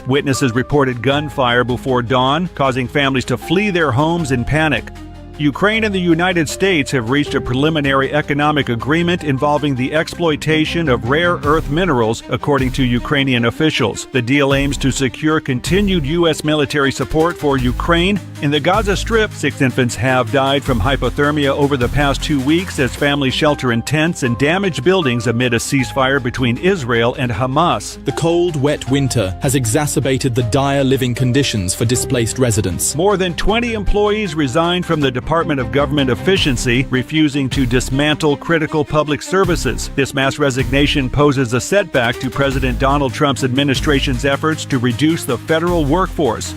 attacks. Witnesses reported gunfire before dawn, causing families to flee their homes in panic. Ukraine and the United States have reached a preliminary economic agreement involving the exploitation of rare earth minerals, according to Ukrainian officials. The deal aims to secure continued U.S. military support for Ukraine. In the Gaza Strip, 6 infants have died from hypothermia over the past 2 weeks as families shelter in tents and damaged buildings amid a ceasefire between Israel and Hamas. The cold, wet winter has exacerbated the dire living conditions for displaced residents. More than 20 employees resigned from the Department of Government Efficiency, refusing to dismantle critical public services. This mass resignation poses a setback to President Donald Trump's administration's efforts to reduce the federal workforce.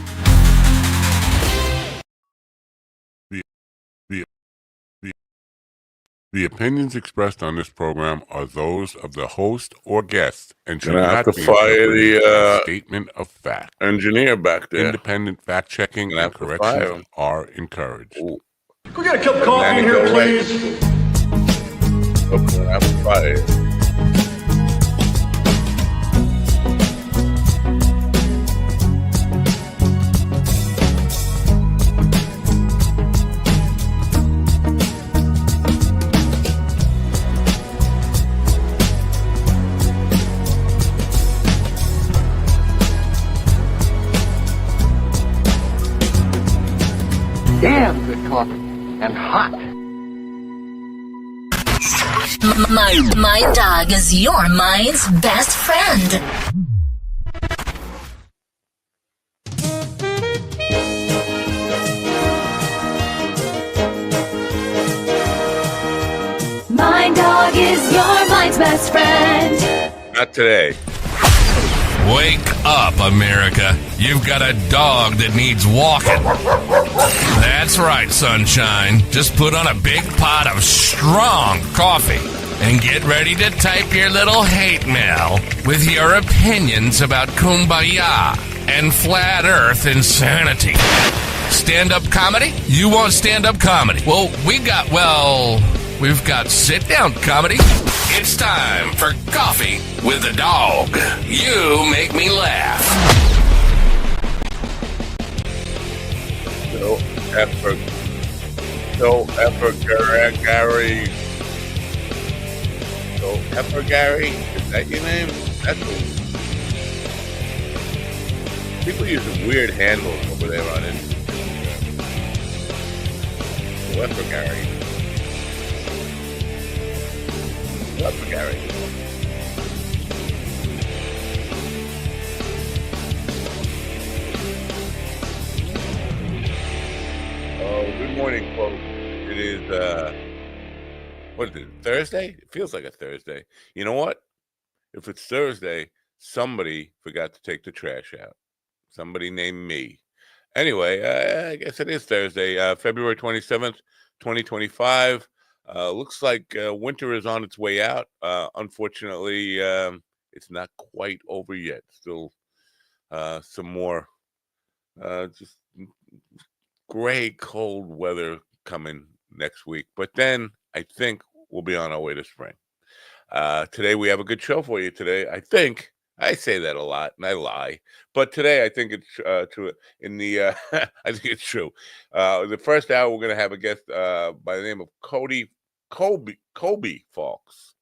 The opinions expressed on this program are those of the host or guest and should Gonna have not to be fire interpreted the, as a statement of fact. engineer back there. Independent fact-checking Gonna and have to fire corrections him. are encouraged. Ooh. Can we get a cup of coffee in here, please? Okay, have to fire. Damn good coffee. And hot. My dog is your mind's best friend. My dog is your mind's best friend. Not today. Wake up, America. You've got a dog that needs walking. That's right, sunshine. Just put on a big pot of strong coffee and get ready to type your little hate mail with your opinions about kumbaya and flat earth insanity. Stand-up comedy? You want stand-up comedy? Well, we've got sit-down comedy. It's time for Coffee with the Dog. You make me laugh. So Gary, is that your name? That's cool. People use some weird handles over there on Instagram. So Gary. Gary. Oh, good morning, folks. It is, what is it, Thursday? It feels like a Thursday. You know what? If it's Thursday, somebody forgot to take the trash out. Somebody named me. Anyway, I guess it is Thursday, February 27th, 2025. Looks like winter is on its way out. Unfortunately, it's not quite over yet. Still some more just gray, cold weather coming next week. But then I think we'll be on our way to spring. Today we have a good show for you today. I think. I say that a lot, and I lie. But today, I think it's true. I think it's true. The first hour, we're going to have a guest by the name of Kobe Fawkes.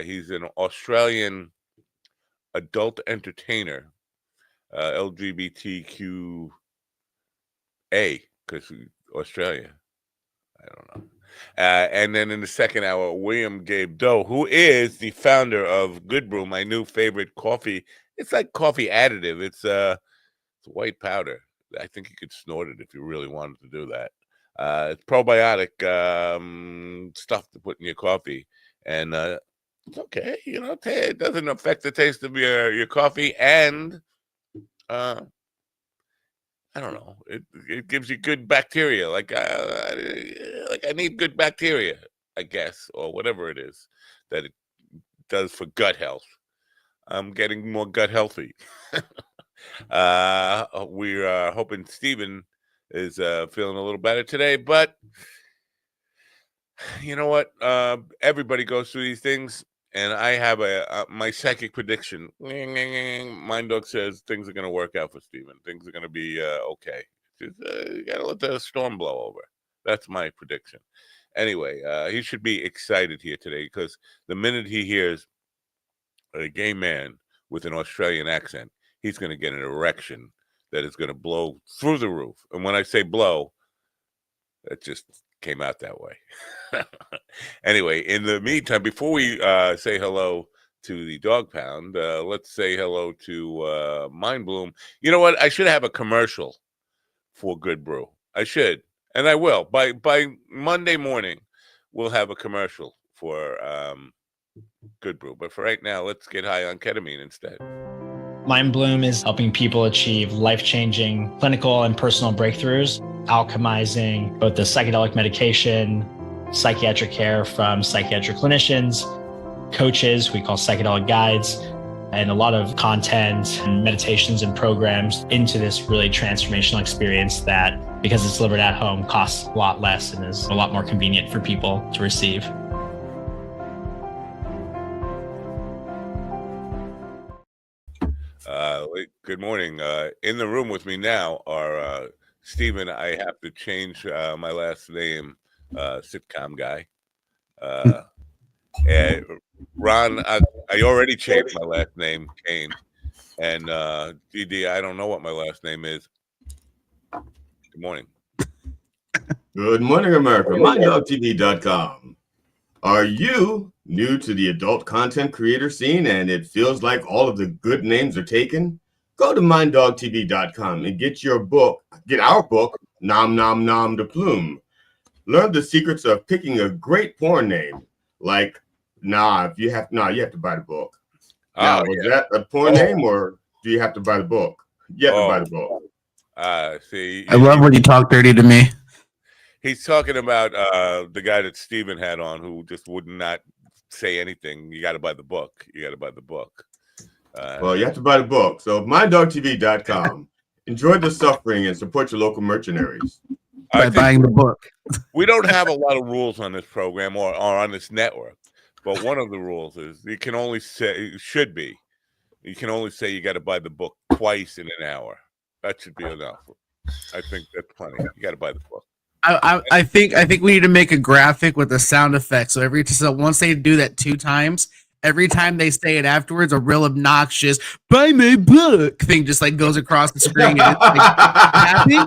He's an Australian adult entertainer, LGBTQA, because Australia. I don't know. And then in the second hour, William Gabe Doe, who is the founder of Good Brew, my new favorite coffee. It's like coffee additive. It's white powder. I think you could snort it if you really wanted to do that. It's probiotic stuff to put in your coffee. And it's okay. You know, it doesn't affect the taste of your coffee. And I don't know. It gives you good bacteria. Like I need good bacteria, I guess, or whatever it is that it does for gut health. I'm getting more gut healthy. We are hoping Stephen is feeling a little better today, but you know what? Everybody goes through these things. and I have my psychic prediction. Mind Dog says things are going to work out for Steven. Things are going to be okay. Just, you got to let the storm blow over. That's my prediction. Anyway, he should be excited here today because the minute he hears a gay man with an Australian accent, he's going to get an erection that is going to blow through the roof. And when I say blow, it just came out that way. Anyway, in the meantime, before we say hello to the dog pound, let's say hello to Mind Bloom. You know what? I should have a commercial for Good Brew. I should, and I will. By Monday morning, we'll have a commercial for Good Brew. But for right now, let's get high on ketamine instead. Mind Bloom is helping people achieve life-changing clinical and personal breakthroughs, alchemizing both the psychedelic medication, psychiatric care from psychiatric clinicians, coaches, we call psychedelic guides, and a lot of content and meditations and programs into this really transformational experience that, because it's delivered at home, costs a lot less and is a lot more convenient for people to receive. Good morning. In the room with me now are Steven. I have to change my last name, sitcom guy. And Ron, I already changed my last name, Kane. And DD, I don't know what my last name is. Good morning. Good morning, America. MindDogTV.com. Are you new to the adult content creator scene and it feels like all of the good names are taken? Go to MindDogTV.com and get our book, Nom Nom Nom de Plume. Learn the secrets of picking a great porn name. Like, you have to buy the book. Now, was that a porn name or do you have to buy the book? You have to buy the book. See, I love when you talk dirty to me. He's talking about the guy that Steven had on who just would not say anything. You got to buy the book. You got to buy the book. Well, you have to buy the book. So MindDogTV.com. Enjoy the suffering and support your local mercenaries. By buying the book. We don't have a lot of rules on this program or on this network. But one of the rules is you can only say, you can only say you got to buy the book twice in an hour. That should be enough. I think that's plenty. You got to buy the book. I think we need to make a graphic with the sound effect. So once they do that 2 times, every time they say it afterwards, a real obnoxious "buy my book" thing just like goes across the screen. And it's like, happy?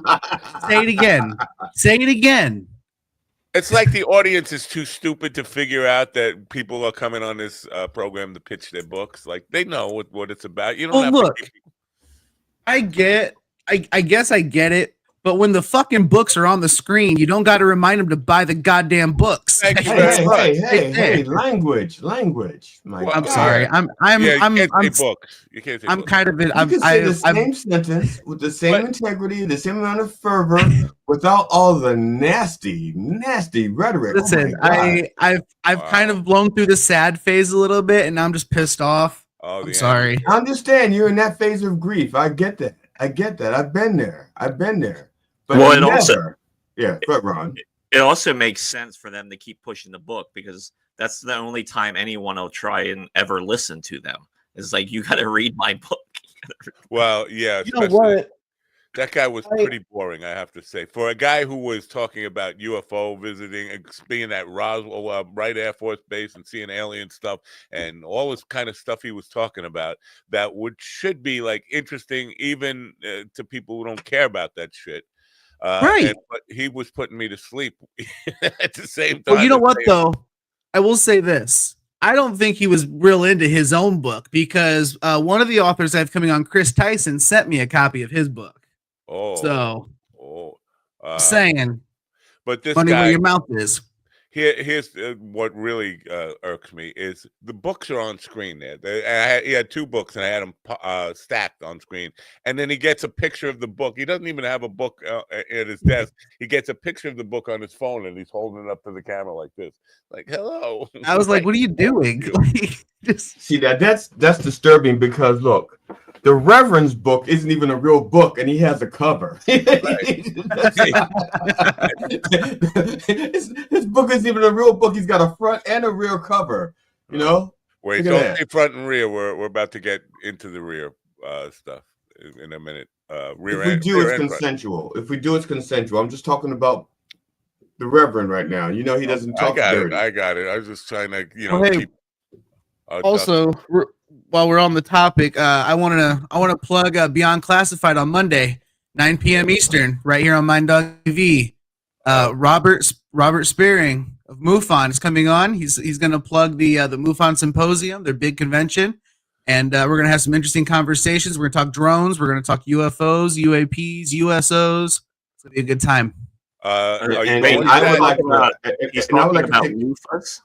Say it again. Say it again. It's like the audience is too stupid to figure out that people are coming on this program to pitch their books. Like they know what it's about. You don't have look, to. I guess I get it. But when the fucking books are on the screen, you don't got to remind them to buy the goddamn books. Hey, language. I'm sorry. I'm books. You can't say I'm books. kind of it. You can say the same sentence with the same integrity, the same amount of fervor, without all the nasty rhetoric. Listen, I've kind of blown through the sad phase a little bit, and I'm just pissed off. I'm sorry. I understand you're in that phase of grief. I get that. I've been there. But Ron. It also makes sense for them to keep pushing the book because that's the only time anyone will try and ever listen to them. It's like, you got to read my book. Well, yeah. You know what? That guy was pretty boring, I have to say. For a guy who was talking about UFO visiting and being at Roswell, Wright Air Force Base and seeing alien stuff and all this kind of stuff he was talking about, that should be like interesting even to people who don't care about that shit. Right. But he was putting me to sleep at the same time. Well, you know what, though? I will say this. I don't think he was real into his own book because one of the authors I have coming on, Chris Tyson, sent me a copy of his book. Saying, but this funny guy, where your mouth is. Here's what really irks me is the books are on screen there. He had 2 books and I had them stacked on screen. And then he gets a picture of the book. He doesn't even have a book at his desk. He gets a picture of the book on his phone and he's holding it up to the camera like this. Like, hello. I was like, what are you doing? See, that's disturbing because look, the Reverend's book isn't even a real book, and he has a cover. His book isn't even a real book. He's got a front and a rear cover. You know, Wait, Look at don't that. say front and rear. We're about to get into the rear stuff in a minute. If Rear we end, do, rear it's and front. consensual. If we do, it's consensual. I'm just talking about the Reverend right now. You know, he doesn't I talk got dirty. it. I got it. I was just trying to, Well, hey, keep. also, while we're on the topic, I want to plug Beyond Classified on Monday, 9 p.m. Eastern, right here on Mind Dog TV. Robert Spearing of MUFON is coming on. He's going to plug the MUFON Symposium, their big convention, and we're going to have some interesting conversations. We're going to talk drones. We're going to talk UFOs, UAPs, USOs. It's going to be a good time. And I would like about loofahs.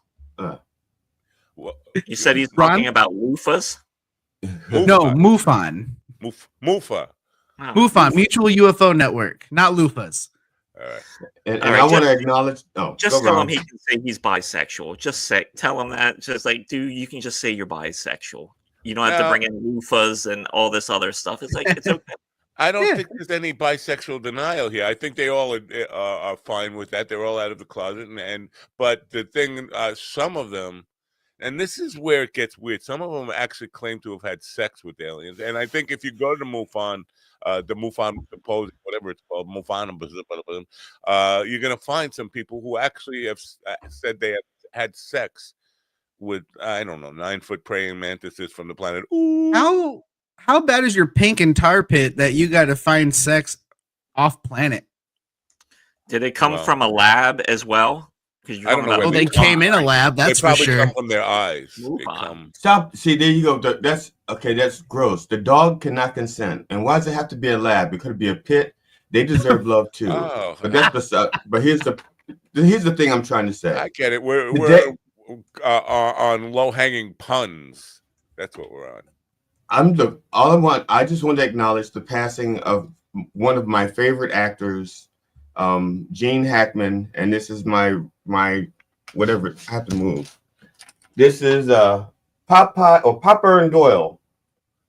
You said he's talking about loofahs. No, MUFON. MUFA. MUFON, Mutual UFO Network, not loofahs. And I want to acknowledge. Oh, just tell him he can say he's bisexual. Just tell him that. Just like, dude, you can just say you're bisexual. You don't have to bring in loofahs and all this other stuff. It's like it's okay. I don't think there's any bisexual denial here. I think they all are fine with that. They're all out of the closet, but the thing, some of them, and this is where it gets weird. Some of them actually claim to have had sex with aliens, and I think if you go to MUFON, the MUFON Symposium, whatever it's called, MUFON, you're going to find some people who actually have said they have had sex with, I don't know, 9-foot praying mantises from the planet. Ooh. How bad is your pink and tar pit that you got to find sex off planet? Did it come from a lab as well? Because I don't know. Oh, they came in a lab. That's they probably for sure. come from their eyes. Stop. See, there you go. That's okay. That's gross. The dog cannot consent. And why does it have to be a lab? It could be a pit. They deserve love too. But that's but here's the thing I'm trying to say. I get it. We're on low hanging puns. That's what we're on. I just want to acknowledge the passing of one of my favorite actors, Gene Hackman, and this is my whatever. I have to move. This is Popper and Doyle.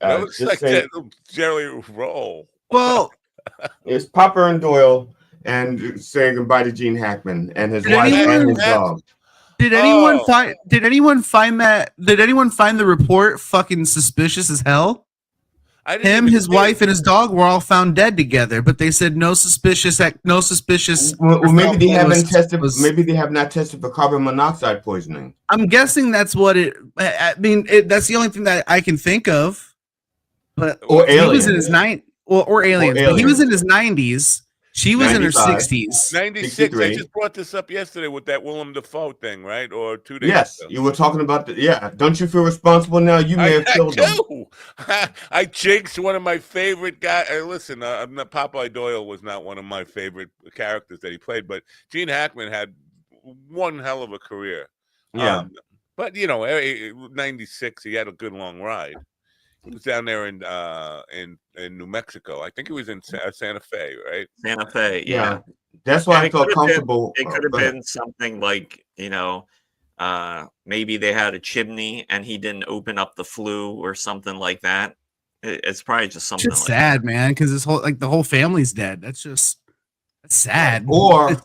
That looks like that Jerry Roll. Well, it's Popper and Doyle, and saying goodbye to Gene Hackman and his wife and his dog. Did anyone find? Did anyone find that? Did anyone find the report fucking suspicious as hell? Him, his wife, and his dog were all found dead together, but they said no suspicious. Well, maybe they haven't tested. Maybe they have not tested for carbon monoxide poisoning. I'm guessing that's what it. I mean, that's the only thing that I can think of. But he was in his or aliens. But he was in his 90s. She was 95. In her 60s. 96. I just brought this up yesterday with that Willem Dafoe thing, right? Or 2 days ago. You were talking about Don't you feel responsible now? You may have killed him. I jinxed one of my favorite guys. Listen, Popeye Doyle was not one of my favorite characters that he played, but Gene Hackman had one hell of a career. Yeah. But, 96, he had a good long ride. He was down there in New Mexico. I think he was in Santa Fe, right? Santa Fe, yeah. That's why I felt comfortable. It could have been something like, maybe they had a chimney and he didn't open up the flue or something like that. It's probably just something. It's sad, man, because the whole family's dead. That's sad. Or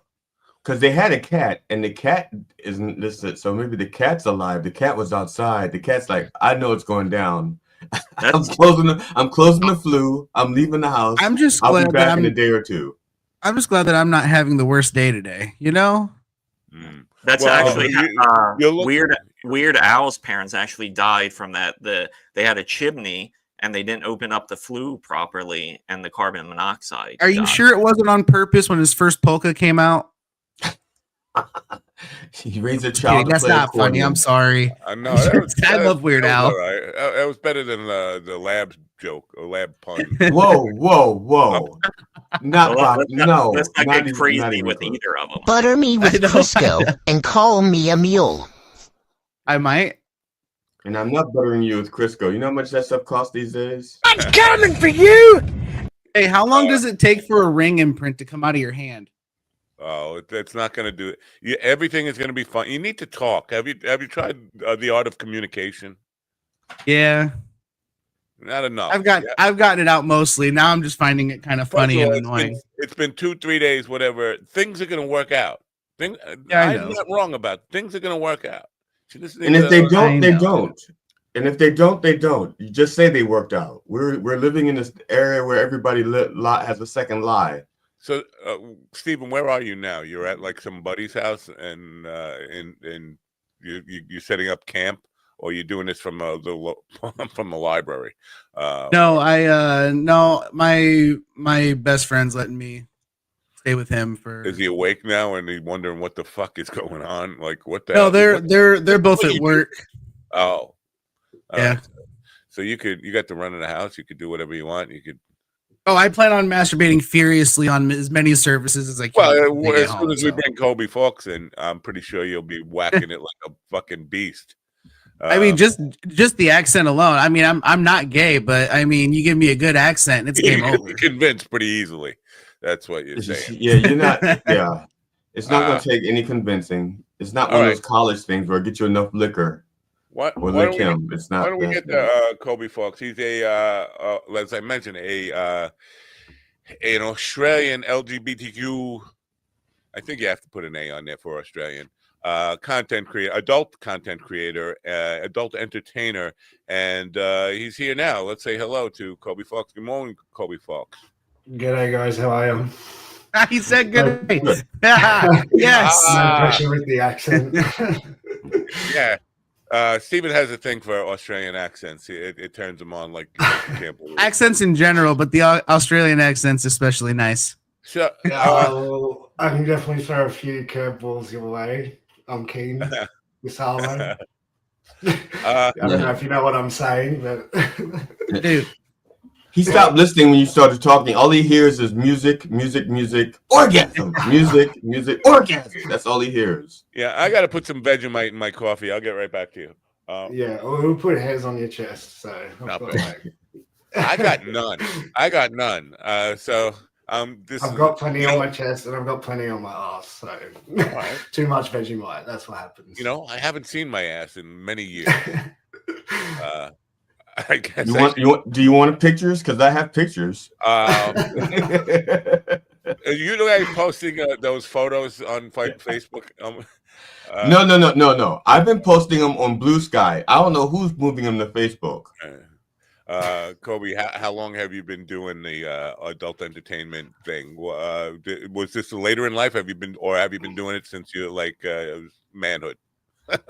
because they had a cat, and the cat isn't listed, so maybe the cat's alive. The cat was outside. The cat's like, I know it's going down. I'm closing the flue. I'm leaving the house. I'm just glad I'll be back in a day or two. I'm just glad that I'm not having the worst day today. That's actually Weird Al's parents actually died from that. They had a chimney and they didn't open up the flue properly, and the carbon monoxide. Are you sure it wasn't on purpose when his first polka came out? He raised a child. That's not funny. I'm sorry. I know. I love Weird Al. Right. That was better than the lab joke or lab pun. Whoa! Let's not get crazy with either of them. Butter me with Crisco and call me a mule. I might. And I'm not buttering you with Crisco. You know how much that stuff costs these days? I'm coming for you. Hey, how long does it take for a ring imprint to come out of your hand? Oh, it's not going to do it. Everything is going to be fun. You need to talk. Have you tried the art of communication? Yeah. Not enough. I've gotten it out mostly. Now I'm just finding it kind of funny and annoying. It's been 2-3 days, whatever. Things are going to work out. I'm not wrong about it. Things are going to work out. And if they don't, they don't. And if they don't, they don't. You just say they worked out. We're living in this area where everybody has a second lie. So, Stephen, where are you now? You're at like some buddy's house, and you're setting up camp, or you're doing this from from the library? No, my best friend's letting me stay with him for. Is he awake now and he's wondering what the fuck is going on? Like what the? No, they're both at work. Oh, yeah. So you got the run of the house. You could do whatever you want. You could. Oh, I plan on masturbating furiously on as many services as I can. Well, as soon as we bring Kobe Fox in, I'm pretty sure you'll be whacking it like a fucking beast. I mean, just the accent alone. I mean, I'm not gay, but I mean, you give me a good accent, and it's game over. Convinced pretty easily. That's what you're saying. Yeah, you're not. Yeah, it's not going to take any convincing. It's not one of those college things where get you enough liquor. Why don't we get Kobe Fox? He's as I mentioned, an Australian LGBTQ. I think you have to put an A on there for Australian. Content creator, adult content creator, adult entertainer, and he's here now. Let's say hello to Kobe Fox. Good morning, Kobe Fox. G'day, guys. How are you? He said good. Yes. No pressure with the accent. Yeah. Stephen has a thing for Australian accents. It turns him on like you can't believe. Accents in general, but the Australian accent's especially nice. So, I can definitely throw a few curveballs your way. I'm keen. Miss Harlow. I don't know if you know what I'm saying, but dude. He stopped listening when you started talking. All he hears is music, music, music, orgasm, music, music, orgasm. That's all he hears. Yeah, I got to put some Vegemite in my coffee. I'll get right back to you. Yeah, we'll put hairs on your chest. So I got none. So I've got plenty on my chest and I've got plenty on my ass. So too much Vegemite. That's what happens. I haven't seen my ass in many years. I guess do you want pictures? Because I have pictures. You guys posting those photos on Facebook? No. I've been posting them on Blue Sky. I don't know who's moving them to Facebook. Kobe, how long have you been doing the adult entertainment thing? Was this later in life? Have you been doing it since you manhood?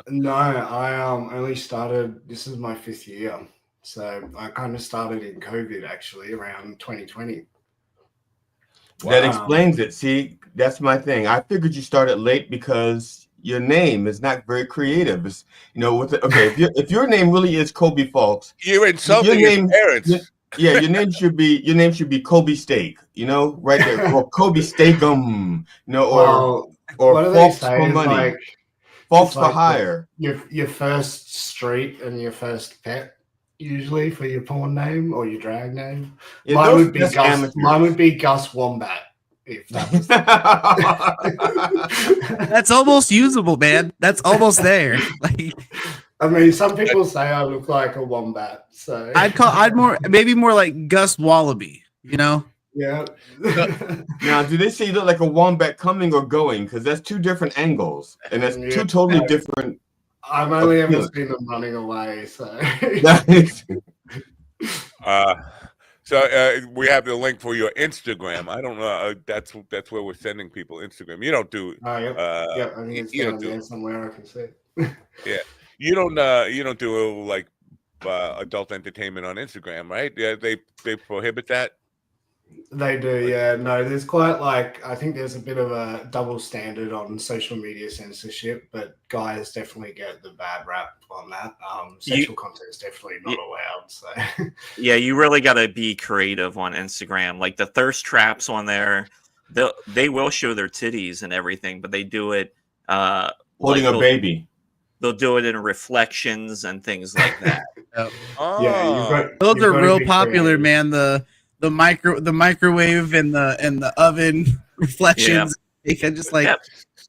No, I only started. This is my 5th year. So I kind of started in COVID, actually, around 2020. That explains it. See, that's my thing. I figured you started late because your name is not very creative. It's, if your name really is Kobe Fox, you're insulting your parents. Your name should be Kobe Steak. Right there, or Kobe Steakum. Or Fox for money, Fox for hire. Your first street and your first pet. Usually for your porn name or your drag name. Yeah, mine would be Gus Wombat. If that was That's almost usable, man. That's almost there. I mean, some people say I look like a wombat, so I'd more like Gus Wallaby, Yeah. Now, do they say you look like a wombat coming or going? Because that's two different angles, and that's two totally different. I've only ever seen them running away, so. So we have the link for your Instagram. I don't know. That's where we're sending people Instagram. You don't do. Yeah. I mean, it's down there somewhere. I can see. Yeah, you don't do like adult entertainment on Instagram, right? Yeah, they prohibit that. They do, yeah. No, there's quite I think there's a bit of a double standard on social media censorship, but guys definitely get the bad rap on that. Sexual content is definitely not allowed. So yeah, you really got to be creative on Instagram. Like the thirst traps on there, they will show their titties and everything, but they do it holding a baby. They'll do it in reflections and things like that. Those are real popular, man. The microwave and the oven reflections. You can just what are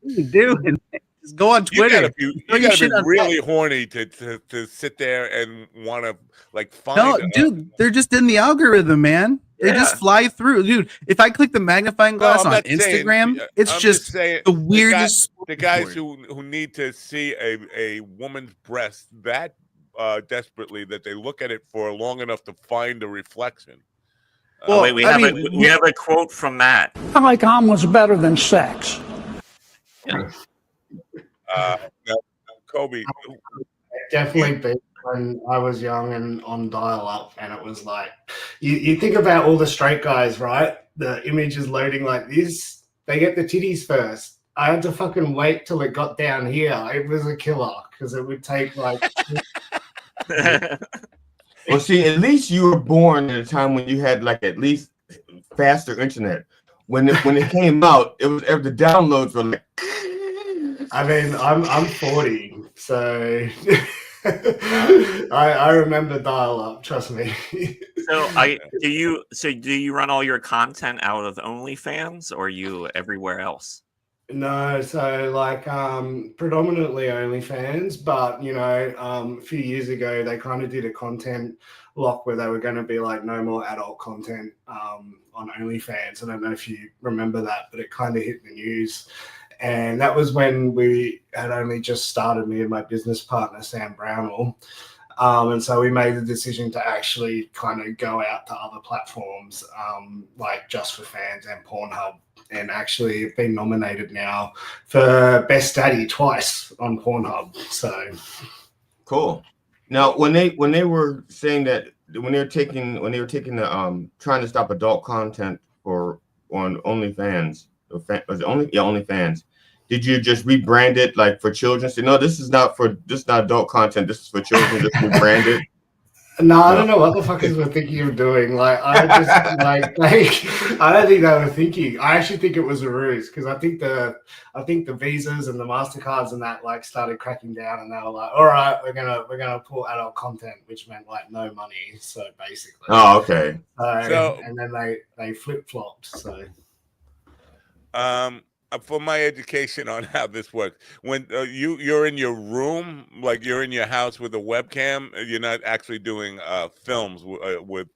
you doing? Just go on Twitter. You gotta be really horny to sit there and want to find. No, dude, they're just in the algorithm, man. They just fly through, dude. If I click the magnifying glass on Instagram, it's I'm just saying the weirdest. the guys who need to see a woman's breast that desperately that they look at it for long enough to find a reflection. Well, wait, we have a quote from Matt. I like omelets better than sex. Now, Kobe, definitely beat when I was young and on dial-up, and it was like you think about all the straight guys, right? The image is loading like this. They get the titties first. I had to fucking wait till it got down here. It was a killer because it would take like. Well, see, at least you were born at a time when you had like at least faster internet. When it came out, it was the downloads were like. I mean, I'm 40, so I remember dial-up. Trust me. Do you run all your content out of OnlyFans, or are you everywhere else? No, so like predominantly OnlyFans, but a few years ago they kind of did a content lock where they were going to be like no more adult content on OnlyFans. I don't know if you remember that, but it kind of hit the news. And that was when we had only just started, me and my business partner, Sam Brownell. And so we made the decision to actually kind of go out to other platforms like Just for Fans and Pornhub. And actually been nominated now for Best Daddy twice on Pornhub. So cool. Now, when they were saying that when they were taking the trying to stop adult content on OnlyFans, OnlyFans, did you just rebrand it like for children? Say, no, this is not adult content. This is for children. Just rebrand it. No, I don't know what the fuckers were thinking of doing. Like, I just like I don't think they were thinking. I actually think it was a ruse because I think the Visas and the MasterCards and that like started cracking down, and they were like, "All right, we're gonna pull adult content," which meant like no money. So basically, oh, okay. So and then they flip flopped. So, for my education on how this works, when you're in your room, like you're in your house with a webcam, you're not actually doing films with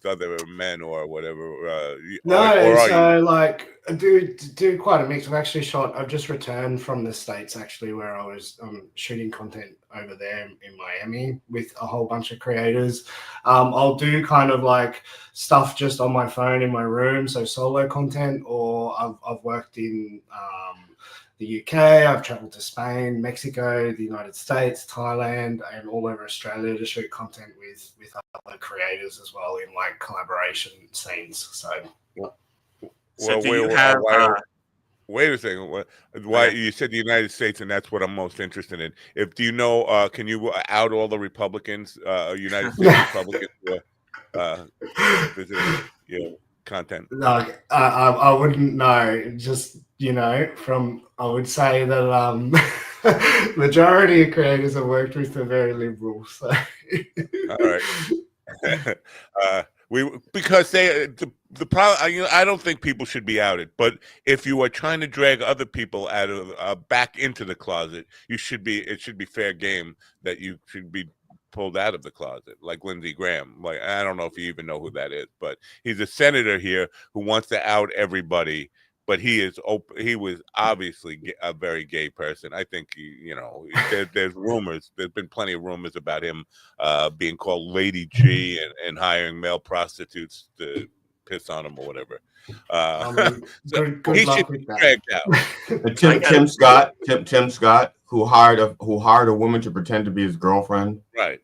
other men or whatever. I do quite a mix. I've just returned from the States actually, where I was shooting content over there in Miami with a whole bunch of creators. I'll do kind of like stuff just on my phone in my room, so solo content, or I've worked in the UK, I've traveled to Spain, Mexico, the United States, Thailand, and all over Australia to shoot content with other creators as well in like collaboration scenes. So, wait a second. Why you said the United States, and that's what I'm most interested in. Do you know? Can you out all the Republicans, United States Republicans, visiting your content? No, I wouldn't know. Just I would say that majority of creators I've worked with are very liberal. So, all right. Because the problem, I don't think people should be outed, but if you are trying to drag other people out of back into the closet, it should be fair game that you should be pulled out of the closet, like Lindsey Graham. Like, I don't know if you even know who that is, but he's a senator here who wants to out everybody. But he was obviously a very gay person. I think there's rumors. There's been plenty of rumors about him being called Lady G and hiring male prostitutes to piss on him or whatever. He should be dragged out. Tim Scott, who hired a woman to pretend to be his girlfriend. Right.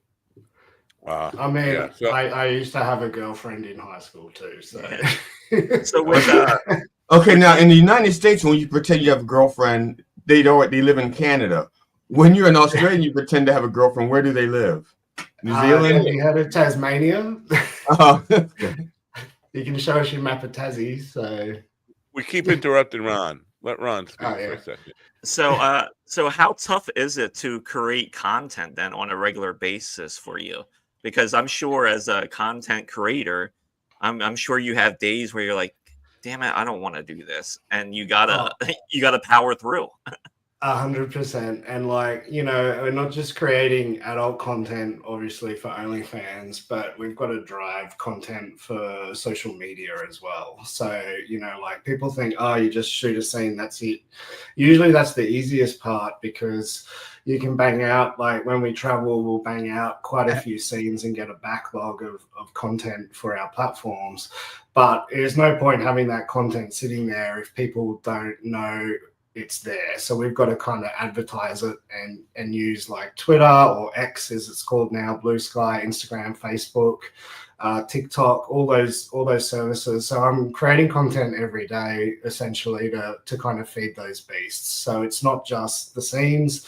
I used to have a girlfriend in high school too. So with okay, now in the United States, when you pretend you have a girlfriend, they live in Canada. When you're in Australia, you pretend to have a girlfriend. Where do they live? New Zealand. You heard of Tasmania? You can show us your map of Tassie. So we keep interrupting Ron. Let Ron speak for a second. So how tough is it to create content then on a regular basis for you? Because I'm sure as a content creator, I'm sure you have days where you're like, damn it, I don't want to do this, and you gotta power through. 100%. And like, you know, we're not just creating adult content, obviously, for OnlyFans, but we've got to drive content for social media as well. So, you know, like people think, oh, you just shoot a scene, that's it. Usually that's the easiest part because you can bang out, like when we travel, we'll bang out quite a few scenes and get a backlog of content for our platforms. But there's no point having that content sitting there if people don't know it's there. So we've got to kind of advertise it and use like Twitter or X as it's called now, Blue Sky, Instagram, Facebook, TikTok, all those services. So I'm creating content every day essentially to kind of feed those beasts. So it's not just the scenes,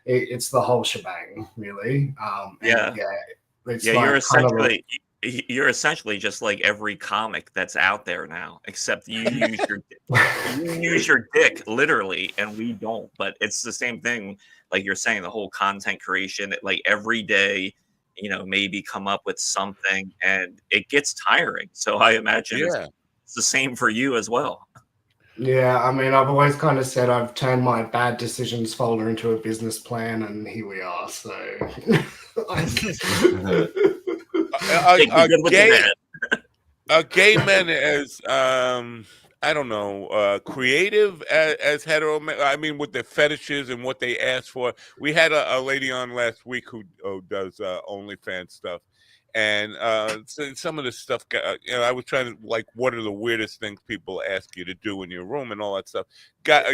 it's the whole shebang, really. It's like you're essentially just like every comic that's out there now, except you use your dick literally, and we don't. But it's the same thing, like you're saying, the whole content creation. Like every day, you know, maybe come up with something, and it gets tiring. So I imagine it's the same for you as well. Yeah, I mean, I've always kind of said I've turned my bad decisions folder into a business plan, and here we are. So, a gay men as I don't know, creative as hetero men. I mean, with their fetishes and what they ask for. We had a lady on last week who does OnlyFans stuff. And so some of the stuff, you know, I was trying to like, what are the weirdest things people ask you to do in your room and all that stuff.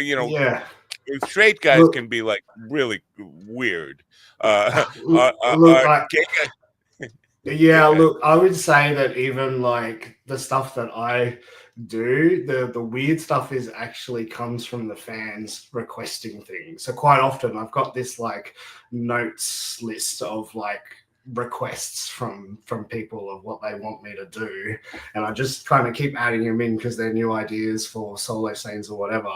You know, straight guys can be like really weird. Look, I would say that even like the stuff that I do, the weird stuff is actually comes from the fans requesting things. So quite often I've got this like notes list of like requests from people of what they want me to do, and I just kind of keep adding them in because they're new ideas for solo scenes or whatever.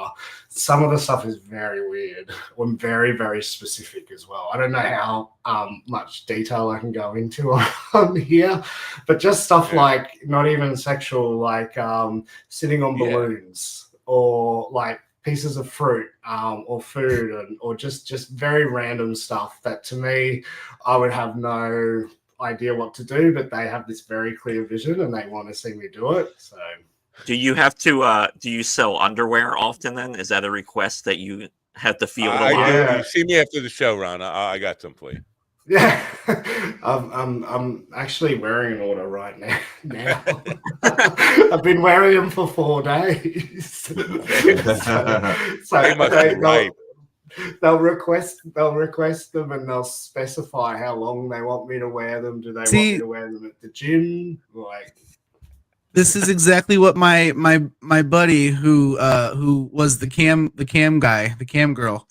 Some of the stuff is very weird or very, very specific as well. I don't know how much detail I can go into on here, but just stuff like not even sexual, like sitting on balloons or like pieces of fruit or food or just very random stuff that to me I would have no idea what to do, but they have this very clear vision and they want to see me do it. So do you have to do you sell underwear often then? Is that a request that you have to field a lot? You see me after the show, Ron. I got some for you. Yeah, I'm actually wearing an order right now. I've been wearing them for 4 days. so they'll request them and they'll specify how long they want me to wear them. Do they want me to wear them at the gym? Like, this is exactly what my buddy who was the cam guy, the cam girl.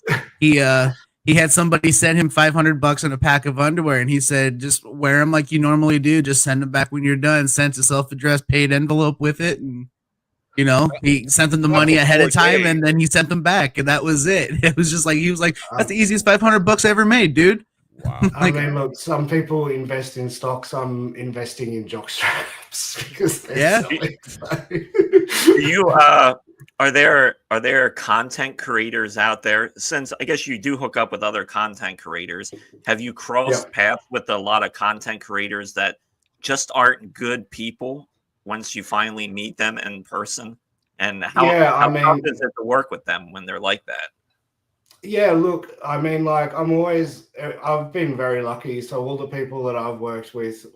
He had somebody send him $500 and a pack of underwear, and he said, "Just wear them like you normally do. Just send them back when you're done." Sent a self-addressed paid envelope with it, and you know he sent them the money ahead of time, and then he sent them back, and that was it. It was just like he was like, "That's the easiest $500 I ever made, dude." Wow. I mean, look, some people invest in stocks. I'm investing in jockstraps because they're selling. Do you are there content creators out there? Since I guess you do hook up with other content creators, have you crossed paths with a lot of content creators that just aren't good people once you finally meet them in person? And how tough is it to work with them when they're like that? Yeah, look, I mean, like I've been very lucky. So all the people that I've worked with,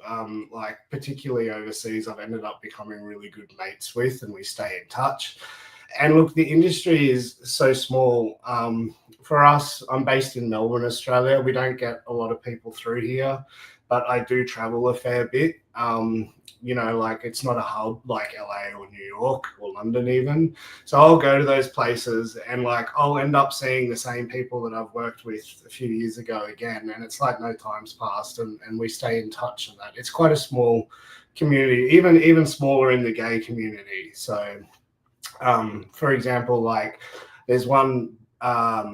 like particularly overseas, I've ended up becoming really good mates with, and we stay in touch. And look, the industry is so small. For us, I'm based in Melbourne, Australia. We don't get a lot of people through here, but I do travel a fair bit. You know, like it's not a hub like LA or New York or London even. So I'll go to those places and like I'll end up seeing the same people that I've worked with a few years ago again. And it's like no time's passed and we stay in touch and that. It's quite a small community, even smaller in the gay community. So for example, like there's one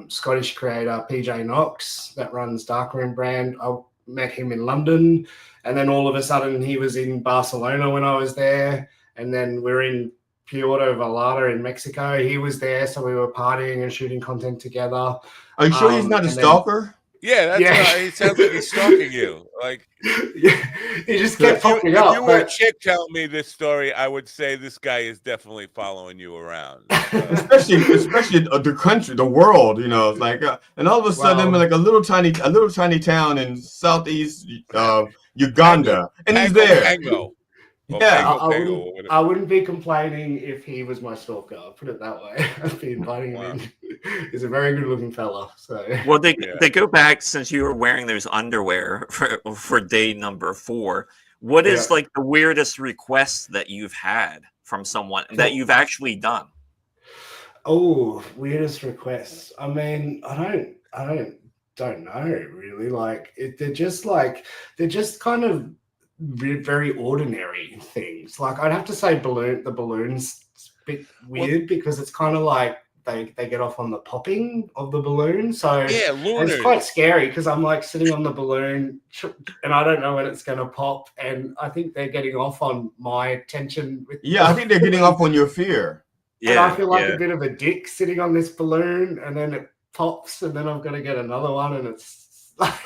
Scottish creator, PJ Knox, that runs Darkroom brand. I met him in London, and then all of a sudden he was in Barcelona when I was there, and then we're in Puerto Vallarta in Mexico. He was there, so we were partying and shooting content together. Are you sure he's not a stalker? Yeah, that's why he sounds like he's stalking you. Like, he just kept popping up. If you were a chick telling me this story, I would say this guy is definitely following you around. especially the country, the world. You know, it's like, and all of a sudden, like a little tiny town in southeast Uganda, and he's there. Pango. Yeah, I wouldn't be complaining if he was my stalker. I'll put it that way. I'd be inviting him in. He's a very good-looking fella. So, well, they go back since you were wearing those underwear for day number 4. What is like the weirdest request that you've had from someone that you've actually done? Oh, weirdest requests. I mean, I don't know really. Like they're just kind of very ordinary things. Like I'd have to say the balloons a bit weird because it's kind of like they get off on the popping of the balloon. So yeah, it's quite scary because I'm like sitting on the balloon and I don't know when it's going to pop. And I think they're getting off on my tension. I think they're getting off on your fear. And I feel like a bit of a dick sitting on this balloon and then it pops and then I'm going to get another one and it's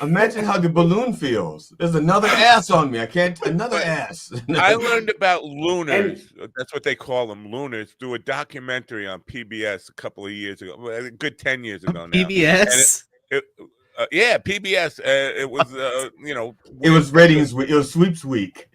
imagine how the balloon feels. There's another ass on me. Another ass. I learned about lunars. That's what they call them, lunars, through a documentary on PBS a couple of years ago. A good 10 years ago now. PBS? Yeah, PBS. It was, it was ratings week. It was sweeps week.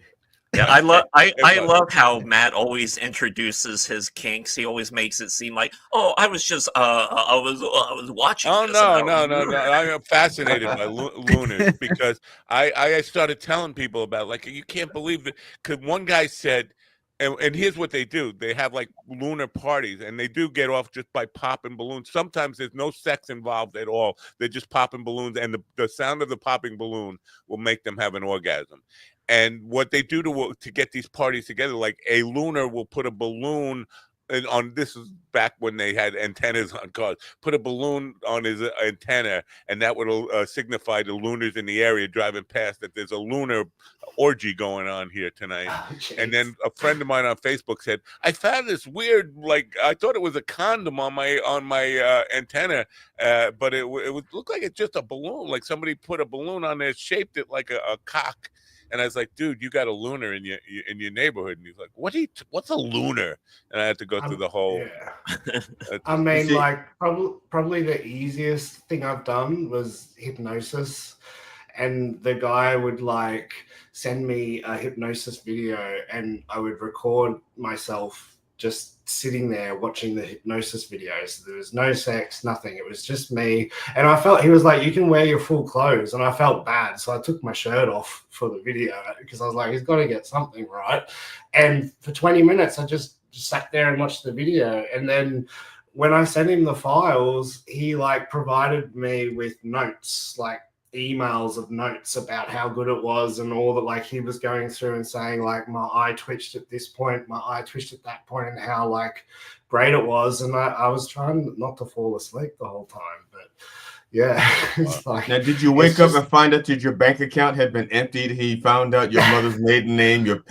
Yeah, I love how Matt always introduces his kinks. He always makes it seem like, oh, I was just I was watching. Oh no! I'm fascinated by lunars because I started telling people about, like, you can't believe it, because one guy said, and here's what they do: they have like lunar parties, and they do get off just by popping balloons. Sometimes there's no sex involved at all; they're just popping balloons, and the sound of the popping balloon will make them have an orgasm. And what they do to get these parties together, like a lunar will put a balloon on, this is back when they had antennas on cars, put a balloon on his antenna, and that would signify the lunars in the area driving past that there's a lunar orgy going on here tonight. And then a friend of mine on Facebook said, I found this weird, like, I thought it was a condom on my antenna, but it would look like it's just a balloon, like somebody put a balloon on there, shaped it like a cock. And I was like, dude, you got a lunar in your neighborhood. And he's like, what's a lunar? And I had to go through the whole. Yeah. I mean, like probably the easiest thing I've done was hypnosis. And the guy would like send me a hypnosis video and I would record myself just sitting there watching the hypnosis videos. There was no sex, nothing. It was just me. And I felt, he was like, you can wear your full clothes. And I felt bad. So I took my shirt off for the video because I was like, he's got to get something right. And for 20 minutes, I just sat there and watched the video. And then when I sent him the files, he like provided me with notes, like emails of notes about how good it was and all that. Like he was going through and saying like, my eye twitched at this point, my eye twitched at that point, and how like great it was. And I was trying not to fall asleep the whole time, but yeah. It's like, now, did you wake up and find out that your bank account had been emptied? He found out your mother's maiden name, your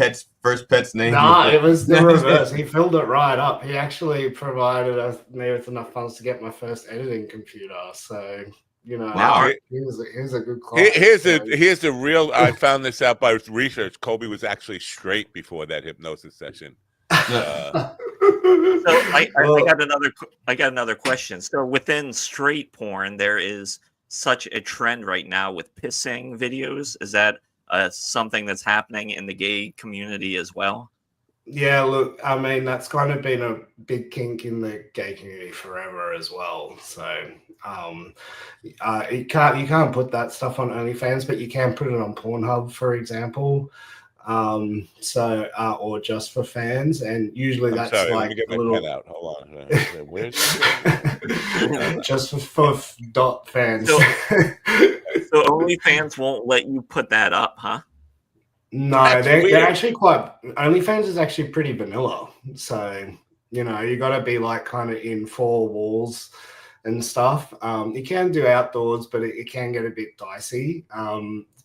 first pet's name. Nah, it was the reverse. He filled it right up. He actually provided me with enough funds to get my first editing computer. So, you know, wow. Here's a good client. Here's the real. I found this out by research. Kobe was actually straight before that hypnosis session. So I got another question. So within straight porn, there is such a trend right now with pissing videos. Is that something that's happening in the gay community as well? Yeah, look, I mean, that's kind of been a big kink in the gay community forever as well. So you can't put that stuff on OnlyFans, but you can put it on Pornhub, for example. Or just for fans, and usually that's like let me get my pen out. Hold on. Where's just for dot fans. So OnlyFans won't let you put that up, huh? No, they're actually quite. OnlyFans is actually pretty vanilla. So, you know, you got to be like kind of in four walls and stuff. You can do outdoors, but it can get a bit dicey.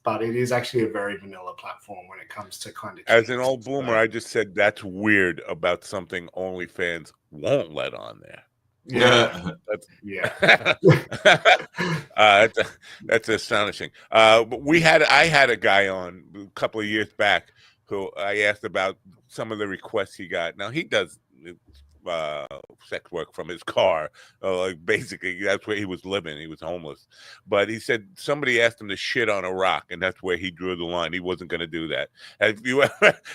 but it is actually a very vanilla platform when it comes to kind of. As an old boomer, I just said that's weird about something OnlyFans won't let on there. Yeah, that's astonishing. But I had a guy on a couple of years back who I asked about some of the requests he got. Now he does sex work from his car. Like basically, that's where he was living. He was homeless, but he said somebody asked him to shit on a rock, and that's where he drew the line. He wasn't going to do that. Have you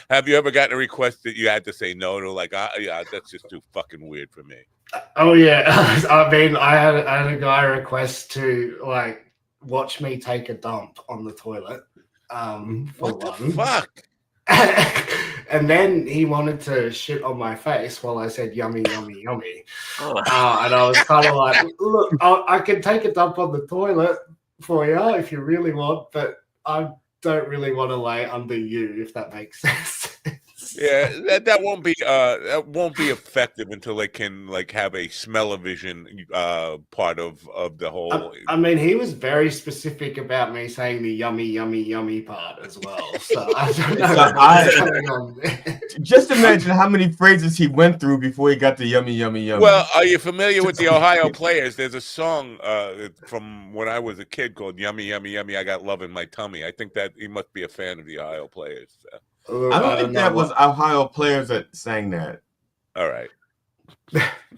ever gotten a request that you had to say no to? Like, yeah, that's just too fucking weird for me. Oh yeah, I mean, I had a guy request to like watch me take a dump on the toilet. What the fuck? And then he wanted to shit on my face while I said yummy, yummy, yummy. And I was kind of like, look, I can take a dump on the toilet for you if you really want, but I don't really want to lay under you, if that makes sense. Yeah, that won't be effective until they can like have a smell-o-vision part of the whole. I mean, he was very specific about me saying the yummy, yummy, yummy part as well. So I don't know what's going on there. Just imagine how many phrases he went through before he got the yummy, yummy, yummy. Well, are you familiar with the Ohio Players? There's a song from when I was a kid called "Yummy, Yummy, Yummy, I Got Love in My Tummy." I think that he must be a fan of the Ohio Players. I don't think that was Ohio Players that sang that. All right.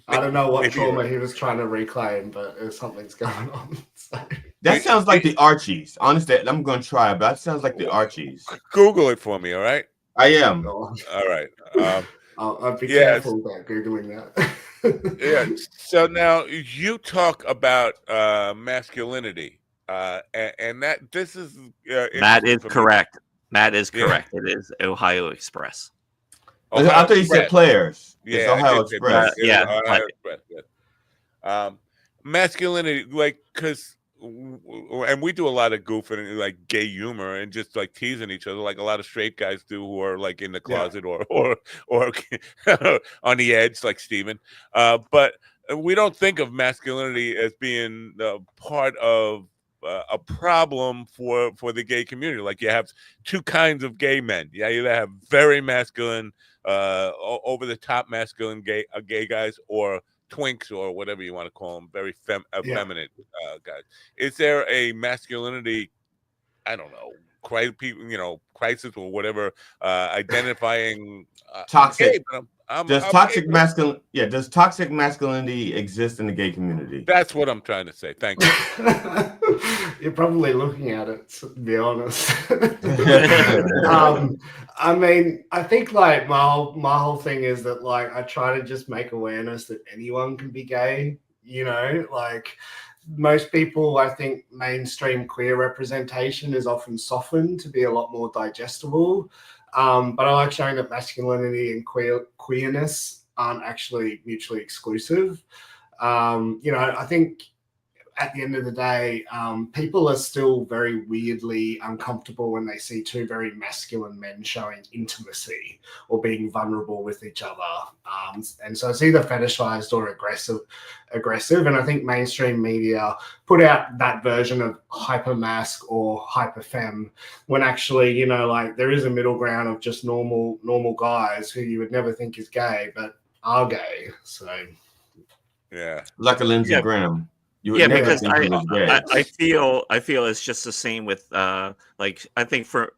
I don't know what trauma he was trying to reclaim, but something's going on. So. That sounds like the Archies. Honestly, I'm going to try, but that sounds like the Archies. Google it for me, all right? I am. All right. I'll be careful about Googling that. Yeah. So now you talk about masculinity, and this is that is correct. That is correct. Yeah. It is Ohio Express. I thought you said Players. It's Ohio Express. Ohio Express. Yeah. Masculinity, like, because, and we do a lot of goofing, like gay humor, and just like teasing each other, like a lot of straight guys do, who are like in the closet or on the edge, like Steven. But we don't think of masculinity as being part of a problem for the gay community. Like, you have two kinds of gay men. You either have very masculine, over the top masculine gay guys, or twinks, or whatever you want to call them, very effeminate guys. Is there a masculinity, I don't know, crisis or whatever, identifying toxic? Does toxic masculinity exist in the gay community? That's what I'm trying to say. Thank you. You're probably looking at it, to be honest. I mean, I think like my whole thing is that like I try to just make awareness that anyone can be gay. You know, like most people, I think mainstream queer representation is often softened to be a lot more digestible. But I like showing that masculinity and queerness aren't actually mutually exclusive. I think at the end of the day, people are still very weirdly uncomfortable when they see two very masculine men showing intimacy or being vulnerable with each other. And so it's either fetishized or aggressive. And I think mainstream media put out that version of hypermasc or hyperfem, when actually, like there is a middle ground of just normal guys who you would never think is gay, but are gay. So yeah, like a Lindsey Graham. Because I feel it's just the same with like, I think for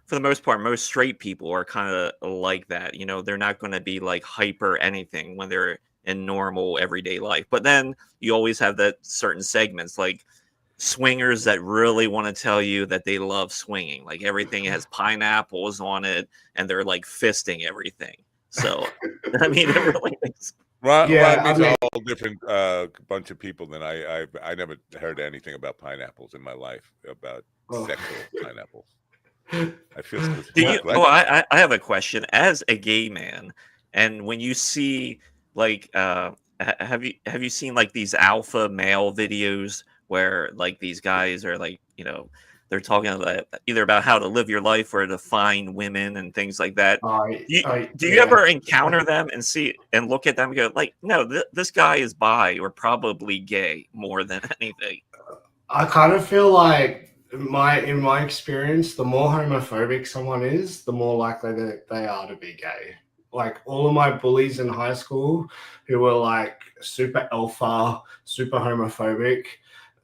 the most part, most straight people are kind of like that. They're not going to be like hyper anything when they're in normal everyday life. But then you always have that certain segments like swingers that really want to tell you that they love swinging. Like everything has pineapples on it, and they're like fisting everything. So I mean, it really makes. Rodney's a whole different bunch of people than I never heard anything about pineapples in my life, about sexual pineapples. I feel I have a question. As a gay man, and when you see like have you seen like these alpha male videos where like these guys are like, they're talking about either about how to live your life or to find women and things like that. Do you ever encounter them and see and look at them and go like, no, this guy is bi or probably gay more than anything? I kind of feel like in my experience, the more homophobic someone is, the more likely that they are to be gay. Like all of my bullies in high school who were like super alpha, super homophobic,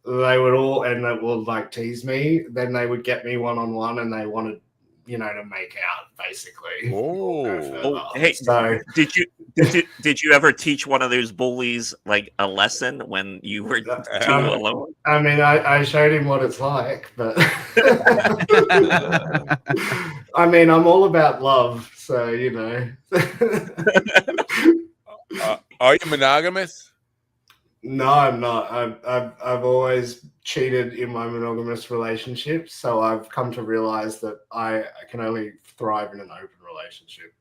they would like tease me. Then they would get me one-on-one and they wanted, to make out basically. Oh, hey, So did you ever teach one of those bullies like a lesson when you were too alone? I mean, I showed him what it's like, but I mean, I'm all about love, so Are you monogamous? No, I'm not. I've always cheated in my monogamous relationships, so I've come to realize that I can only thrive in an open relationship.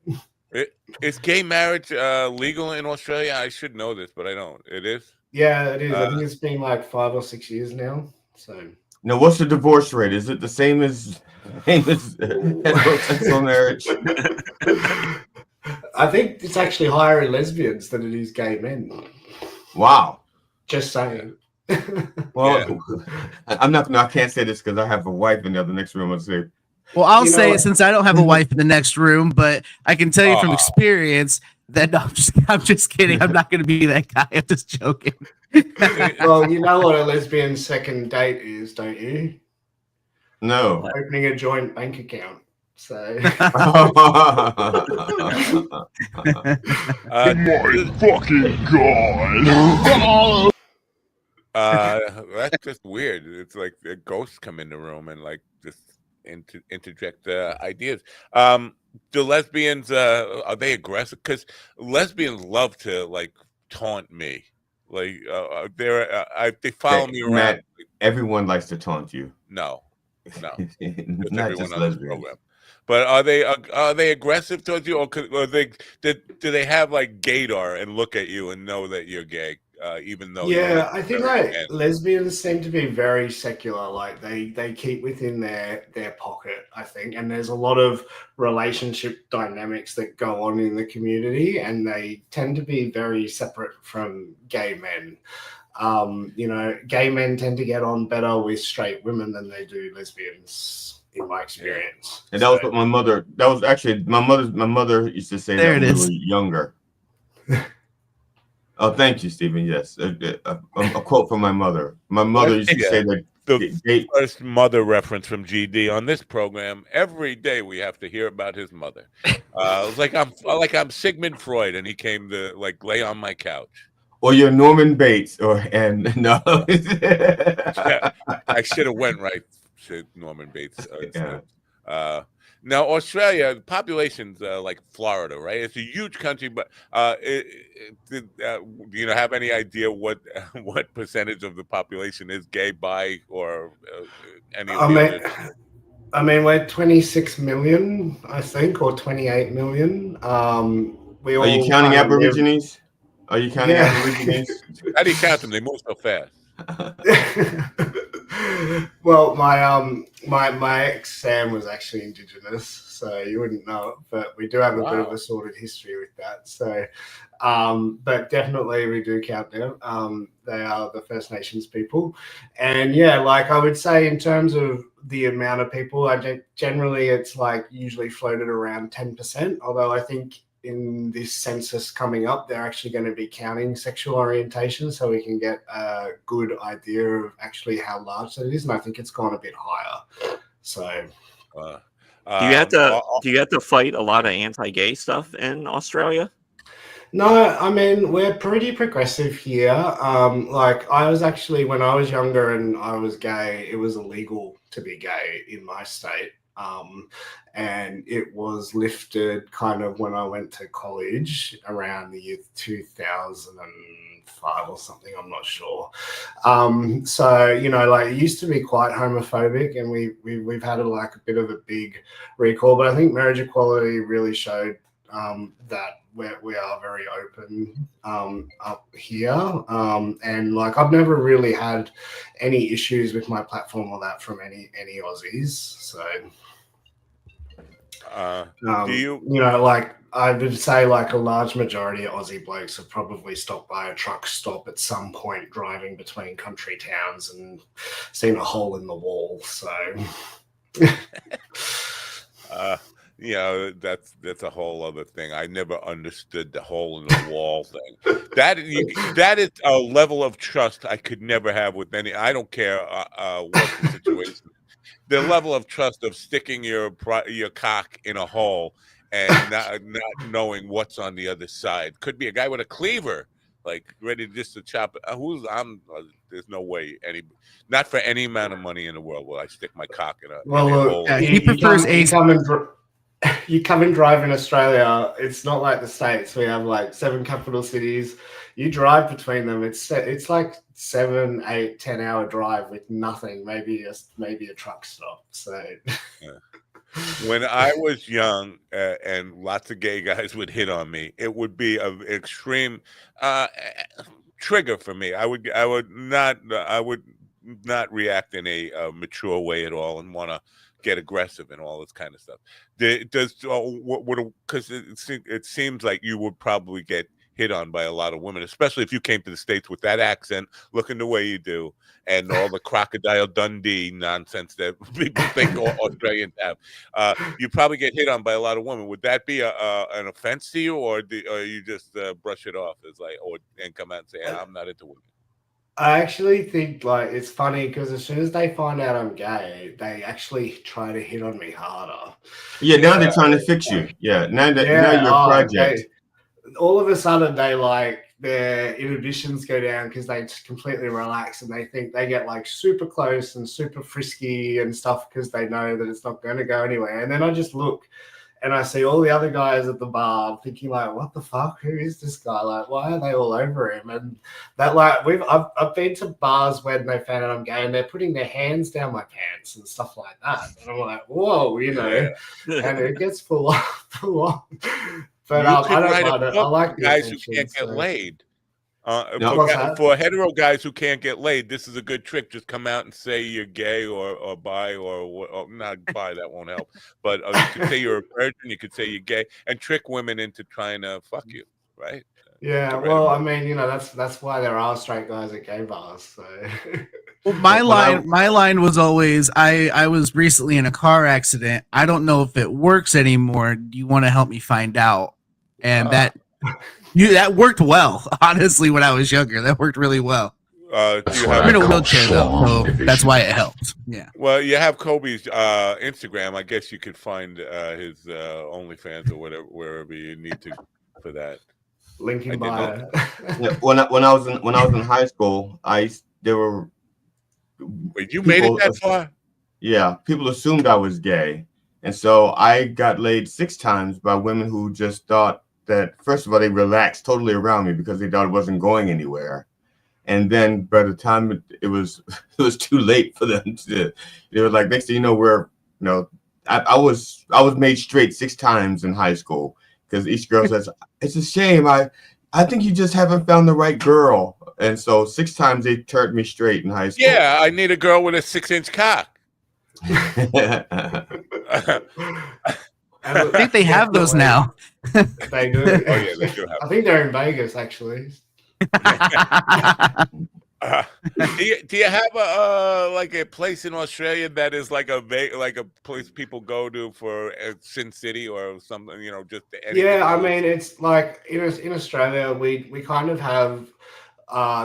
Is gay marriage legal in Australia? I should know this, but I don't. It is? Yeah, it is. I think it's been like 5 or 6 years now. So Now, what's the divorce rate? Is it the same as heterosexual marriage? I think it's actually higher in lesbians than it is gay men. Wow. Just saying. Well, I can't say this because I have a wife in the other next room. I'll say. Well, I'll say it since I don't have a wife in the next room, but I can tell you from experience that I'm just kidding. I'm not going to be that guy. I'm just joking. Well, you know what a lesbian's second date is, don't you? No. Opening a joint bank account. So. My fucking God. That's just weird. It's like the ghosts come in the room and like just interject ideas. Do lesbians are they aggressive? Because lesbians love to like taunt me. Like they follow me around. Matt, everyone likes to taunt you. No, not everyone just on this lesbians. program. But are they aggressive towards you, or do they have like gaydar and look at you and know that you're gay, even though? Yeah, I think like lesbians seem to be very secular. Like they keep within their pocket, I think, and there's a lot of relationship dynamics that go on in the community, and they tend to be very separate from gay men. Gay men tend to get on better with straight women than they do lesbians. In my experience, and that was what my mother. That was actually my mother used to say that when we were younger. Oh, thank you, Stephen. Yes, a quote from my mother. My mother used to say that the first mother reference from GD on this program. Every day we have to hear about his mother. It's like I'm Sigmund Freud, and he came to like lay on my couch. Or you're Norman Bates, no. Yeah, I should have went right to Norman Bates. Now Australia, the population's like Florida, right? It's a huge country, but do you have any idea what percentage of the population is gay, bi, or any of the others? I mean, we're 26 million, I think, or 28 million. Are you counting Aborigines? Are you counting Aborigines? How do you count them? They move so fast. Well, my ex Sam was actually Indigenous, so you wouldn't know it, but we do have a bit of a sordid history with that. So, but definitely we do count them. They are the First Nations people, and like I would say in terms of the amount of people, generally it's like usually floated around 10%. Although I think in this census coming up, they're actually going to be counting sexual orientation, so we can get a good idea of actually how large that is. And I think it's gone a bit higher. So, do you have to fight a lot of anti-gay stuff in Australia? No, I mean, we're pretty progressive here. Like I was actually, when I was younger and I was gay, it was illegal to be gay in my state. And it was lifted kind of when I went to college around the year 2005 or something, I'm not sure. So, like it used to be quite homophobic, and we've had like a bit of a big recall, but I think marriage equality really showed that we are very open up here. And like I've never really had any issues with my platform or that from any Aussies. So Do you? Like I would say, like a large majority of Aussie blokes have probably stopped by a truck stop at some point driving between country towns and seen a hole in the wall. So, that's a whole other thing. I never understood the hole in the wall thing. That is a level of trust I could never have with any. I don't care what the situation. The level of trust of sticking your cock in a hole and not knowing what's on the other side. Could be a guy with a cleaver, like ready just to chop it. There's no way not for any amount of money in the world will I stick my cock in a hole. Yeah, he prefers you come and drive in Australia. It's not like the States. We have like 7 capital cities. You drive between them. It's like 7, 8, 10-hour drive with nothing. Maybe a truck stop. So. Yeah. When I was young and lots of gay guys would hit on me, it would be an extreme trigger for me. I would not react in a mature way at all and want to get aggressive and all this kind of stuff. Because it seems like you would probably get hit on by a lot of women, especially if you came to the States with that accent, looking the way you do, and all the Crocodile Dundee nonsense that people think Australians have. You probably get hit on by a lot of women. Would that be an offense to you, or you just brush it off as and come out and say, I'm not into women? I actually think like it's funny because as soon as they find out I'm gay, they actually try to hit on me harder. Yeah, now they're trying to fix you. Yeah, now you're a project. All of a sudden, their inhibitions go down because they just completely relax and they think they get like super close and super frisky and stuff because they know that it's not going to go anywhere. And then I just look and I see all the other guys at the bar thinking like, what the fuck? Who is this guy? Like, why are they all over him? And that I've been to bars when they found out I'm gay and they're putting their hands down my pants and stuff like that. And I'm like, whoa, and it gets full on. But I don't mind it. I like guys who can't get laid. For hetero guys who can't get laid, this is a good trick. Just come out and say you're gay or bi or not bi. That won't help. But you could say you're a virgin. You could say you're gay and trick women into trying to fuck you, right? Yeah. Well, I mean, that's why there are straight guys at gay bars. So. Well, my line was always, I was recently in a car accident. I don't know if it works anymore. Do you want to help me find out? And that worked well. Honestly, when I was younger, that worked really well. I'm in a wheelchair though, so that's why it helped. Yeah. Well, you have Kobe's Instagram. I guess you could find his OnlyFans or whatever wherever you need to for that. Link in bio. Yeah, when I was in high school, there were. Wait, you made it that far? Yeah, people assumed I was gay, and so I got laid 6 times by women who just thought that, first of all, they relaxed totally around me because they thought it wasn't going anywhere. And then by the time it was too late for them to, they were like, next thing you know, I was made straight 6 times in high school because each girl says, it's a shame. I think you just haven't found the right girl. And so 6 times they turned me straight in high school. Yeah, I need a girl with a 6-inch cock. I think they have those now. They do. Oh yeah, they do have. I think they're in Vegas actually. Do you have a place in Australia that is like a place people go to for Sin City or something? Just yeah. I mean, it's like in Australia, we kind of have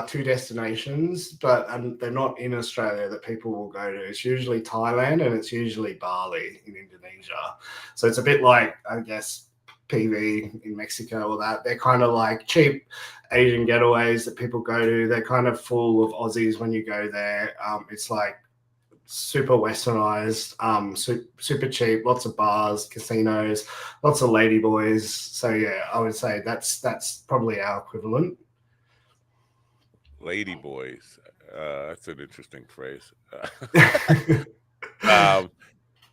2 destinations, but they're not in Australia that people will go to. It's usually Thailand and it's usually Bali in Indonesia. So it's a bit like, I guess, PV in Mexico or that. They're kind of like cheap Asian getaways that people go to. They're kind of full of Aussies when you go there. It's like super westernized, super cheap, lots of bars, casinos, lots of ladyboys. So yeah, I would say that's probably our equivalent. Lady boys, that's an interesting phrase.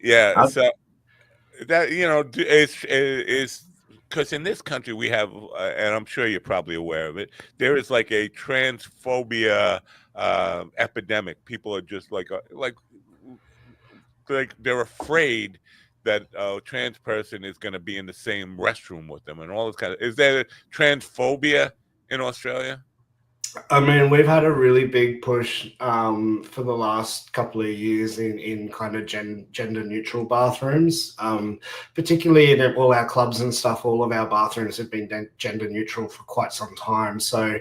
Yeah, so that is because in this country we have, and I'm sure you're probably aware of it. There is like a transphobia epidemic. People are just like they're afraid that a trans person is going to be in the same restroom with them and all this kind of. Is there transphobia in Australia? I mean, we've had a really big push for the last couple of years in kind of gender neutral bathrooms, particularly in all our clubs and stuff. All of our bathrooms have been gender neutral for quite some time. So,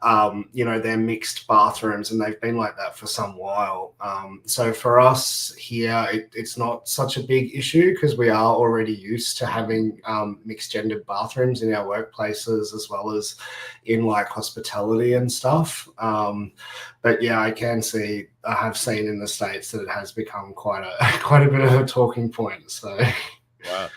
they're mixed bathrooms, and they've been like that for some while. So for us here, it's not such a big issue because we are already used to having mixed gendered bathrooms in our workplaces as well as in like hospitality and stuff. But yeah, I have seen in the States that it has become quite a bit of a talking point. So wow.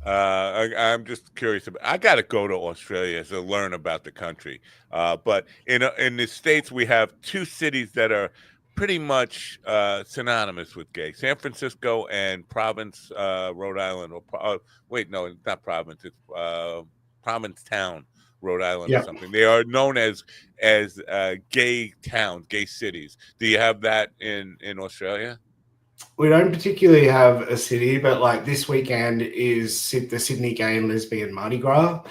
I'm just curious I got to go to Australia to learn about the country. But in the States, we have two cities that are pretty much synonymous with gay: San Francisco and Providence, Rhode Island. Wait, no, it's not Providence. It's Provincetown, Rhode Island, or something. They are known as gay towns, gay cities. Do you have that in Australia? We don't particularly have a city, but like this weekend is the Sydney Gay and Lesbian Mardi Gras.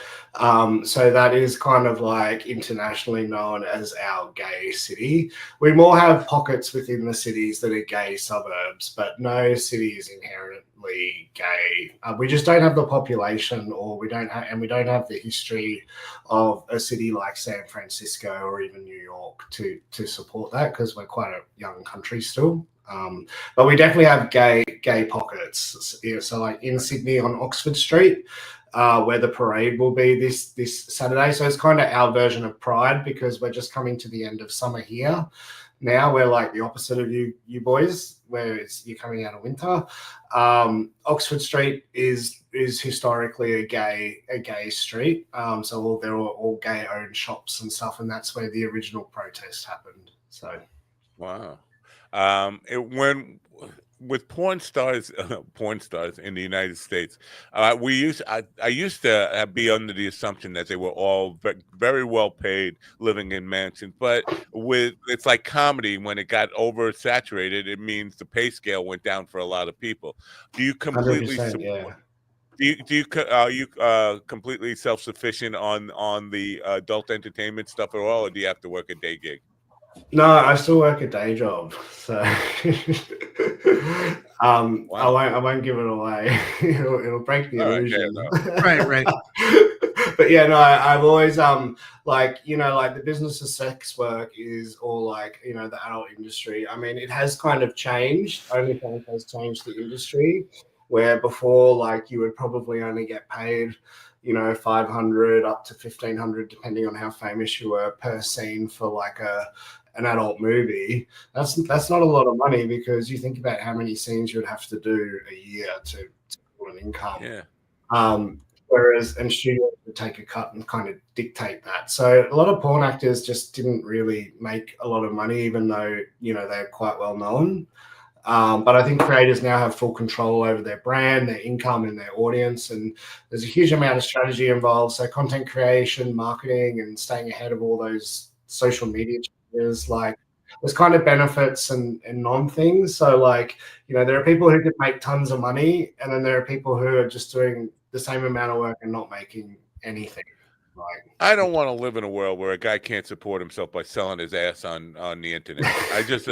So that is kind of like internationally known as our gay city. We more have pockets within the cities that are gay suburbs, but no city is inherently gay. We just don't have the population, or we don't have the history of a city like San Francisco or even New York to support that, because we're quite a young country still. But we definitely have gay pockets. So like in Sydney on Oxford Street, where the parade will be this Saturday. So it's kind of our version of Pride, because we're just coming to the end of summer here. Now we're like the opposite of you boys, where you're coming out of winter. Oxford Street is historically a gay street. So they're all gay owned shops and stuff, and that's where the original protest happened. So wow. With porn stars in the United States, I used to be under the assumption that they were all very well paid, living in mansions. But it's like comedy. When it got oversaturated, it means the pay scale went down for a lot of people. Do you completely support? Yeah. Are you completely self-sufficient on the adult entertainment stuff at all, or do you have to work a day gig? No, I still work a day job, so wow. I won't give it away. It'll break the illusion. Right. But yeah, no, I've always like the business of sex work is all like the adult industry. I mean, it has kind of changed. OnlyFans has changed the industry, where before like you would probably only get paid $500 up to $1,500, depending on how famous you were, per scene for like an adult movie. That's not a lot of money, because you think about how many scenes you would have to do a year to put an income. Yeah. Whereas studios would take a cut and kind of dictate that. So a lot of porn actors just didn't really make a lot of money, even though they're quite well known. But I think creators now have full control over their brand, their income, and their audience. And there's a huge amount of strategy involved. So content creation, marketing, and staying ahead of all those social media changes. Like there's kind of benefits and non-things. So like, there are people who could make tons of money, and then there are people who are just doing the same amount of work and not making anything. Like, I don't want to live in a world where a guy can't support himself by selling his ass on the internet. I just,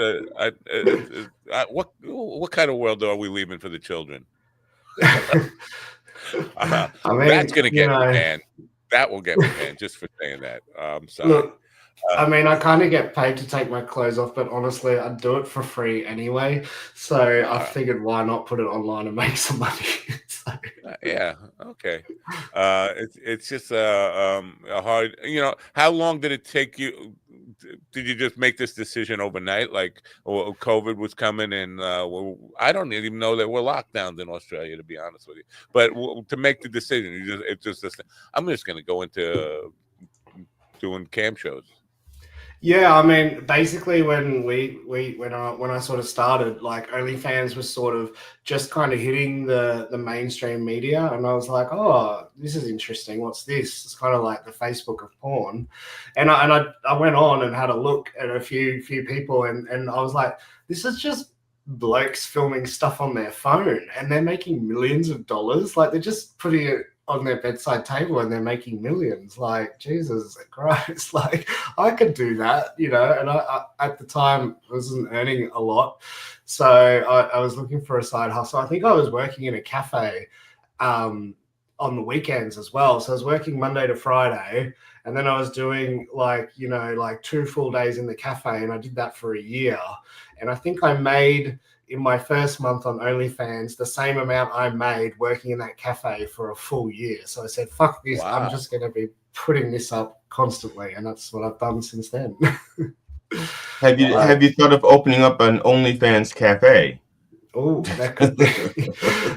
what kind of world are we leaving for the children? I mean, that's going to get me banned. That will get me banned just for saying that. I'm sorry. Look, I mean, I kind of get paid to take my clothes off, but honestly, I do it for free anyway. So I figured, why not put it online and make some money? Yeah. Okay. It's just a hard. How long did it take you? Did you just make this decision overnight? Like, COVID was coming, and I don't even know there were lockdowns in Australia, to be honest with you. But to make the decision, I'm just going to go into doing cam shows. Yeah, I mean, basically when I sort of started, like OnlyFans was sort of just kind of hitting the mainstream media, and I was like, oh, this is interesting. What's this? It's kind of like the Facebook of porn, and I went on and had a look at a few people, and I was like, this is just blokes filming stuff on their phone, and they're making millions of dollars. Like, they're just putting it on their bedside table and they're making millions. Like, Jesus Christ, like, I could do that, you know. And I at the time wasn't earning a lot, so I was looking for a side hustle. I think I was working in a cafe on the weekends as well. So I was working Monday to Friday, and then I was doing like 2 full days in the cafe, and I did that for a year. And I think I made, in my first month on OnlyFans, the same amount I made working in that cafe for a full year. So I said, fuck this, wow. I'm just going to be putting this up constantly. And that's what I've done since then. Have you thought of opening up an OnlyFans cafe? Oh, that could be.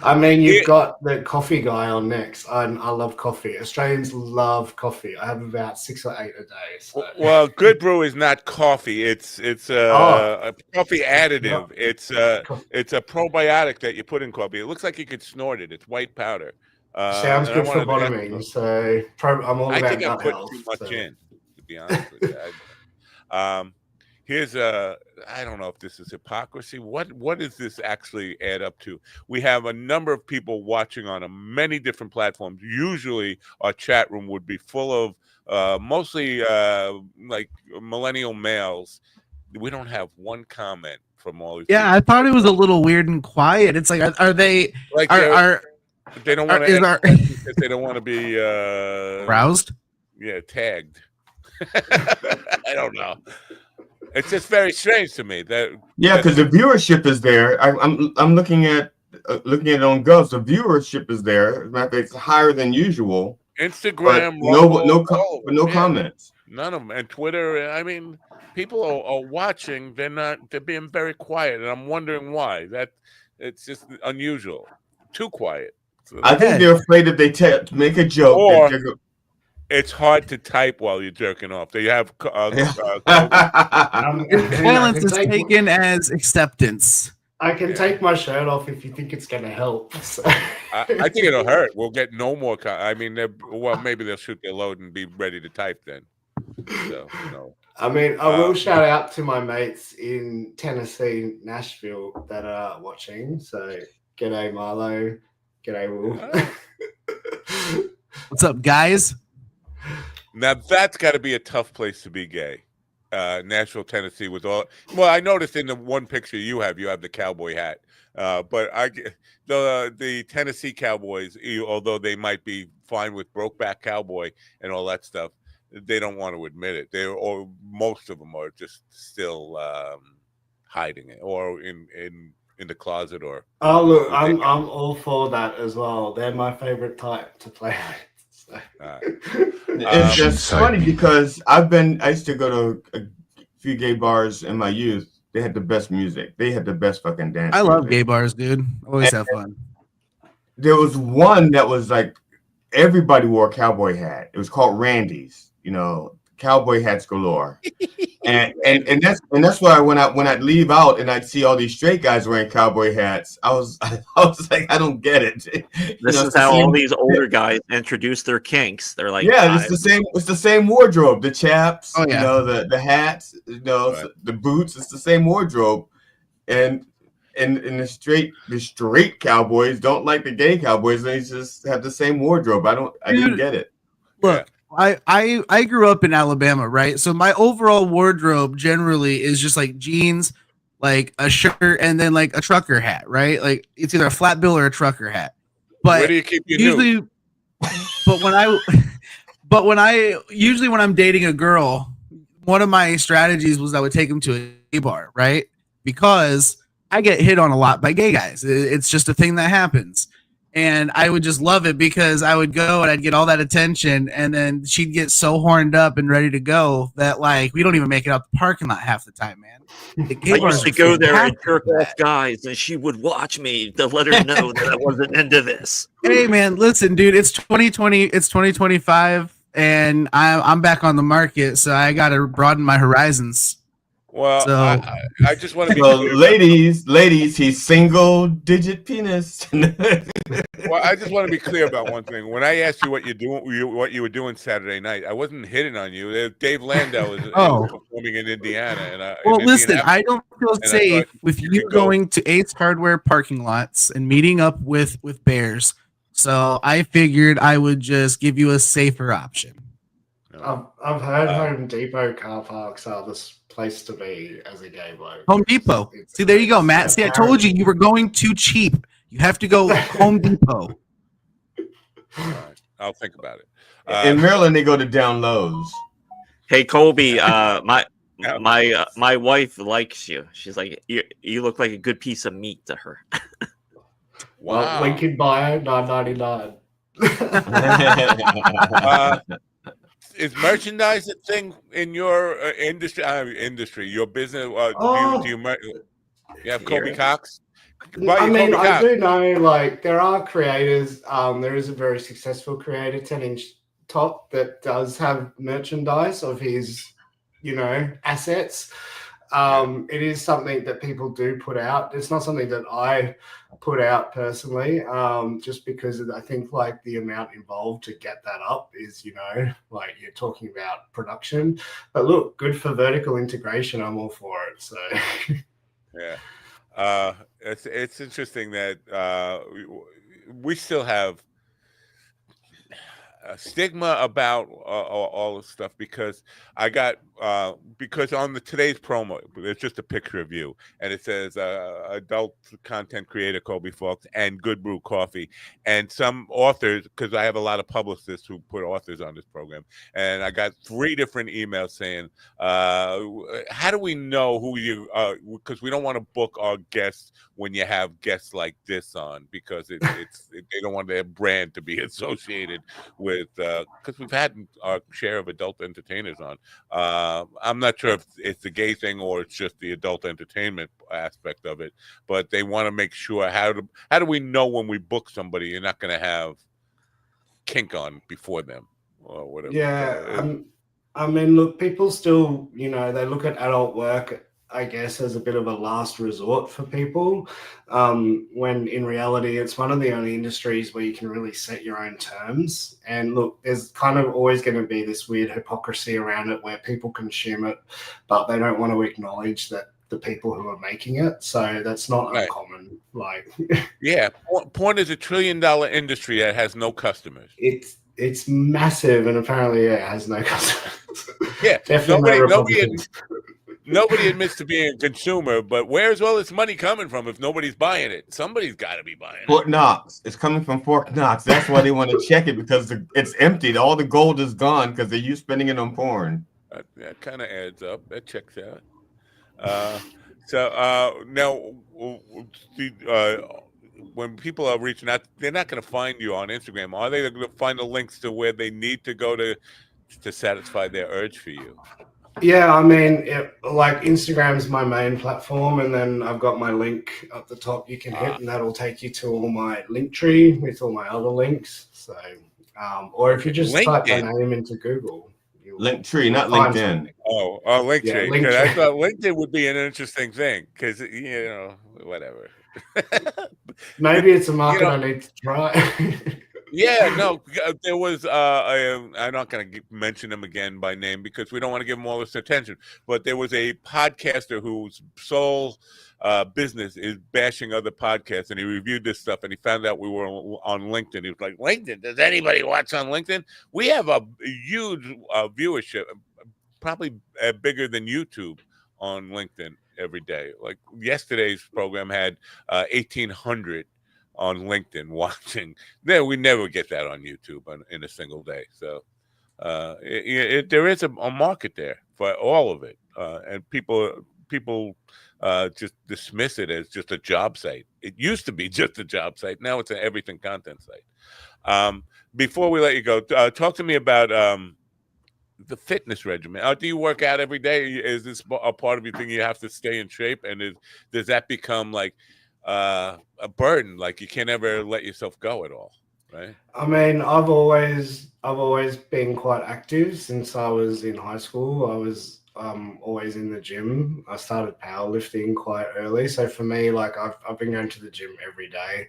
I mean, you've got the coffee guy on next. I love coffee. Australians love coffee. I have about 6 or 8 a day. So. Well, Good Brew is not coffee. It's a coffee additive. No. It's a probiotic that you put in coffee. It looks like you could snort it. It's white powder. Sounds good for bottoming. So I'm all about I think I'm putting health, too much in, to be honest with you. Here's I don't know if this is hypocrisy. What does this actually add up to? We have a number of people watching on many different platforms. Usually our chat room would be full of mostly like millennial males. We don't have one comment from all these people. I thought it was a little weird and quiet. It's like, are they like they don't want to because they don't want to be browsed? Yeah, tagged. I don't know. It's just very strange to me that because the viewership is there. I'm looking at it on Gov. The viewership is there. It's higher than usual. Instagram, no comments. None of them. And Twitter. I mean, people are watching. They're being very quiet, and I'm wondering why. It's just unusual. Too quiet. So I think they're afraid if they make a joke. Or it's hard to type while you're jerking off. They have silence is taken as acceptance. I can take my shirt off if you think it's going to help. So. I think it'll hurt. We'll get no more. I mean, maybe they'll shoot their load and be ready to type then. So, no. I mean, I will shout out to my mates in Tennessee, Nashville that are watching. So, g'day Marlo, g'day Will. What's up, guys? Now that's got to be a tough place to be gay. Nashville, Tennessee, with all. Well, I noticed in the one picture you have the cowboy hat. But the Tennessee Cowboys, although they might be fine with Brokeback Cowboy and all that stuff, they don't want to admit it. Most of them are just still hiding it, or in the closet, or. Oh look, I'm all for that as well. They're my favorite type to play. It's just funny because I used to go to a few gay bars in my youth. They had the best music. They had the best fucking dance. I love gay bars, dude. Always have fun. There was one that was like everybody wore a cowboy hat. It was called Randy's. Cowboy hats galore. and that's why when I'd leave out and I'd see all these straight guys wearing cowboy hats, I was like, I don't get it. This is how all these older guys introduce their kinks. They're like, it's the same wardrobe. The chaps, the hats, right. The boots. It's the same wardrobe, and the straight cowboys don't like the gay cowboys. They just have the same wardrobe. I didn't get it. Look. Yeah. I grew up in Alabama, right? So my overall wardrobe generally is just like jeans, like a shirt, and then like a trucker hat, right? Like it's either a flat bill or a trucker hat. But where do you keep your usually, nude? when I'm dating a girl, one of my strategies was I would take them to a gay bar, right? Because I get hit on a lot by gay guys. It's just a thing that happens. And I would just love it because I would go and I'd get all that attention, and then she'd get so horned up and ready to go that like we don't even make it out the parking lot half the time, man. I used to go there and jerk off guys, and she would watch me to let her know that I wasn't into this. Hey man, listen, dude, it's 2020, it's 2025, and I'm back on the market, so I got to broaden my horizons. Well, so, I just want to be ladies, he's single digit penis. Well, I just want to be clear about one thing. When I asked you what you were doing Saturday night, I wasn't hitting on you. Dave Landau is performing in Indiana, and well, listen, I don't feel safe with you going to Ace Hardware parking lots and meeting up with bears. So I figured I would just give you a safer option. I've heard Home Depot car parks are the place to be as a gay bloke. Home Depot. See, there you go, Matt. See, I told you were going too cheap. You have to go Home Depot. All right, I'll think about it. In Maryland, they go to Down Lows. Hey, Colby, my wife likes you. She's like, you look like a good piece of meat to her. Wow. Well, link in bio, $9.99. Is merchandise a thing in your industry, your business? Do you have Colby Cox? I mean, I do know, like, there are creators. There is a very successful creator, 10-inch top, that does have merchandise of his, assets. It is something that people do put out. It's not something that I put out personally, just because I think like the amount involved to get that up is, like you're talking about production. But look, good for vertical integration. I'm all for it. So yeah, it's interesting that we still have a stigma about all this stuff because because on today's promo it's just a picture of you and it says adult content creator Colby Fawkes and Good Brew Coffee, and some authors, because I have a lot of publicists who put authors on this program, and I got 3 different emails saying how do we know who you because we don't want to book our guests when you have guests like this on, because they don't want their brand to be associated with because we've had our share of adult entertainers on. I'm not sure if it's the gay thing or it's just the adult entertainment aspect of it, but they want to make sure how do we know when we book somebody you're not going to have kink on before them or whatever. Yeah, I mean, look, people still, they look at adult work, I guess, as a bit of a last resort for people, when in reality it's one of the only industries where you can really set your own terms. And look, there's kind of always going to be this weird hypocrisy around it where people consume it, but they don't want to acknowledge that the people who are making it. So that's not uncommon. Like, yeah, porn is $1 trillion industry that has no customers. It's massive, and apparently it has no customers. Yeah, definitely nobody admits to being a consumer, but where's all this money coming from if nobody's buying it? Somebody's got to be buying it. Fort Knox. It's coming from Fort Knox. That's why they want to check it, because it's emptied. All the gold is gone because they're spending it on porn. That kind of adds up. That checks out. So now, when people are reaching out, they're not going to find you on Instagram. Are they going to find the links to where they need to go to satisfy their urge for you? Yeah, I mean, like Instagram's my main platform, and then I've got my link at the top you can hit, and that'll take you to all my link tree with all my other links. So, or if you just type my name into Google. Link tree, not LinkedIn. Oh, link tree. Because I thought LinkedIn would be an interesting thing, because whatever. Maybe it's a market I need to try. Yeah, no, there was, I'm not going to mention him again by name because we don't want to give him all this attention, but there was a podcaster whose sole business is bashing other podcasts, and he reviewed this stuff, and he found out we were on LinkedIn. He was like, LinkedIn? Does anybody watch on LinkedIn? We have a huge viewership, probably bigger than YouTube on LinkedIn every day. Like yesterday's program had 1,800 on LinkedIn watching. We never get that on YouTube in a single day. So there is a market there for all of it, and people just dismiss it as just a job site. It used to be just a job site. Now it's an everything content site. Before we let you go, talk to me about the fitness regimen. Do you work out every day? Is this a part of your thing? You have to stay in shape, and does that become like a burden? Like you can't ever let yourself go at all, right? I mean, I've always been quite active since I was in high school. always in the gym. I started powerlifting quite early. So for me, like I've been going to the gym every day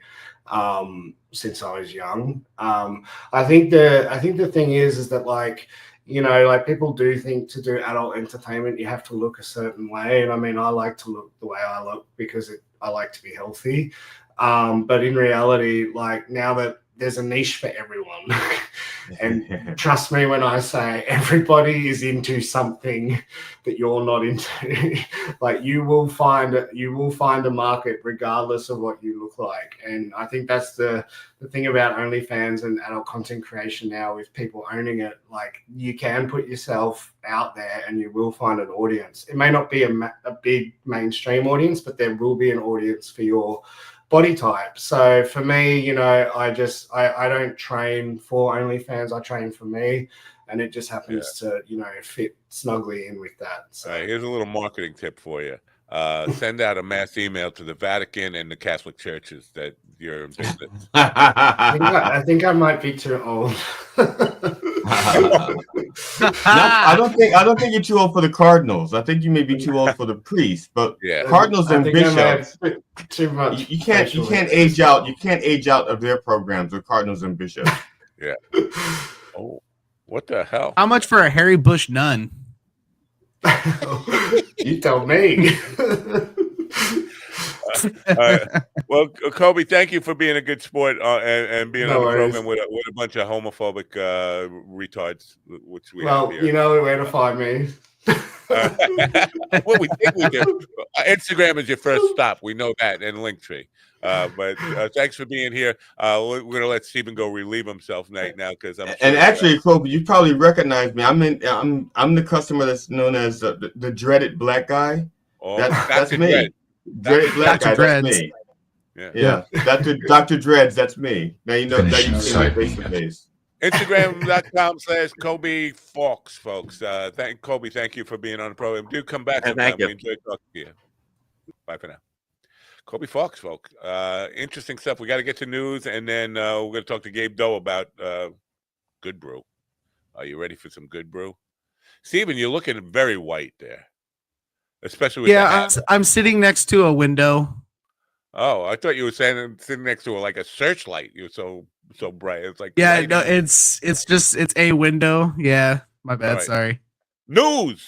since I was young. I think the thing is that like, you know, like people do think to do adult entertainment, you have to look a certain way. And I mean, I like to look the way I look because I like to be healthy. But in reality, like now that there's a niche for everyone, and trust me when I say everybody is into something that you're not into. Like you will find a market regardless of what you look like. And I think that's the thing about OnlyFans and adult content creation now, with people owning it. Like you can put yourself out there and you will find an audience. It may not be a big mainstream audience, but there will be an audience for your body type. So for me, you know, I don't train for OnlyFans. I train for me, and it just happens to, you know, fit snugly in with that. So here's a little marketing tip for you. Send out a mass email to the Vatican and the Catholic churches that you're in business. I think I might be too old. I don't think you're too old for the cardinals. I think you may be too old for the priests. But cardinals and bishops, too much. You can't age out. You can't age out of their programs with cardinals and bishops. Yeah. Oh, what the hell? How much for a Harry Bush nun? You tell me. Well, Kobe, thank you for being a good sport and being on the program with a bunch of homophobic retards, which we have here. You know where to find me. Well, we think we do. Instagram is your first stop. We know that, and Linktree. But thanks for being here. We're gonna let Stephen go relieve himself right now because I'm. And actually, Kobe, you probably recognize me. I'm the customer that's known as the dreaded black guy. Oh, that's me. Dreaded black guy. That's me. Yeah. Dr. Dreads. That's me. Now you know that you see my face to face. Instagram.com/Kobe Fawkes, folks. Thank you for being on the program. Do come back sometime. We enjoy talking to you. Bye for now. Kobe Fawkes, folks. Interesting stuff. We got to get to news, and then we're going to talk to Gabe Doe about Good Brew. Are you ready for some Good Brew? Stephen, you're looking very white there, especially with the hat. I'm sitting next to a window. Oh, I thought you were saying sitting next to like a searchlight. You're so bright. It's like no, it's a window. Yeah, my bad. Right. Sorry. News.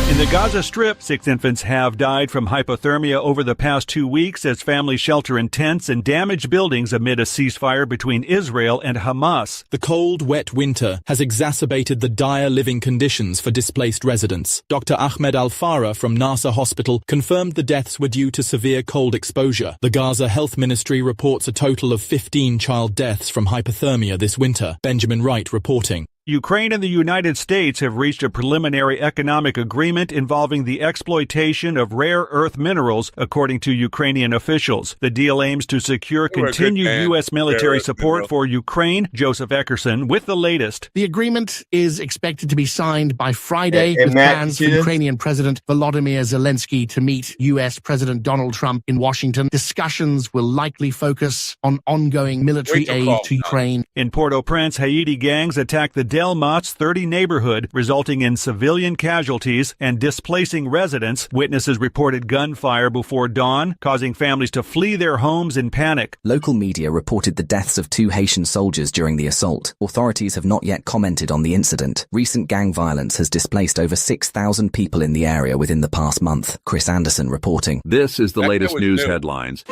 In the Gaza Strip, 6 infants have died from hypothermia over the past 2 weeks as families shelter in tents and damaged buildings amid a ceasefire between Israel and Hamas. The cold, wet winter has exacerbated the dire living conditions for displaced residents. Dr. Ahmed Al-Farah from Nasser Hospital confirmed the deaths were due to severe cold exposure. The Gaza Health Ministry reports a total of 15 child deaths from hypothermia this winter. Benjamin Wright reporting. Ukraine and the United States have reached a preliminary economic agreement involving the exploitation of rare earth minerals, according to Ukrainian officials. The deal aims to secure continued U.S. military support for Ukraine. Joseph Eckerson with the latest. The agreement is expected to be signed by Friday, with plans for Ukrainian President Volodymyr Zelensky to meet U.S. President Donald Trump in Washington. Discussions will likely focus on ongoing military aid to Ukraine. In Port-au-Prince, Haiti gangs attacked the Del Mott's 30 neighborhood, resulting in civilian casualties and displacing residents. Witnesses reported gunfire before dawn, causing families to flee their homes in panic. Local media reported the deaths of 2 Haitian soldiers during the assault. Authorities have not yet commented on the incident. Recent gang violence has displaced over 6,000 people in the area within the past month. Chris Anderson reporting. This is the latest news headlines.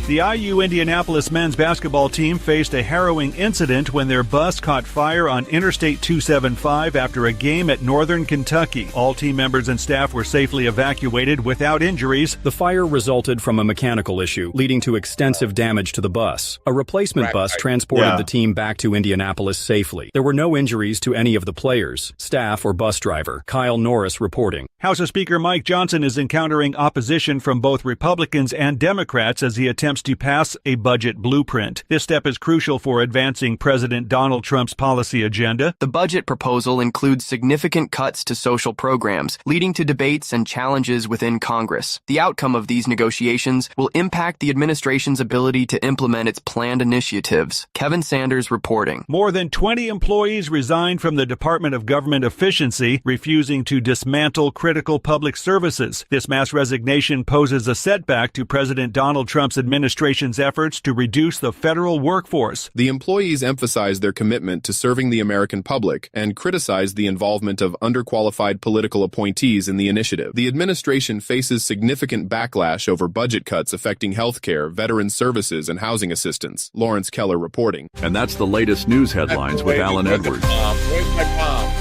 The IU Indianapolis men's basketball team faced a harrowing incident when their bus caught fire on Interstate 275 after a game at Northern Kentucky. All team members and staff were safely evacuated without injuries. The fire resulted from a mechanical issue, leading to extensive damage to the bus. A replacement bus transported the team back to Indianapolis safely. There were no injuries to any of the players, staff, or bus driver. Kyle Norris reporting. House Speaker Mike Johnson is encountering opposition from both Republicans and Democrats as he attempts attempts to pass a budget blueprint. This step is crucial for advancing President Donald Trump's policy agenda. The budget proposal includes significant cuts to social programs, leading to debates and challenges within Congress. The outcome of these negotiations will impact the administration's ability to implement its planned initiatives. Kevin Sanders reporting. More than 20 employees resigned from the Department of Government Efficiency, refusing to dismantle critical public services. This mass resignation poses a setback to President Donald Trump's administration's efforts to reduce the federal workforce. The employees emphasized their commitment to serving the American public and criticized the involvement of underqualified political appointees in the initiative. The administration faces significant backlash over budget cuts affecting healthcare, veteran services, and housing assistance. Lawrence Keller reporting. And that's the latest news headlines with Alan Edwards. Where's my palm?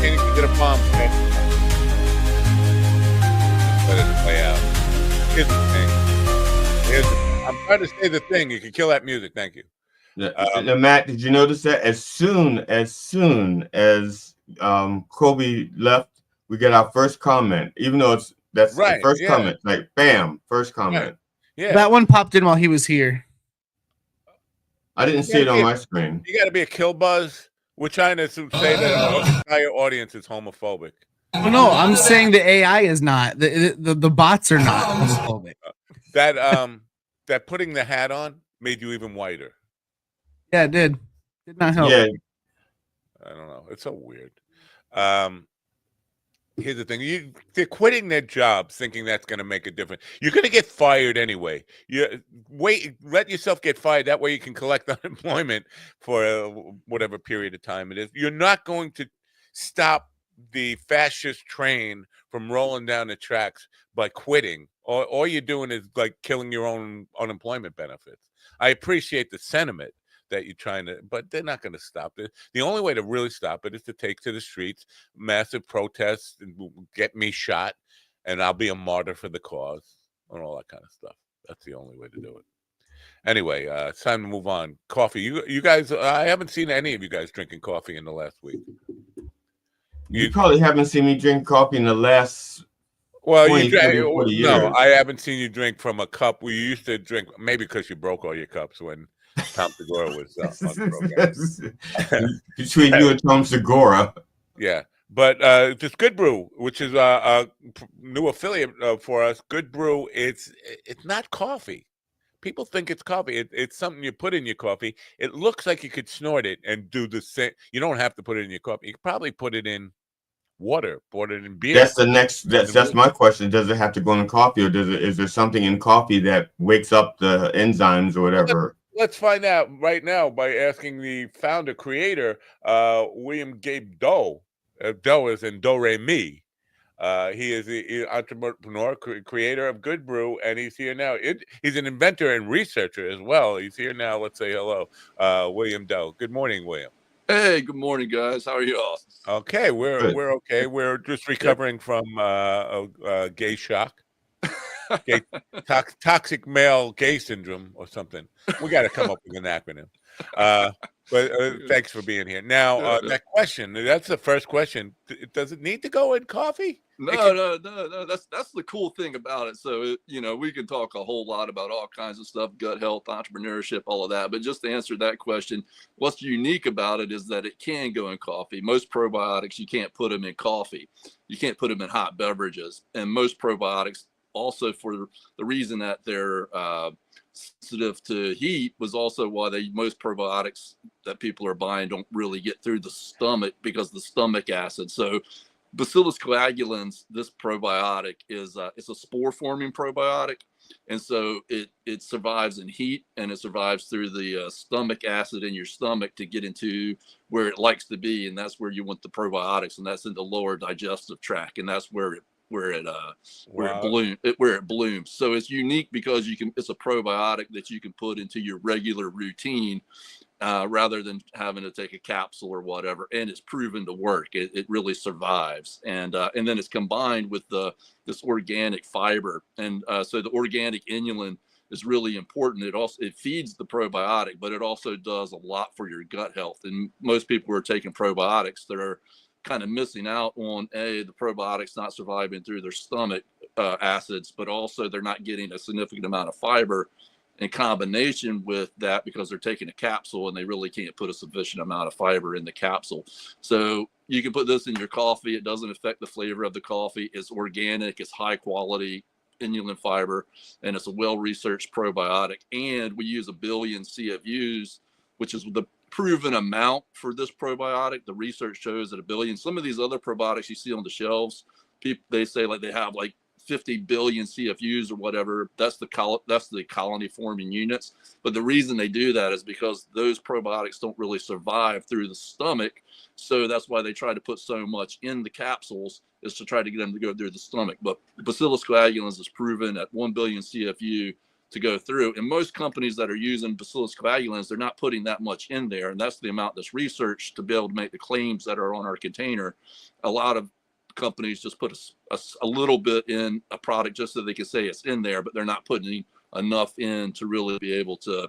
Can't even get a palm. Let it play out. Here's the thing. I'm trying to say the thing. You can kill that music. Thank you. Now, Matt, did you notice that as soon as Kobe left, we get our first comment, even though that's right, the first comment, like bam, first comment. Right. Yeah, that one popped in while he was here. I didn't see it on my screen. You got to be a kill buzz. We're trying to say that the entire audience is homophobic. Well, no, I'm saying the AI is not. The bots are not homophobic. That putting the hat on made you even whiter. Yeah, it did. Did not help. Yeah. I don't know. It's so weird. Here's the thing. They're quitting their jobs thinking that's going to make a difference. You're going to get fired anyway. Let yourself get fired. That way you can collect unemployment for whatever period of time it is. You're not going to stop the fascist train from rolling down the tracks by quitting. All you're doing is like killing your own unemployment benefits. I appreciate the sentiment that you're trying to, but they're not going to stop it. The only way to really stop it is to take to the streets, massive protests, and get me shot, and I'll be a martyr for the cause, and all that kind of stuff. That's the only way to do it. Anyway, it's time to move on. Coffee. You guys, I haven't seen any of you guys drinking coffee in the last week. You probably haven't seen me drink coffee in the last. Well, 20, 40 years. No, I haven't seen you drink from a cup. We used to drink, maybe because you broke all your cups when Tom Segura was on the program. Between you and Tom Segura. Yeah, but this Good Brew, which is a new affiliate for us, Good Brew, it's not coffee. People think it's coffee. It's something you put in your coffee. It looks like you could snort it and do the same. You don't have to put it in your coffee. You could probably put it in water, put it in beer. That's the next. That's my question. Does it have to go in coffee, or is there something in coffee that wakes up the enzymes or whatever? Let's find out right now by asking the founder creator, William Gabe Doe. Doe is in Do Re Mi. He is the entrepreneur, creator of Good Brew, and he's here now. He's an inventor and researcher as well. He's here now. Let's say hello, William Doe. Good morning, William. Hey, good morning, guys. How are you all? Okay, we're okay. We're just recovering from a gay shock, toxic male gay syndrome or something. We got to come up with an acronym. But thanks for being here. Now, that question, that's the first question. Does it need to go in coffee? No. That's the cool thing about it. So, we can talk a whole lot about all kinds of stuff, gut health, entrepreneurship, all of that. But just to answer that question, what's unique about it is that it can go in coffee. Most probiotics, you can't put them in coffee. You can't put them in hot beverages. And most probiotics, also for the reason that they're sensitive to heat, was also why most probiotics that people are buying don't really get through the stomach because of the stomach acid. So Bacillus coagulans, this probiotic is it's a spore forming probiotic, and so it survives in heat, and it survives through the stomach acid in your stomach to get into where it likes to be, and that's where you want the probiotics, and that's in the lower digestive tract, and that's where it blooms. So it's unique because it's a probiotic that you can put into your regular routine rather than having to take a capsule or whatever. And it's proven to work. It really survives. And then it's combined with this organic fiber. And so the organic inulin is really important. It feeds the probiotic, but it also does a lot for your gut health. And most people who are taking probiotics that are kind of missing out on the probiotics not surviving through their stomach acids, but also they're not getting a significant amount of fiber in combination with that, because they're taking a capsule and they really can't put a sufficient amount of fiber in the capsule. So you can put this in your coffee. It doesn't affect the flavor of the coffee. It's organic, it's high quality inulin fiber, and it's a well-researched probiotic. And we use 1 billion CFUs, which is the proven amount for this probiotic. The research shows that 1 billion. Some of these other probiotics you see on the shelves, people, they say like they have like 50 billion CFUs or whatever. That's the colony forming units. But the reason they do that is because those probiotics don't really survive through the stomach. So that's why they try to put so much in the capsules, is to try to get them to go through the stomach. But Bacillus coagulans is proven at 1 billion CFU to go through. And most companies that are using Bacillus coagulans, they're not putting that much in there. And that's the amount that's researched to be able to make the claims that are on our container. A lot of companies just put a little bit in a product just so they can say it's in there, but they're not putting enough in to really be able to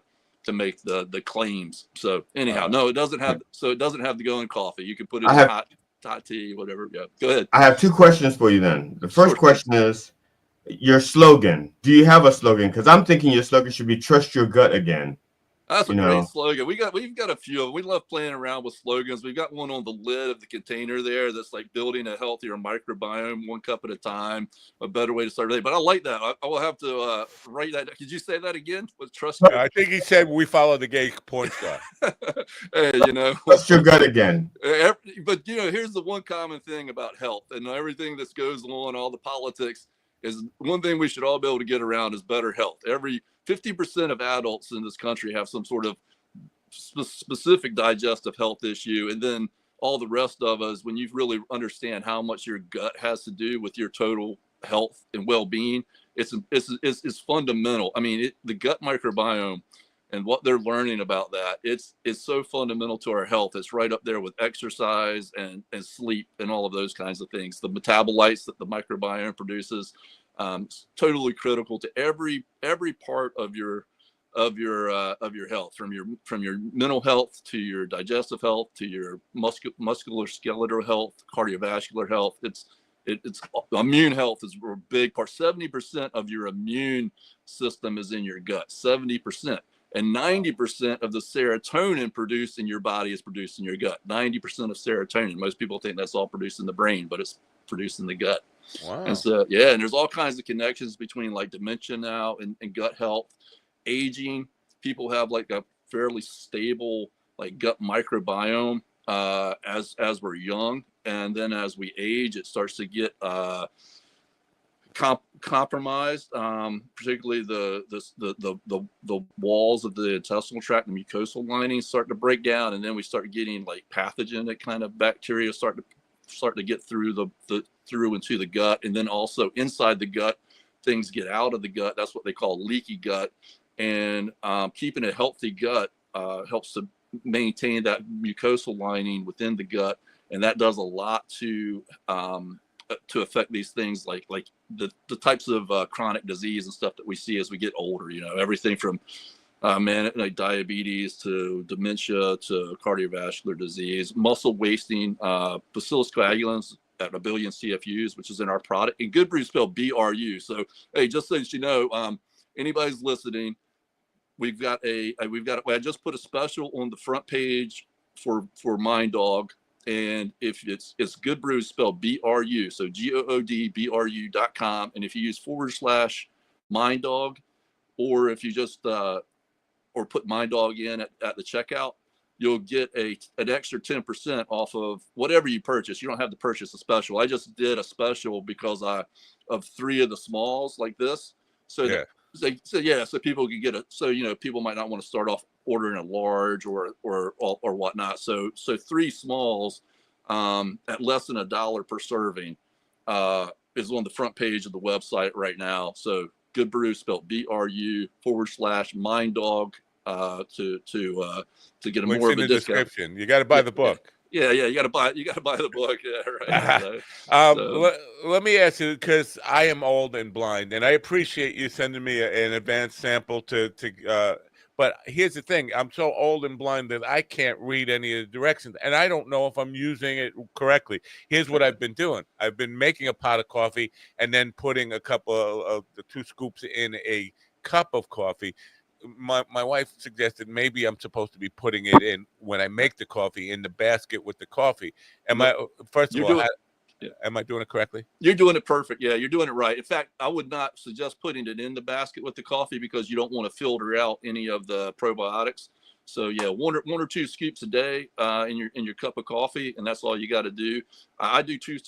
make the claims. So anyhow, no, it doesn't have to go in coffee. You can put it in hot tea, whatever. Yeah, go ahead. I have 2 questions for you then. The first question is your slogan. Do you have a slogan? Because I'm thinking your slogan should be "Trust Your Gut Again." That's a great slogan. We've got a few of them. We love playing around with slogans. We've got one on the lid of the container there that's like building a healthier microbiome, 1 cup at a time, a better way to start the day. But I like that. I will have to write that. Could you say that again? With trust. I think he said we follow the gay porn star. Hey, trust your gut again. But here's the one common thing about health and everything that goes on, all the politics, is one thing we should all be able to get around is better health. 50% of adults in this country have some sort of specific digestive health issue. And then all the rest of us, when you really understand how much your gut has to do with your total health and well-being, it's fundamental. I mean, the gut microbiome and what they're learning about that, it's so fundamental to our health. It's right up there with exercise and sleep and all of those kinds of things. The metabolites that the microbiome produces, totally critical to every part of your health, from your mental health to your digestive health to your muscular skeletal health, cardiovascular health. It's immune health is a big part. 70% of your immune system is in your gut. 70%. And 90% of the serotonin produced in your body is produced in your gut. 90% of serotonin. Most people think that's all produced in the brain, but it's produced in the gut. Wow. And so, yeah, and there's all kinds of connections between like dementia now and gut health, aging. People have like a fairly stable like gut microbiome as we're young, and then as we age, it starts to get compromised, particularly the walls of the intestinal tract, the mucosal linings start to break down, and then we start getting like pathogenic kind of bacteria start to get through through into the gut, and then also inside the gut, things get out of the gut. That's what they call leaky gut, and keeping a healthy gut helps to maintain that mucosal lining within the gut, and that does a lot to affect these things like the types of chronic disease and stuff that we see as we get older. Everything from like diabetes to dementia to cardiovascular disease, muscle wasting, Bacillus coagulans at 1 billion CFUs, which is in our product. And Good Brew spelled BRU. So hey, just so you know, anybody's listening, I just put a special on the front page for Mind Dog. And if it's Good Brew spelled BRU, so GOODBRU.com. And if you use /Mind Dog, or if you just or put Mind Dog in at the checkout, you'll get an extra 10% off of whatever you purchase. You don't have to purchase a special. I just did a special because of 3 of the smalls like this. So yeah. So people can get it. So people might not want to start off ordering a large or whatnot. So 3 smalls at less than $1 per serving is on the front page of the website right now. So Good Brew spelled BRU /Mind Dog to get a Links more in of a the discount. description. You got to buy the book. Yeah, you got to buy the book. Yeah, right. Let me ask you, because I am old and blind, and I appreciate you sending me an advanced sample but here's the thing. I'm so old and blind that I can't read any of the directions, and I don't know if I'm using it correctly. Here's what I've been doing. I've been making a pot of coffee and then putting a couple of the 2 scoops in a cup of coffee. my wife suggested maybe I'm supposed to be putting it in when I make the coffee in the basket with the coffee. Am I doing it correctly? You're doing it perfect. Yeah, you're doing it right. In fact, I would not suggest putting it in the basket with the coffee because you don't want to filter out any of the probiotics. So yeah, one or two scoops a day in your cup of coffee, and that's all you got to do. I do two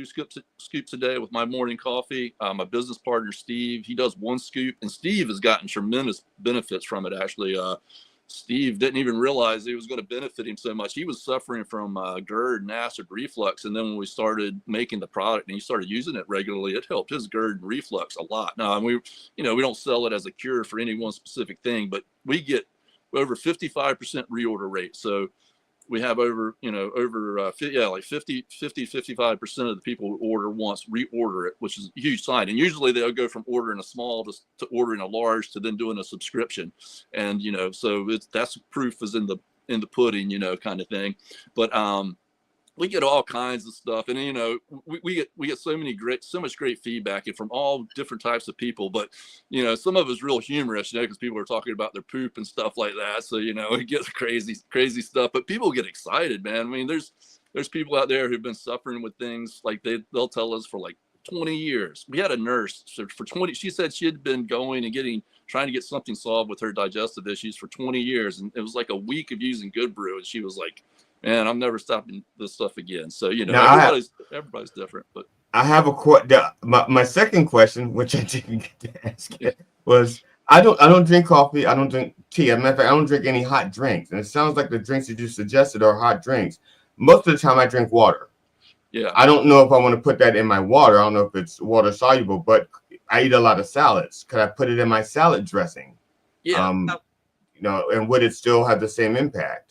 scoops a day with my morning coffee. My business partner Steve, he does one scoop, and Steve has gotten tremendous benefits from it. Actually, Steve didn't even realize it was going to benefit him so much. He was suffering from GERD and acid reflux, and then when we started making the product and he started using it regularly, it helped his GERD and reflux a lot. Now, we don't sell it as a cure for any one specific thing, but we get over 55% reorder rate. So we have over 55% of the people who order once reorder it, which is a huge sign. And usually they'll go from ordering a small to ordering a large to then doing a subscription. And, so that's proof is in the pudding, kind of thing. But, we get all kinds of stuff, and we get so much great feedback, and from all different types of people. But some of it's real humorous, because people are talking about their poop and stuff like that. So it gets crazy stuff. But people get excited, man. I mean, there's people out there who've been suffering with things like they'll tell us for like 20 years. We had a nurse for 20. She said she had been going and trying to get something solved with her digestive issues for 20 years, and it was like a week of using Good Brew, and she was like, man, I'm never stopping this stuff again. So, everybody's different, but I have my second question, which I didn't get to ask yet, was I don't drink coffee. I don't drink tea. As a matter of fact, I don't drink any hot drinks. And it sounds like the drinks that you suggested are hot drinks. Most of the time I drink water. Yeah. I don't know if I want to put that in my water. I don't know if it's water soluble, but I eat a lot of salads. Could I put it in my salad dressing? Yeah. And would it still have the same impact?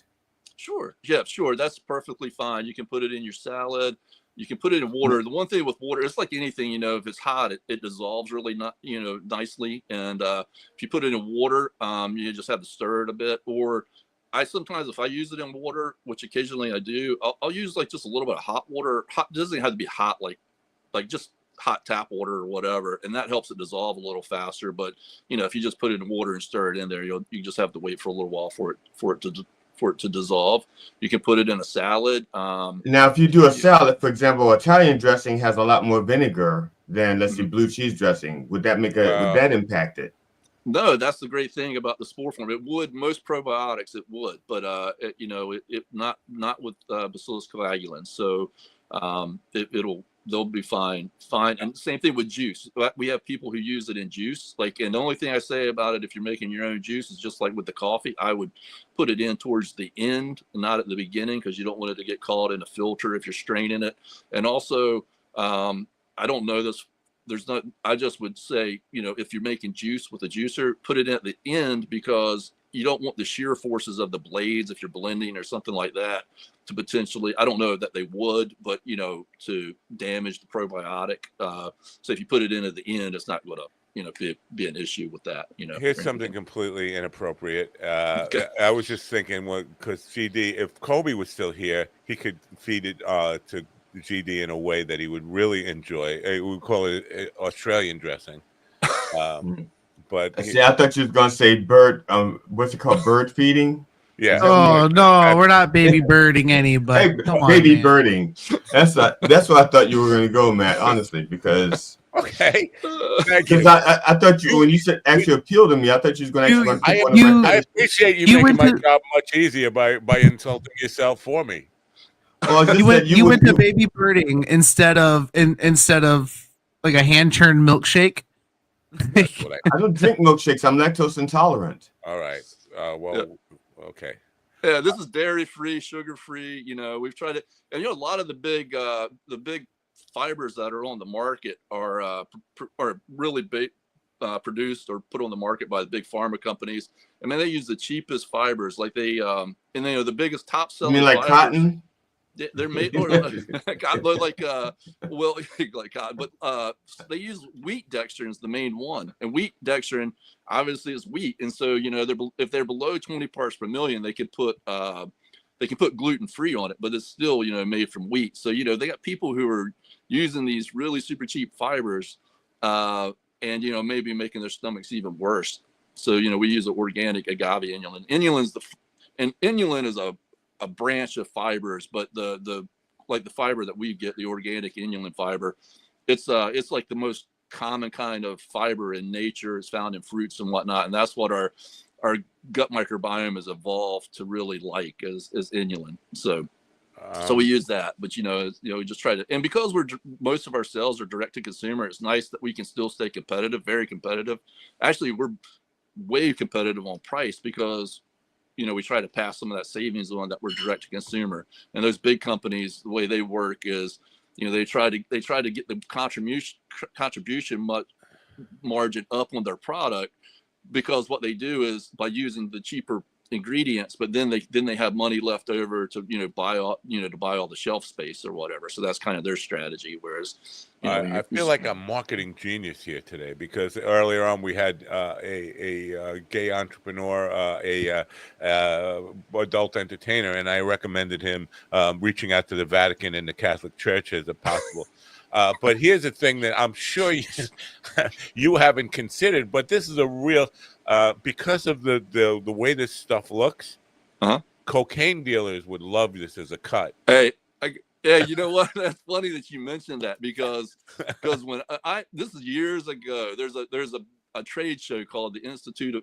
Sure. Yeah, sure. That's perfectly fine. You can put it in your salad. You can put it in water. The one thing with water, it's like anything, if it's hot, it dissolves really nicely. And if you put it in water, you just have to stir it a bit. Or I sometimes, if I use it in water, which occasionally I do, I'll use like just a little bit of hot water. Hot doesn't have to be hot, like just hot tap water or whatever, and that helps it dissolve a little faster. But if you just put it in water and stir it in there, you just have to wait for a little while for it to dissolve. You can put it in a salad. Now, if you do a salad, for example, Italian dressing has a lot more vinegar than, let's say, blue cheese dressing. Would that would that impact it? No, that's the great thing about the spore form. It would, most probiotics it would, but it not with Bacillus coagulans. So they'll be fine. And same thing with juice. We have people who use it in juice. And the only thing I say about it, if you're making your own juice, is just like with the coffee, I would put it in towards the end, not at the beginning, because you don't want it to get caught in a filter if you're straining it. And also, I don't know this. I just would say, if you're making juice with a juicer, put it in at the end, because you don't want the shear forces of the blades if you're blending or something like that to potentially, I don't know that they would, but to damage the probiotic. So if you put it in at the end, it's not going to be an issue with that. Here's something completely inappropriate. I was just thinking, because GD, if Kobe was still here, he could feed it to GD in a way that he would really enjoy. We would call it Australian dressing. But I thought you was gonna say bird. What's it called? Bird feeding. Yeah. Oh no, we're not baby birding anybody. Baby birding. That's what I thought you were gonna go, Matt. Honestly, because okay. Because I thought you, when you said actually appeal to me, I thought you was going to. I appreciate you making my job much easier by insulting yourself for me. Well, you went to baby birding instead of like a hand churned milkshake. I don't drink milkshakes. I'm lactose intolerant. All right. Okay. Yeah, this is dairy free, sugar free. We've tried it, and a lot of the big fibers that are on the market are really big, produced or put on the market by the big pharma companies. I mean, they use the cheapest fibers, like they and the biggest top selling. You mean like fibers, cotton? They're made like cotton, but they use wheat dextrin is the main one, and wheat dextrin obviously is wheat, and so if they're below 20 parts per million, they can put gluten free on it, but it's still made from wheat. So they got people who are using these really super cheap fibers, and maybe making their stomachs even worse. So, you know, we use an organic agave inulin. Inulin is a branch of fibers, but the fiber that we get, the organic inulin fiber, it's like the most common kind of fiber in nature. It's found in fruits and whatnot, and that's what our gut microbiome has evolved to really like is inulin. So we use that, but we just try to, and because most of our sales are direct to consumer, it's nice that we can still stay competitive, very competitive. Actually, we're way competitive on price because we try to pass some of that savings on that we're direct to consumer. And those big companies, the way they work is, they try to get the contribution margin up on their product, because what they do is by using the cheaper ingredients, but then they have money left over to buy all the shelf space or whatever. So that's kind of their strategy. Whereas I feel like I'm marketing genius here today, because earlier on we had a gay entrepreneur, adult entertainer, and I recommended him reaching out to the Vatican and the Catholic Church as a possible. But here's the thing that I'm sure you haven't considered, but this is a real because of the way this stuff looks. Cocaine dealers would love this as a cut. Hey, yeah, you know what? That's funny that you mentioned that, because when this is years ago, there's a trade show called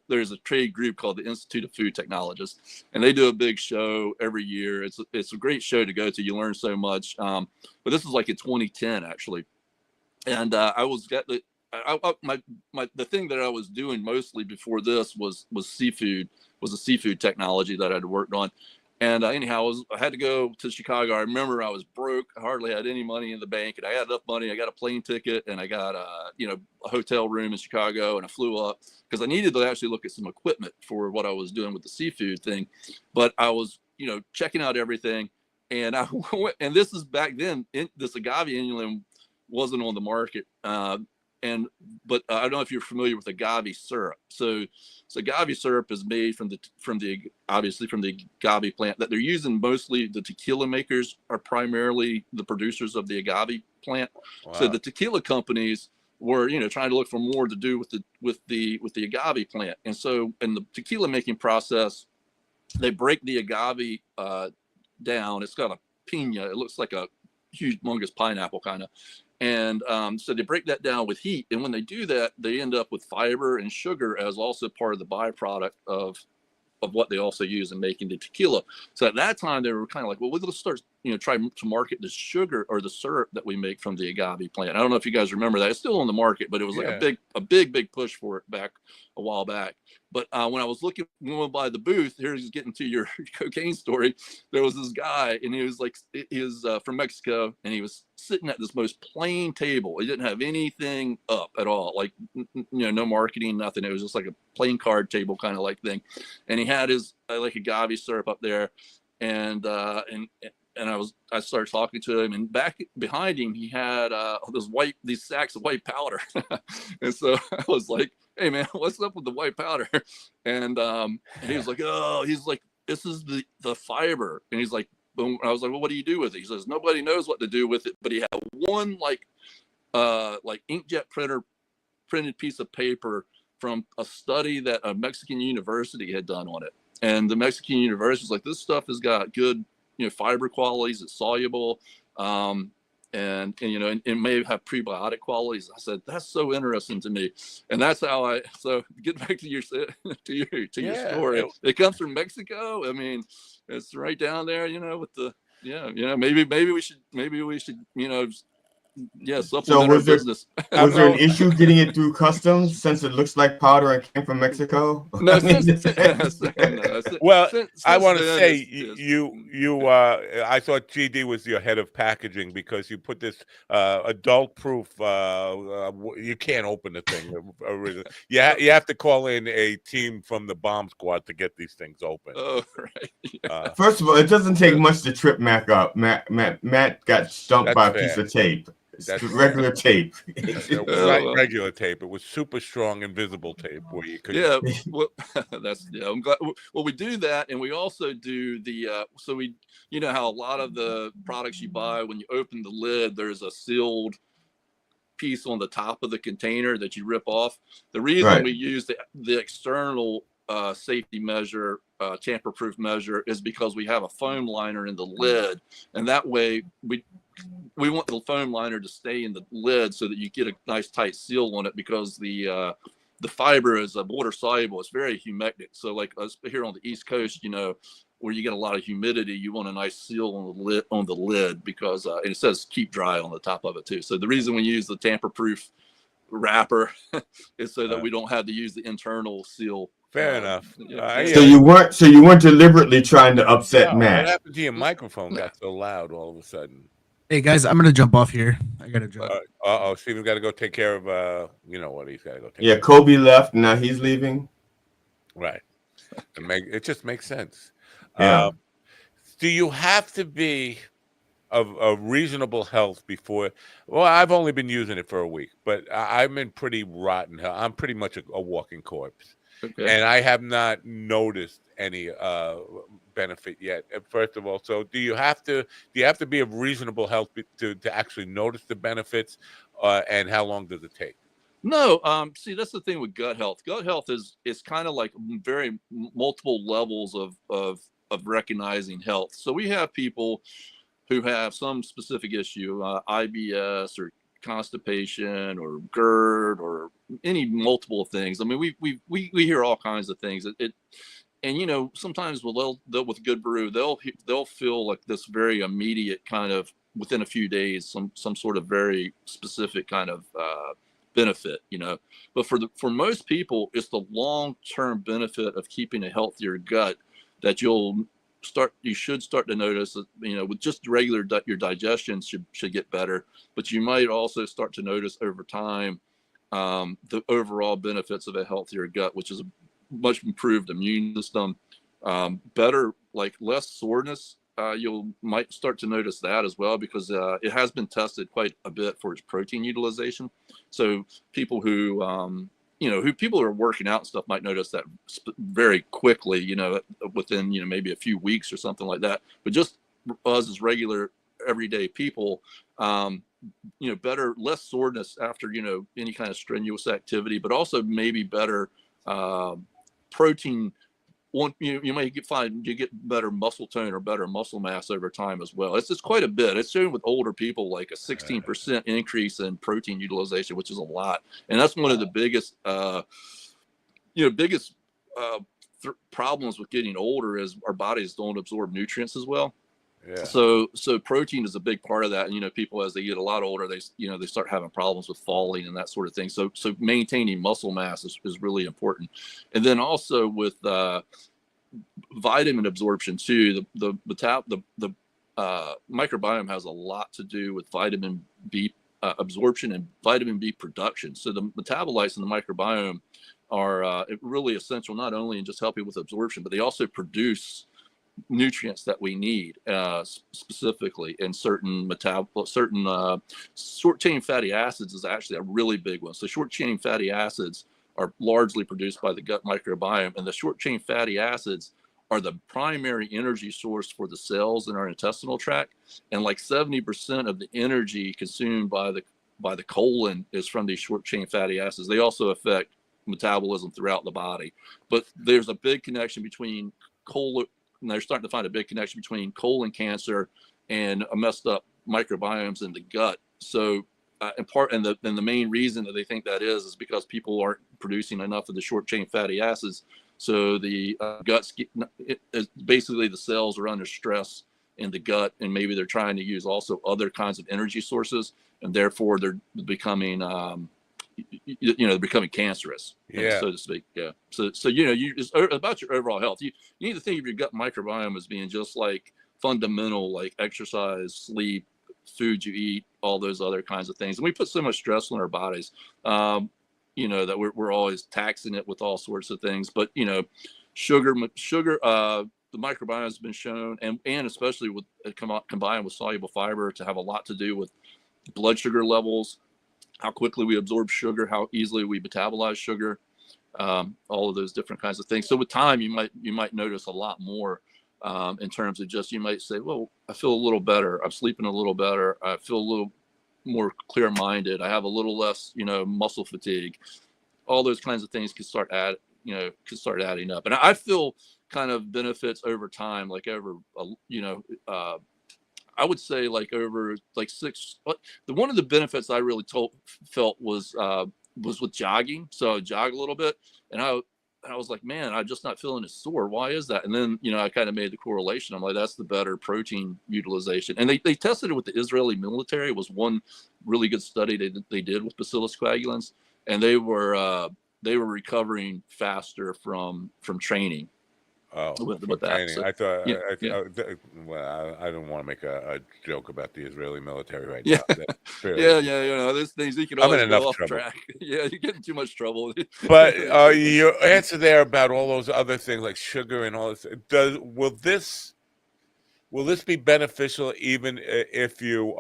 there's a trade group called the Institute of Food Technologists, and they do a big show every year. It's a great show to go to. You learn so much. But this was like in 2010 actually, and the thing that I was doing mostly before this was a seafood technology that I'd worked on. And anyhow, I had to go to Chicago. I remember I was broke. I hardly had any money in the bank, and I had enough money. I got a plane ticket, and I got a hotel room in Chicago, and I flew up because I needed to actually look at some equipment for what I was doing with the seafood thing. But I was, checking out everything, and I went, and this is back then. This agave inulin wasn't on the market. But I don't know if you're familiar with agave syrup. So agave syrup is made from the agave plant that they're using. Mostly the tequila makers are primarily the producers of the agave plant. Wow. So the tequila companies were trying to look for more to do with the agave plant. And so in the tequila making process, they break the agave down. It's got a piña. It looks like a humongous pineapple kind of. And so they break that down with heat. And when they do that, they end up with fiber and sugar as also part of the byproduct of what they also use in making the tequila. So at that time, they were kind of like, well, let's start, try to market the sugar or the syrup that we make from the agave plant. I don't know if you guys remember that. It's still on the market, but it was like a big push for it back a while back. But when I was going by the booth, here's getting to your cocaine story. There was this guy, and he was from Mexico, and he was sitting at this most plain table. He didn't have anything up at all, like no marketing, nothing. It was just like a plain card table kind of like thing, and he had his like agave syrup up there, and I started talking to him, and back behind him he had these sacks of white powder, and so I was like, hey man, what's up with the white powder? And he was like, this is the fiber. And he's like, boom. I was like, well, what do you do with it? He says, nobody knows what to do with it, but he had one like inkjet printed piece of paper from a study that a Mexican university had done on it. And the Mexican university was like, this stuff has got good, fiber qualities. It's soluble. And it may have prebiotic qualities. I said, that's so interesting to me. And that's how so get back to your story. It comes from Mexico. I mean, it's right down there, with the, maybe we should, supplement our business. Was there an issue getting it through customs since it looks like powder and came from Mexico? No, I want to say you I thought GD was your head of packaging, because you put this adult proof. You can't open the thing. You have to call in a team from the bomb squad to get these things open. Oh, right. Yeah. First of all, it doesn't take much to trip Matt up. Matt got stumped by a piece of tape. That's regular tape. It was regular tape. It was super strong, invisible tape where you could. Yeah, well, I'm glad. Well, we do that, and we also do the. So we, how a lot of the products you buy, when you open the lid, there's a sealed piece on the top of the container that you rip off. The reason we use the external safety measure, tamper-proof measure, is because we have a foam liner in the lid, and that way we want the foam liner to stay in the lid so that you get a nice tight seal on it, because the fiber is water soluble. It's very humectant. So like us here on the East Coast, you know, where you get a lot of humidity, you want a nice seal on the lid because and it says keep dry on the top of it too. So the reason we use the tamper-proof wrapper is so that we don't have to use the internal seal. Fair enough. So you weren't deliberately trying to upset Matt. What happened to your microphone? Got so loud all of a sudden. Hey guys, I'm gonna jump off here. I gotta jump. Steven's got to go take care of. You know what? He's got to go take. Yeah, Kobe left. Now he's leaving. Right. It just makes sense. Yeah. Do you have to be of reasonable health before? Well, I've only been using it for a week, but I'm in pretty rotten health. I'm pretty much a walking corpse. Okay. And I have not noticed any benefit yet. First of all, so do you have to be of reasonable health to actually notice the benefits, and how long does it take? No, see, that's the thing with gut health. Gut health is kind of like very multiple levels of recognizing health. So we have people who have some specific issue, IBS or constipation or GERD or any multiple things. I mean, we hear all kinds of things. And you know, sometimes they'll with good brew, they'll feel like this very immediate kind of within a few days, some sort of very specific kind of benefit, you know. But for most people, it's the long-term benefit of keeping a healthier gut that you should start to notice that, you know, with just regular your digestion should get better, but you might also start to notice over time the overall benefits of a healthier gut, which is a much improved immune system, better, like less soreness. You might start to notice that as well, because it has been tested quite a bit for its protein utilization. So people who people who are working out and stuff might notice that very quickly, you know, within, you know, maybe a few weeks or something like that. But just us as regular everyday people, you know, less soreness after, you know, any kind of strenuous activity, but also maybe better protein. You might find you get better muscle tone or better muscle mass over time as well. It's quite a bit. It's shown with older people like a 16% increase in protein utilization, which is a lot. And that's one of the biggest, problems with getting older is our bodies don't absorb nutrients as well. Yeah. So protein is a big part of that. And, you know, people, as they get a lot older, they start having problems with falling and that sort of thing. So maintaining muscle mass is really important. And then also with vitamin absorption too, the microbiome has a lot to do with vitamin B absorption and vitamin B production. So the metabolites in the microbiome are really essential, not only in just helping with absorption, but they also produce nutrients that we need, specifically in certain short chain fatty acids is actually a really big one. So short chain fatty acids are largely produced by the gut microbiome, and the short chain fatty acids are the primary energy source for the cells in our intestinal tract. And like 70% of the energy consumed by the colon is from these short chain fatty acids. They also affect metabolism throughout the body, but there's a big connection between colon. And they're starting to find a big connection between colon cancer and a messed up microbiomes in the gut. So, the main reason that they think that is because people aren't producing enough of the short chain fatty acids. So the guts basically the cells are under stress in the gut, and maybe they're trying to use also other kinds of energy sources, and therefore they're becoming they're becoming cancerous, so to speak. Yeah. So it's about your overall health. You need to think of your gut microbiome as being just like fundamental, like exercise, sleep, food you eat, all those other kinds of things. And we put so much stress on our bodies, that we're always taxing it with all sorts of things. But sugar, the microbiome has been shown, and especially with combined with soluble fiber, to have a lot to do with blood sugar levels, how quickly we absorb sugar, how easily we metabolize sugar, all of those different kinds of things. So with time, you might notice a lot more in terms of just, you might say, well, I feel a little better. I'm sleeping a little better. I feel a little more clear-minded. I have a little less, muscle fatigue. All those kinds of things could start adding up. And I feel kind of benefits over time, like over, I would say like over like one of the benefits I really felt was with jogging. So I jog a little bit, and I was like, man, I'm just not feeling as sore. Why is that? And then, I kind of made the correlation. I'm like, that's the better protein utilization. And they tested it with the Israeli military. It was one really good study they did with Bacillus coagulans, and they were recovering faster from training. With that. So, I don't want to make a joke about the Israeli military right now. There's things you can always go off track. Yeah, you're getting too much trouble. But your answer there about all those other things like sugar and all this, will this be beneficial even if you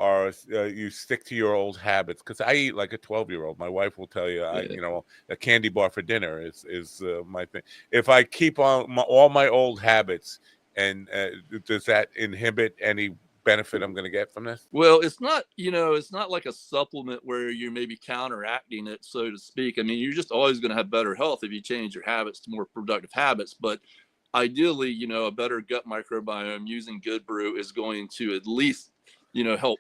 you stick to your old habits? Because I eat like a 12-year-old. My wife will tell you, a candy bar for dinner is my thing. If I keep on all my old habits, and does that inhibit any benefit I'm going to get from this? Well, it's not like a supplement where you're maybe counteracting it, so to speak. I mean, you're just always going to have better health if you change your habits to more productive habits. But ideally, a better gut microbiome using Good Brew is going to at least, help.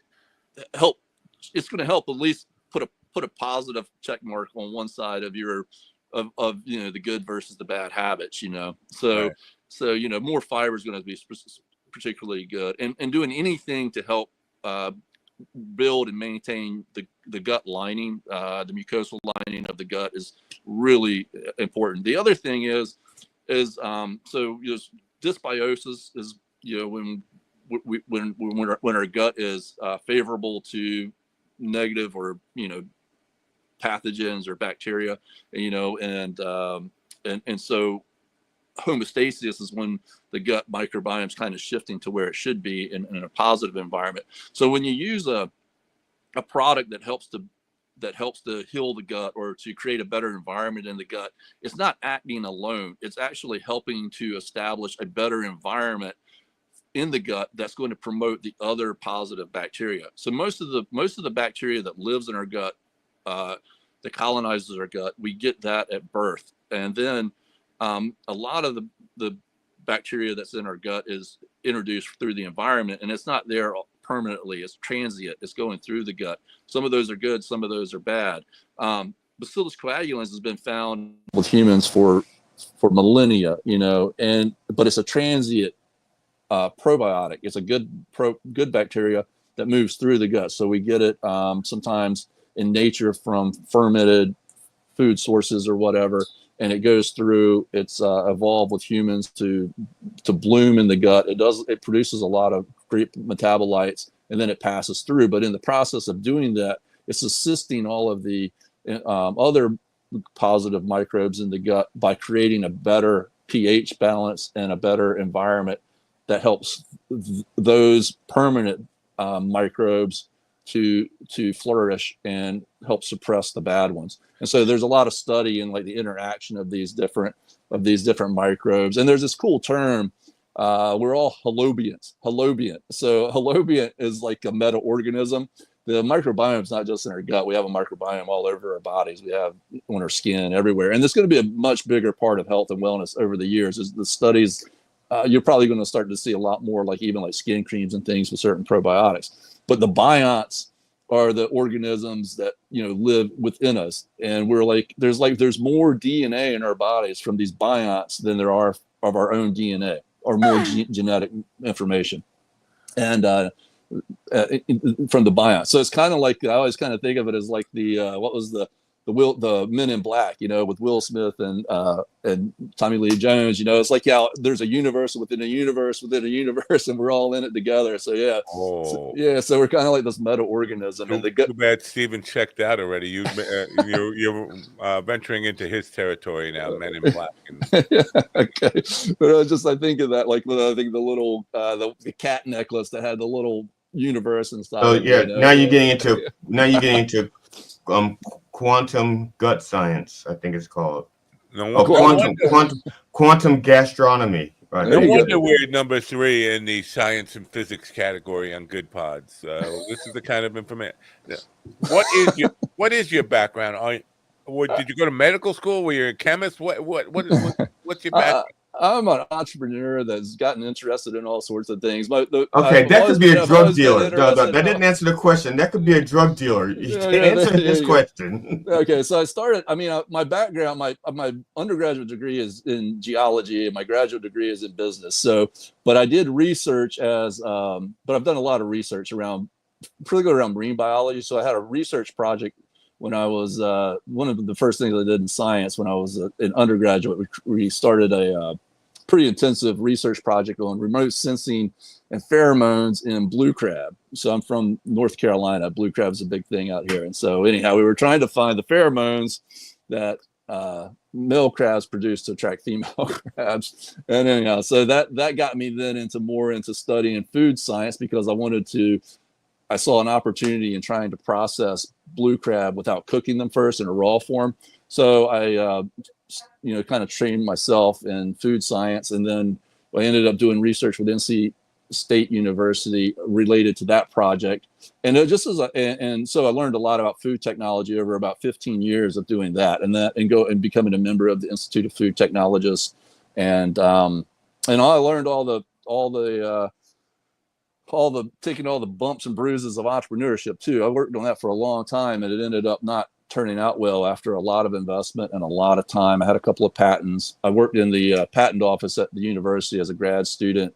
It's going to help at least put a positive check mark on one side of your the good versus the bad habits. So Right. So more fiber is going to be particularly good, and doing anything to help build and maintain the gut lining, the mucosal lining of the gut is really important. The other thing is dysbiosis is when our gut is favorable to negative or pathogens or bacteria, and so homeostasis is when the gut microbiome is kind of shifting to where it should be in a positive environment. So when you use a product that helps to heal the gut or to create a better environment in the gut, it's not acting alone. It's actually helping to establish a better environment in the gut that's going to promote the other positive bacteria. So most of the bacteria that lives in our gut, that colonizes our gut, we get that at birth. And then a lot of the bacteria that's in our gut is introduced through the environment, and it's not there permanently. It's transient. It's going through the gut. Some of those are good, some of those are bad. Bacillus coagulans has been found with humans for millennia, but it's a transient probiotic. It's a good bacteria that moves through the gut. So we get it sometimes in nature from fermented food sources or whatever, and it goes through. It's evolved with humans to bloom in the gut. It produces a lot of great metabolites, and then it passes through. But in the process of doing that, it's assisting all of the other positive microbes in the gut by creating a better pH balance and a better environment that helps those permanent microbes to flourish and help suppress the bad ones. And so there's a lot of study in like the interaction of these different microbes. And there's this cool term, we're all holobiont. So holobiont is like a meta-organism. The microbiome is not just in our gut. We have a microbiome all over our bodies. We have on our skin, everywhere. And it's going to be a much bigger part of health and wellness over the years. As the studies, you're probably going to start to see a lot more, like even like skin creams and things with certain probiotics. But the bionts are the organisms that live within us, and we're there's more DNA in our bodies from these bionts than there are of our own DNA, or more genetic information, and from the bionts. So it's kind of like, I always kind of think of it as like the what was the Men in Black, with Will Smith and Tommy Lee Jones. It's like, there's a universe within a universe within a universe, and we're all in it together. So so we're kind of like this meta-organism. And too bad Steven checked out already. You're venturing into his territory now, Men in Black. Okay, but I think of that, like I think the little the cat necklace that had the little universe and stuff. Oh yeah, now you're getting into quantum gut science, I think it's called. No, quantum gastronomy. No wonder we're number 3 in the science and physics category on Good Pods. This is the kind of information. What is your background? Did you go to medical school? Were you a chemist? What's your background? I'm an entrepreneur that's gotten interested in all sorts of things. Okay, that could be a drug dealer. That didn't answer the question. That could be a drug dealer. Answer his question. Okay, so I started. I mean, my background, my undergraduate degree is in geology, and my graduate degree is in business. So, but I did research but I've done a lot of research particularly around marine biology. So I had a research project when I was one of the first things I did in science when I was an undergraduate. We started a pretty intensive research project on remote sensing and pheromones in blue crab. So I'm from North Carolina. Blue crab is a big thing out here. And so anyhow, we were trying to find the pheromones that male crabs produce to attract female crabs. And anyhow, so that got me then into studying food science because I saw an opportunity in trying to process blue crab without cooking them first in a raw form. So I, kind of trained myself in food science, and then I ended up doing research with NC State University related to that project. And it just so I learned a lot about food technology over about 15 years of doing that, and becoming a member of the Institute of Food Technologists, and I learned taking all the bumps and bruises of entrepreneurship too. I worked on that for a long time, and it ended up not turning out well after a lot of investment and a lot of time. I had a couple of patents. I worked in the patent office at the university as a grad student.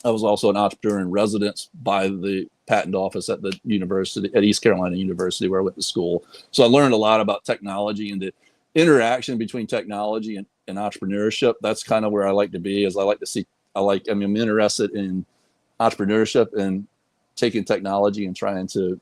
I was also an entrepreneur in residence by the patent office at the university, at East Carolina University, where I went to school. So I learned a lot about technology and the interaction between technology and entrepreneurship. That's kind of where I like to be. I'm interested in entrepreneurship and taking technology and trying to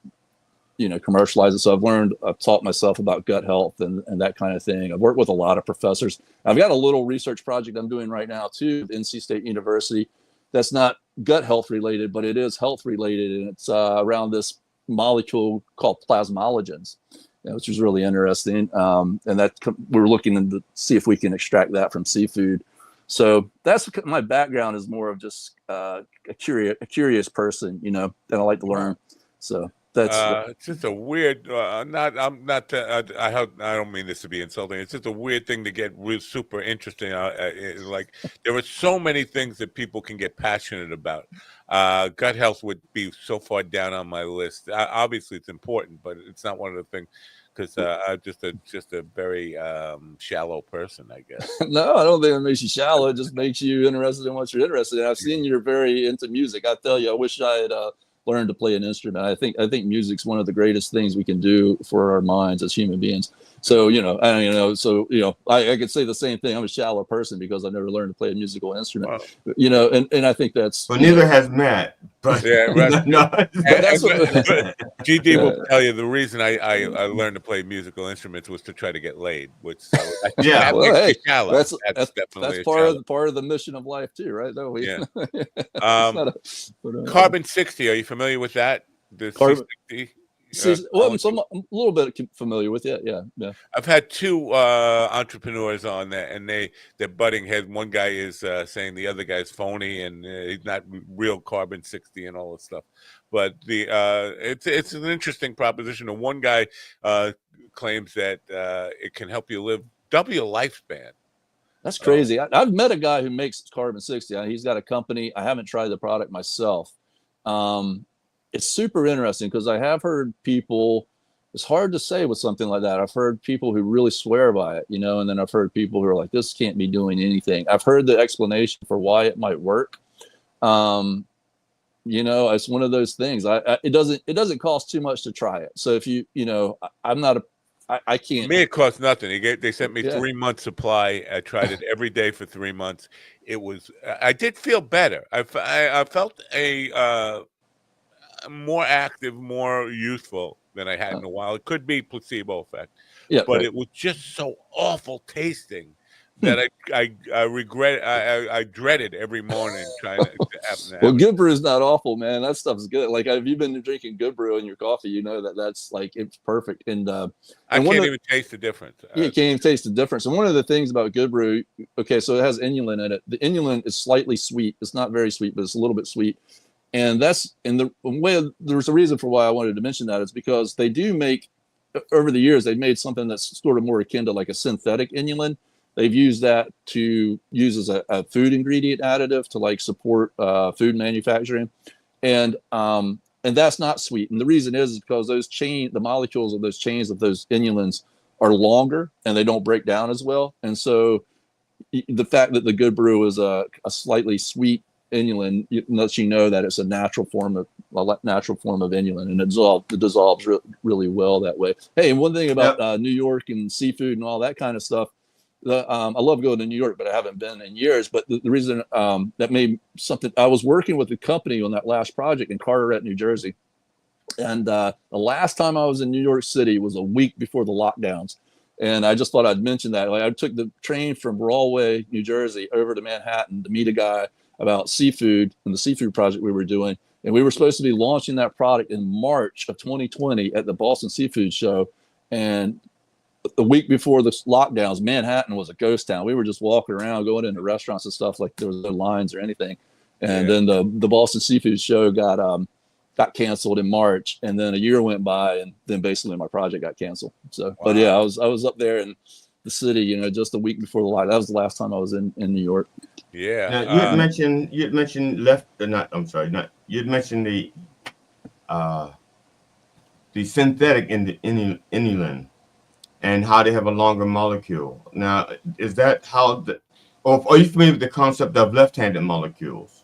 commercialize it. So I've taught myself about gut health and that kind of thing. I've worked with a lot of professors. I've got a little research project I'm doing right now too at NC State University that's not gut health related, but it is health related, and it's around this molecule called plasmalogens, which is really interesting. And that we're looking to see if we can extract that from seafood. So that's my background, is more of just a curious person, and I like to learn. So that's it's just a weird. I don't mean this to be insulting. It's just a weird thing to get real super interesting. Like there are so many things that people can get passionate about. Gut health would be so far down on my list. Obviously, it's important, but it's not one of the things. Because I'm just a very shallow person, I guess. No, I don't think it makes you shallow. It just makes you interested in what you're interested in. I've seen you're very into music. I tell you, I wish I had learned to play an instrument. I think music's one of the greatest things we can do for our minds as human beings. So I could say the same thing. I'm a shallow person because I never learned to play a musical instrument. Wow. And I think that's. Well, neither has Matt. But yeah, right. No, that's what GD will tell you the reason I learned to play musical instruments was to try to get laid. Which that's definitely part of the mission of life too, right? No, Carbon 60. Are you familiar with that? The Carbon 60. I'm a little bit familiar with it. Yeah. I've had 2 entrepreneurs on that, and they're butting heads. One guy is saying the other guy's phony, and he's not real Carbon 60 and all this stuff. But it's an interesting proposition. And one guy claims that it can help you double your lifespan. That's crazy. I've met a guy who makes Carbon 60. He's got a company. I haven't tried the product myself. It's super interesting because I have heard people, it's hard to say with something like that. I've heard people who really swear by it, and then I've heard people who are like, this can't be doing anything. I've heard the explanation for why it might work. It's one of those things. It doesn't cost too much to try it. So if I can't. For me, it costs nothing. They sent me 3 months supply. I tried it every day for 3 months. I did feel better. I felt more active, more youthful than I had in a while. It could be placebo effect, but it was just so awful tasting that I regret. I dreaded every morning trying to happen to Well, have it. Good Brew is not awful, man. That stuff's good. Like, if you've been drinking Good Brew in your coffee, you know that's like it's perfect. And I and can't even taste the difference. Yeah, you can't even taste the difference. And one of the things about Good Brew, okay, so it has inulin in it. The inulin is slightly sweet. It's not very sweet, but it's a little bit sweet. And the way there's a reason for why I wanted to mention that is because they do make, over the years, they've made something that's sort of more akin to like a synthetic inulin. They've used that to use as a food ingredient additive to like support food manufacturing. And that's not sweet. And the reason is because the molecules of those chains of those inulins are longer and they don't break down as well. And so the fact that the Good Brew is a slightly sweet inulin lets you know that it's a natural form of inulin, and it dissolves really well that way. Hey, and one thing about New York and seafood and all that kind of stuff, I love going to New York, but I haven't been in years. But the reason that made something, I was working with a company on that last project in Carteret, New Jersey. And the last time I was in New York City was a week before the lockdowns. And I just thought I'd mention that. Like, I took the train from Broadway, New Jersey, over to Manhattan to meet a guy about seafood and the seafood project we were doing. And we were supposed to be launching that product in March of 2020 at the Boston Seafood Show. And the week before the lockdowns, Manhattan was a ghost town. We were just walking around, going into restaurants and stuff, like there was no lines or anything. And then the Boston Seafood Show got canceled in March, and then a year went by, and then basically my project got canceled. So, But yeah, I was up there in the city, just a week before the lockdown. That was the last time I was in New York. Yeah. Now, you had mentioned you'd mentioned the synthetic inulin and how they have a longer molecule. Now, is that how or are you familiar with the concept of left-handed molecules?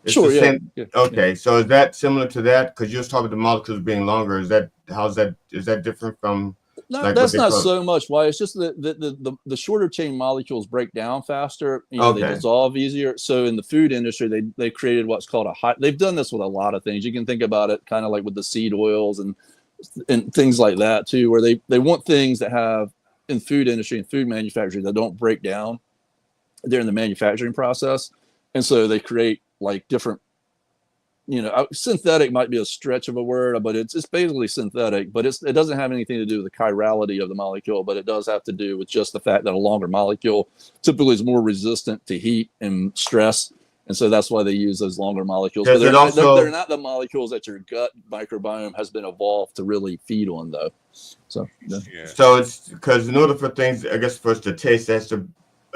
Sure, yeah. Okay, so is that similar to that? Because you was talking about the molecules being longer. Is that different from? No, that's not so much why. It's just that the shorter chain molecules break down faster. They dissolve easier. So in the food industry, they created what's called they've done this with a lot of things. You can think about it kind of like with the seed oils and things like that too, where they want things that have in food industry and food manufacturing that don't break down during the manufacturing process. And so they create like different, synthetic might be a stretch of a word, but it's basically synthetic, but it doesn't have anything to do with the chirality of the molecule, but it does have to do with just the fact that a longer molecule typically is more resistant to heat and stress. And so that's why they use those longer molecules. But they're not the molecules that your gut microbiome has been evolved to really feed on, though. So, yeah. So it's because in order for things, I guess, for us to taste,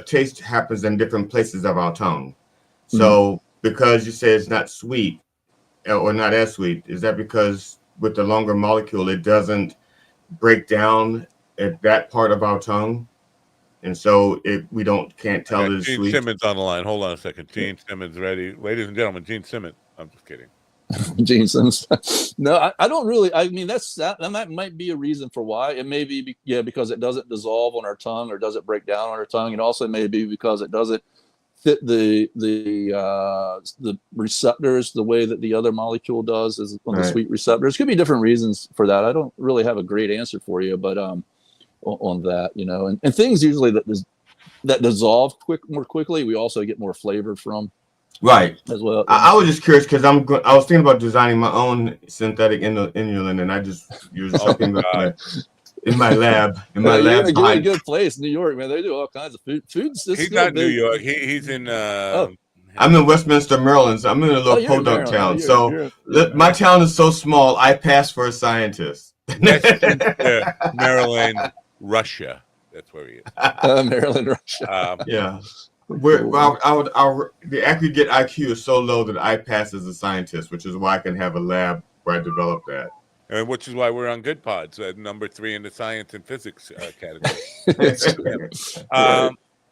taste happens in different places of our tongue. So because you say it's not sweet or not as sweet, is that because with the longer molecule, it doesn't break down at that part of our tongue? And so we can't tell it's Gene sweet. Simmons on the line. Hold on a second. Gene Simmons ready. Ladies and gentlemen, Gene Simmons. I'm just kidding. Gene Simmons. No, I don't really. I mean, that might be a reason for why. It may be, because it doesn't dissolve on our tongue or doesn't break down on our tongue. And also may be because it doesn't fit the receptors the way that the other molecule does is on the sweet receptors. Could be different reasons for that. I don't really have a great answer for you, but on that, and things usually that dissolve more quickly, we also get more flavor from. Right. As well. I was just curious because I was thinking about designing my own synthetic inulin, and I just used something in my lab. You're in a good place, New York, man. They do all kinds of food. He's not in New York. He's in. I'm in Westminster, Maryland. So I'm in a little podunk town. My town is so small. I pass for a scientist. Maryland, Russia. That's where he is. Maryland, Russia. Yeah. The aggregate IQ is so low that I pass as a scientist, which is why I can have a lab where I develop that. And which is why we're on Good Pods, number 3 in the science and physics category.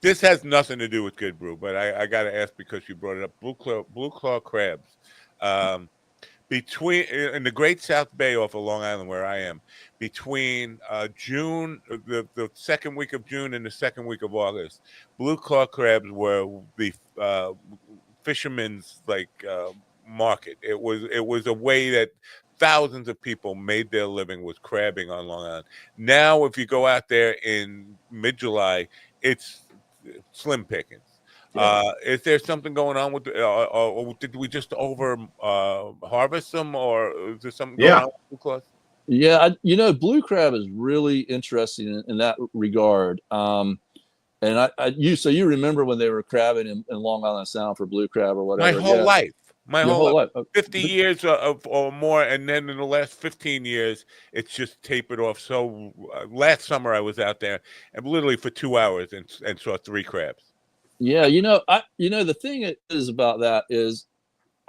This has nothing to do with Good Brew, but I got to ask because you brought it up. Blue Claw crabs. In the Great South Bay off of Long Island, where I am, between June, the second week of June and the second week of August, blue claw crabs were the fishermen's market. It was a way that thousands of people made their living was crabbing on Long Island. Now, if you go out there in mid-July, it's slim pickings. Yeah. Is there something going on with, or did we just over harvest them, or is there something going on with blue claws? Yeah, blue crab is really interesting in that regard. And you remember when they were crabbing in Long Island Sound for blue crab or whatever? My whole life. My Your whole life. life. 50 years or more, and then in the last 15 years, it's just tapered off. So last summer I was out there and literally for 2 hours and saw 3 crabs. Yeah, the thing is about that is,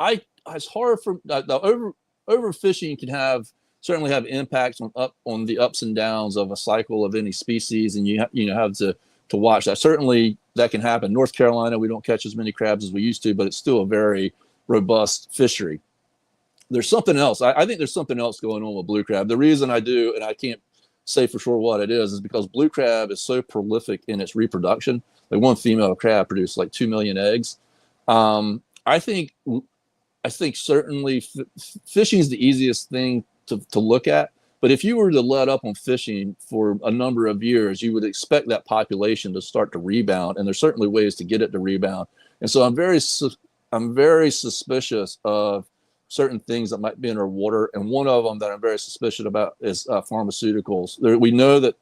it's hard for the overfishing can certainly have impacts on the ups and downs of a cycle of any species, and you have to watch that. Certainly that can happen. North Carolina, we don't catch as many crabs as we used to, but it's still a very robust fishery. There's something else. I think there's something else going on with blue crab. The reason I do, and I can't say for sure what it is because blue crab is so prolific in its reproduction. Like one female crab produced like 2 million eggs. I think certainly fishing is the easiest thing to look at. But if you were to let up on fishing for a number of years, you would expect that population to start to rebound. And there's certainly ways to get it to rebound. And so I'm very suspicious of certain things that might be in our water. And one of them that I'm very suspicious about is pharmaceuticals. We know that,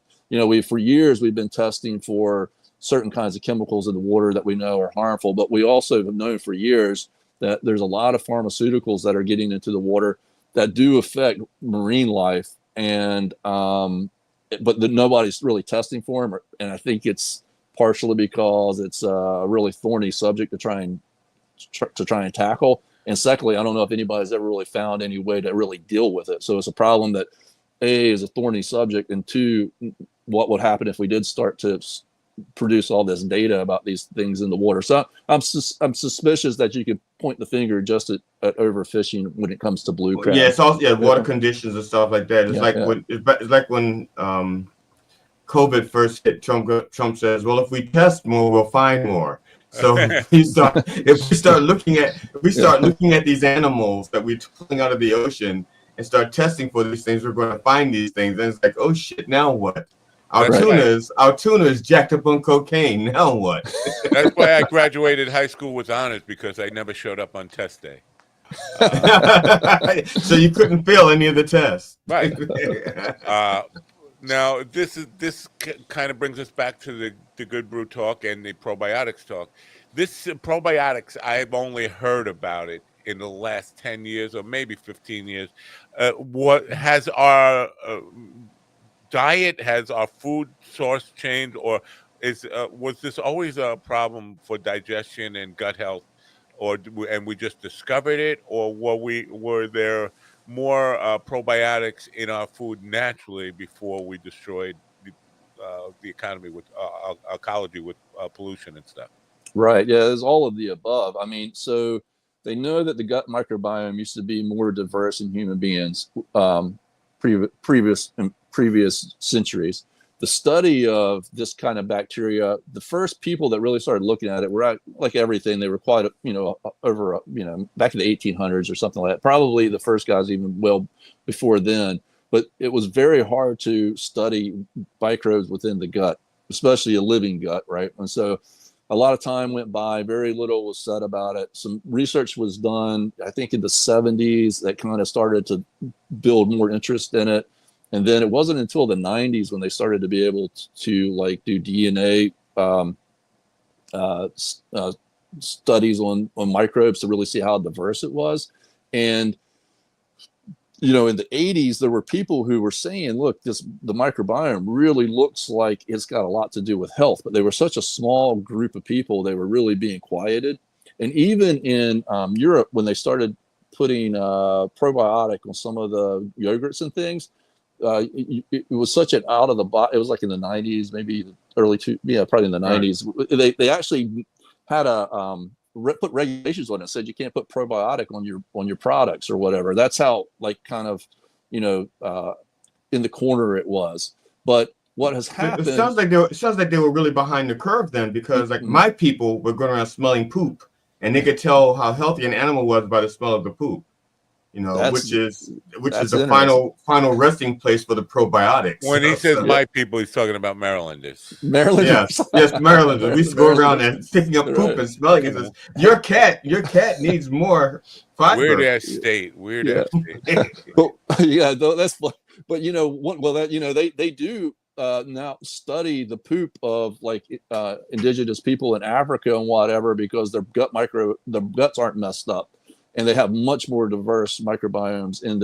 for years we've been testing for certain kinds of chemicals in the water that we know are harmful. But we also have known for years that there's a lot of pharmaceuticals that are getting into the water that do affect marine life. And but nobody's really testing for them, and I think it's partially because it's a really thorny subject to try and tackle. And secondly, I don't know if anybody's ever really found any way to really deal with it. So it's a problem that A, is a thorny subject, and two, what would happen if we did start to produce all this data about these things in the water. So I'm suspicious that you could point the finger just at overfishing when it comes to blue crab. Yeah, it's also water conditions and stuff like that. It's like when COVID first hit. Trump says, "Well, if we test more, we'll find more." So if we start looking at these animals that we're pulling out of the ocean and start testing for these things, we're going to find these things. And it's like, oh shit, now what? Our tuna is jacked up on cocaine. Now what? That's why I graduated high school with honors, because I never showed up on test day. So you couldn't fail any of the tests. Right. Now this kind of brings us back to the Good Brew talk and the probiotics talk. This probiotics, I've only heard about it in the last 10 years or maybe 15 years. What has our diet, has our food source changed, or was this always a problem for digestion and gut health, and we just discovered it, or were there more probiotics in our food naturally before we destroyed the economy with ecology with pollution and stuff? Right. Yeah, it's all of the above. I mean, so they know that the gut microbiome used to be more diverse in human beings previous centuries. The study of this kind of bacteria, the first people that really started looking at it were, like everything, they were quite, over, back in the 1800s or something like that. Probably the first guys even well before then. But it was very hard to study microbes within the gut, especially a living gut, right? And so a lot of time went by, very little was said about it. Some research was done, I think in the 70s, that kind of started to build more interest in it. And then it wasn't until the 90s when they started to be able to like do DNA studies on microbes to really see how diverse it was. And in the 80s, there were people who were saying, look, the microbiome really looks like it's got a lot to do with health, but they were such a small group of people, they were really being quieted. And even in Europe, when they started putting probiotic on some of the yogurts and things, it was such an out of the box. It was like in the 90s, maybe probably in the 90s. They actually had put regulations on it, said you can't put probiotic on your products or whatever. That's how kind of in the corner it was. But what has happened? It sounds like they were really behind the curve then, because my people were going around smelling poop, and they could tell how healthy an animal was by the smell of the poop. which is the final resting place for the probiotics. When he says my people, he's talking about Marylanders. Yes, Marylanders. We used to go around and picking up poop and smelling it. Says, your cat needs more fiber. Weird ass state. That's. But they do now study the poop of like indigenous people in Africa and whatever, because their guts aren't messed up, and they have much more diverse microbiomes in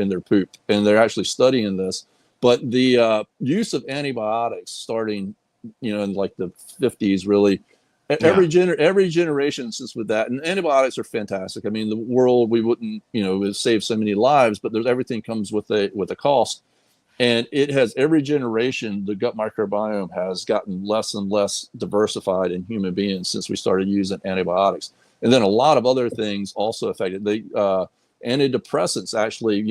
their poop, and they're actually studying this. But the use of antibiotics starting, in like the 50s, really, every generation since with that, and antibiotics are fantastic. I mean, the world, we wouldn't, it saved so many lives, but everything comes with a cost. And it has, every generation, the gut microbiome has gotten less and less diversified in human beings since we started using antibiotics. And then a lot of other things also affected. The antidepressants actually,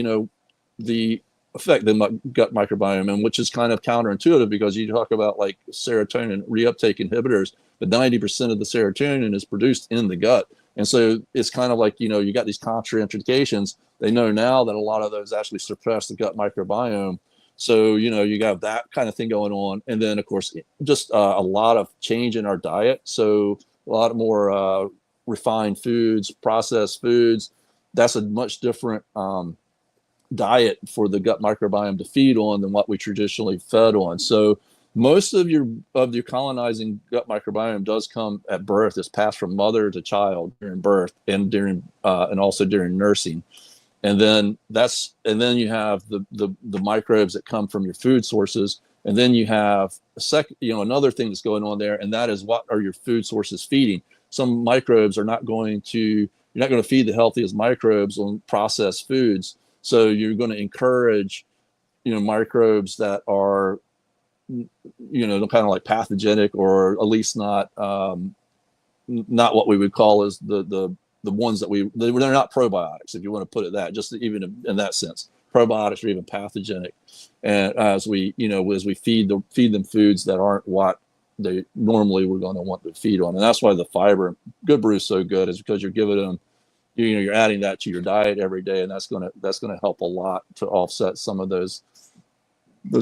the affect the gut microbiome, and which is kind of counterintuitive, because you talk about like serotonin reuptake inhibitors, but 90% of the serotonin is produced in the gut. And so it's kind of like, you got these contraindications. They know now that a lot of those actually suppress the gut microbiome. So, you got that kind of thing going on. And then, of course, just a lot of change in our diet. So a lot more refined foods, processed foods. That's a much different diet for the gut microbiome to feed on than what we traditionally fed on. So most of your colonizing gut microbiome does come at birth. It's passed from mother to child during birth and and also during nursing. And then you have the microbes that come from your food sources. And then you have another thing that's going on there, and that is, what are your food sources feeding? Some microbes are not going to, you're not going to feed the healthiest microbes on processed foods. So you're going to encourage, microbes that are, kind of like pathogenic, or at least not what we would call as the ones that they're not probiotics, if you want to put it that, just even in that sense. Probiotics are even pathogenic, and as we feed them foods that aren't what they normally were going to want to feed on. And that's why the fiber Good Brew is so good, is because you're giving them, you're adding that to your diet every day, and that's going to help a lot to offset some of those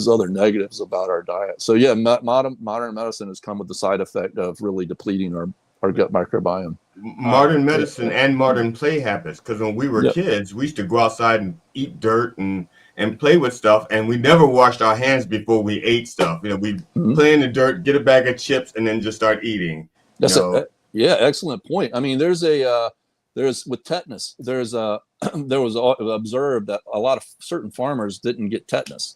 other negatives about our diet. So yeah, modern medicine has come with the side effect of really depleting our gut microbiome. Modern medicine and modern play habits, because when we were kids, we used to go outside and eat dirt and play with stuff, and we never washed our hands before we ate stuff. We'd play in the dirt, get a bag of chips, and then just start eating. Excellent point. I mean, there's with tetanus, there was observed that a lot of certain farmers didn't get tetanus,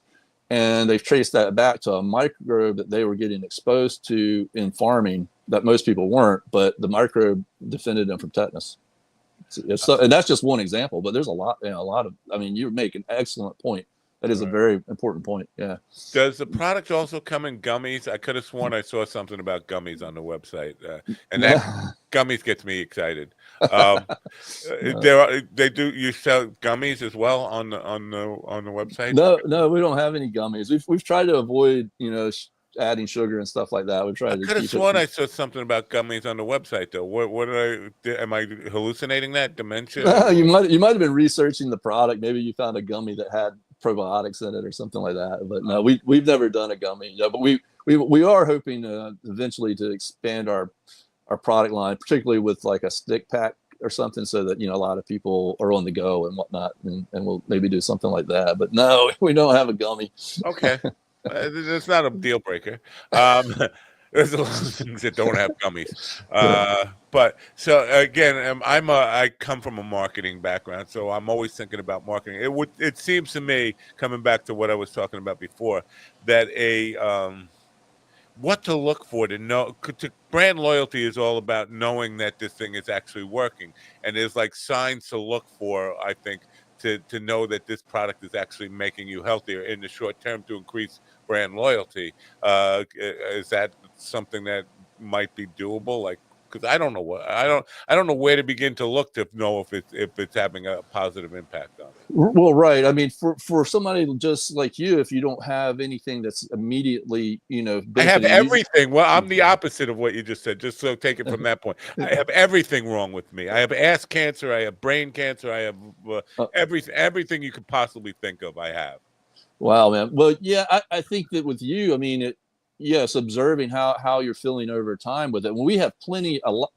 and they've traced that back to a microbe that they were getting exposed to in farming that most people weren't, but the microbe defended them from tetanus. So, and that's just one example, but there's a lot of, I mean, you make an excellent point. That is a very important point. Yeah. Does the product also come in gummies? I could have sworn I saw something about gummies on the website, and that gummies gets me excited. They do. You sell gummies as well on the website? No, we don't have any gummies. We've tried to avoid, adding sugar and stuff like that. We tried. I could have sworn I saw something about gummies on the website, though. What am I hallucinating that? Dementia? No, you might have been researching the product. Maybe you found a gummy that had probiotics in it or something like that. But no, we've never done a gummy. But we are hoping eventually to expand our product line, particularly with like a stick pack or something, so that a lot of people are on the go and whatnot, and we'll maybe do something like that. But no, we don't have a gummy. Okay. It's not a deal breaker. There's a lot of things that don't have gummies. But so again, I come from a marketing background, so I'm always thinking about marketing. It seems to me, coming back to what I was talking about before, that what to look for to know. Brand loyalty is all about knowing that this thing is actually working, and there's like signs to look for, I think, to know that this product is actually making you healthier in the short term to increase brand loyalty. Is that something that might be doable? Like because I don't know I don't know where to begin to look to know if it's having a positive impact on it. Well, right. I mean, for somebody just like you, if you don't have anything that's immediately, I have everything. Well, I'm the opposite of what you just said. Just so take it from that point. I have everything wrong with me. I have ass cancer. I have brain cancer. I have everything you could possibly think of. I have. Wow, man. Well, yeah, I think that with you, I mean, yes, observing how you're feeling over time with it. Well, we have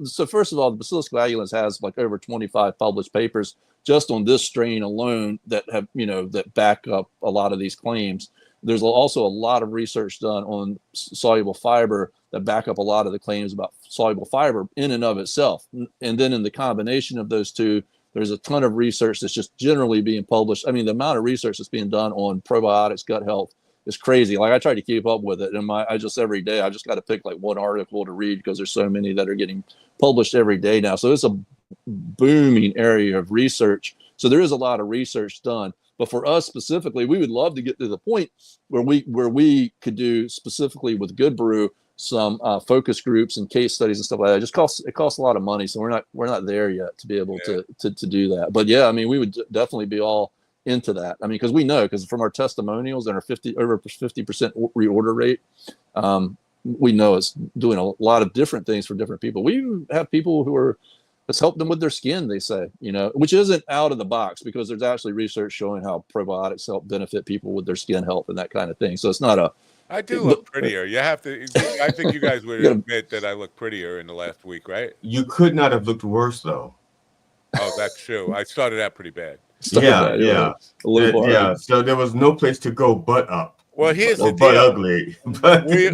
so first of all, the Bacillus coagulans has like over 25 published papers just on this strain alone that have, that back up a lot of these claims. There's also a lot of research done on soluble fiber that back up a lot of the claims about soluble fiber in and of itself. And then in the combination of those two, there's a ton of research that's just generally being published. I mean, the amount of research that's being done on probiotics, gut health is crazy. Like I try to keep up with it, and every day I just got to pick like one article to read because there's so many that are getting published every day now. So it's a booming area of research. So there is a lot of research done. But for us specifically, we would love to get to the point where we could do specifically with Good Brew some focus groups and case studies and stuff like that. It costs a lot of money, so we're not there yet to be able to do that. But yeah, I mean, we would definitely be all into that. I mean, because from our testimonials and our over 50% reorder rate, we know it's doing a lot of different things for different people. We have people who it's helped them with their skin, they say, which isn't out of the box because there's actually research showing how probiotics help benefit people with their skin health and that kind of thing. So it's not I do look prettier. You have to. I think you guys would admit that I look prettier in the last week, right? You could not have looked worse, though. Oh, that's true. I started out pretty bad. Yeah. So there was no place to go but up. Well, here's the deal. But ugly.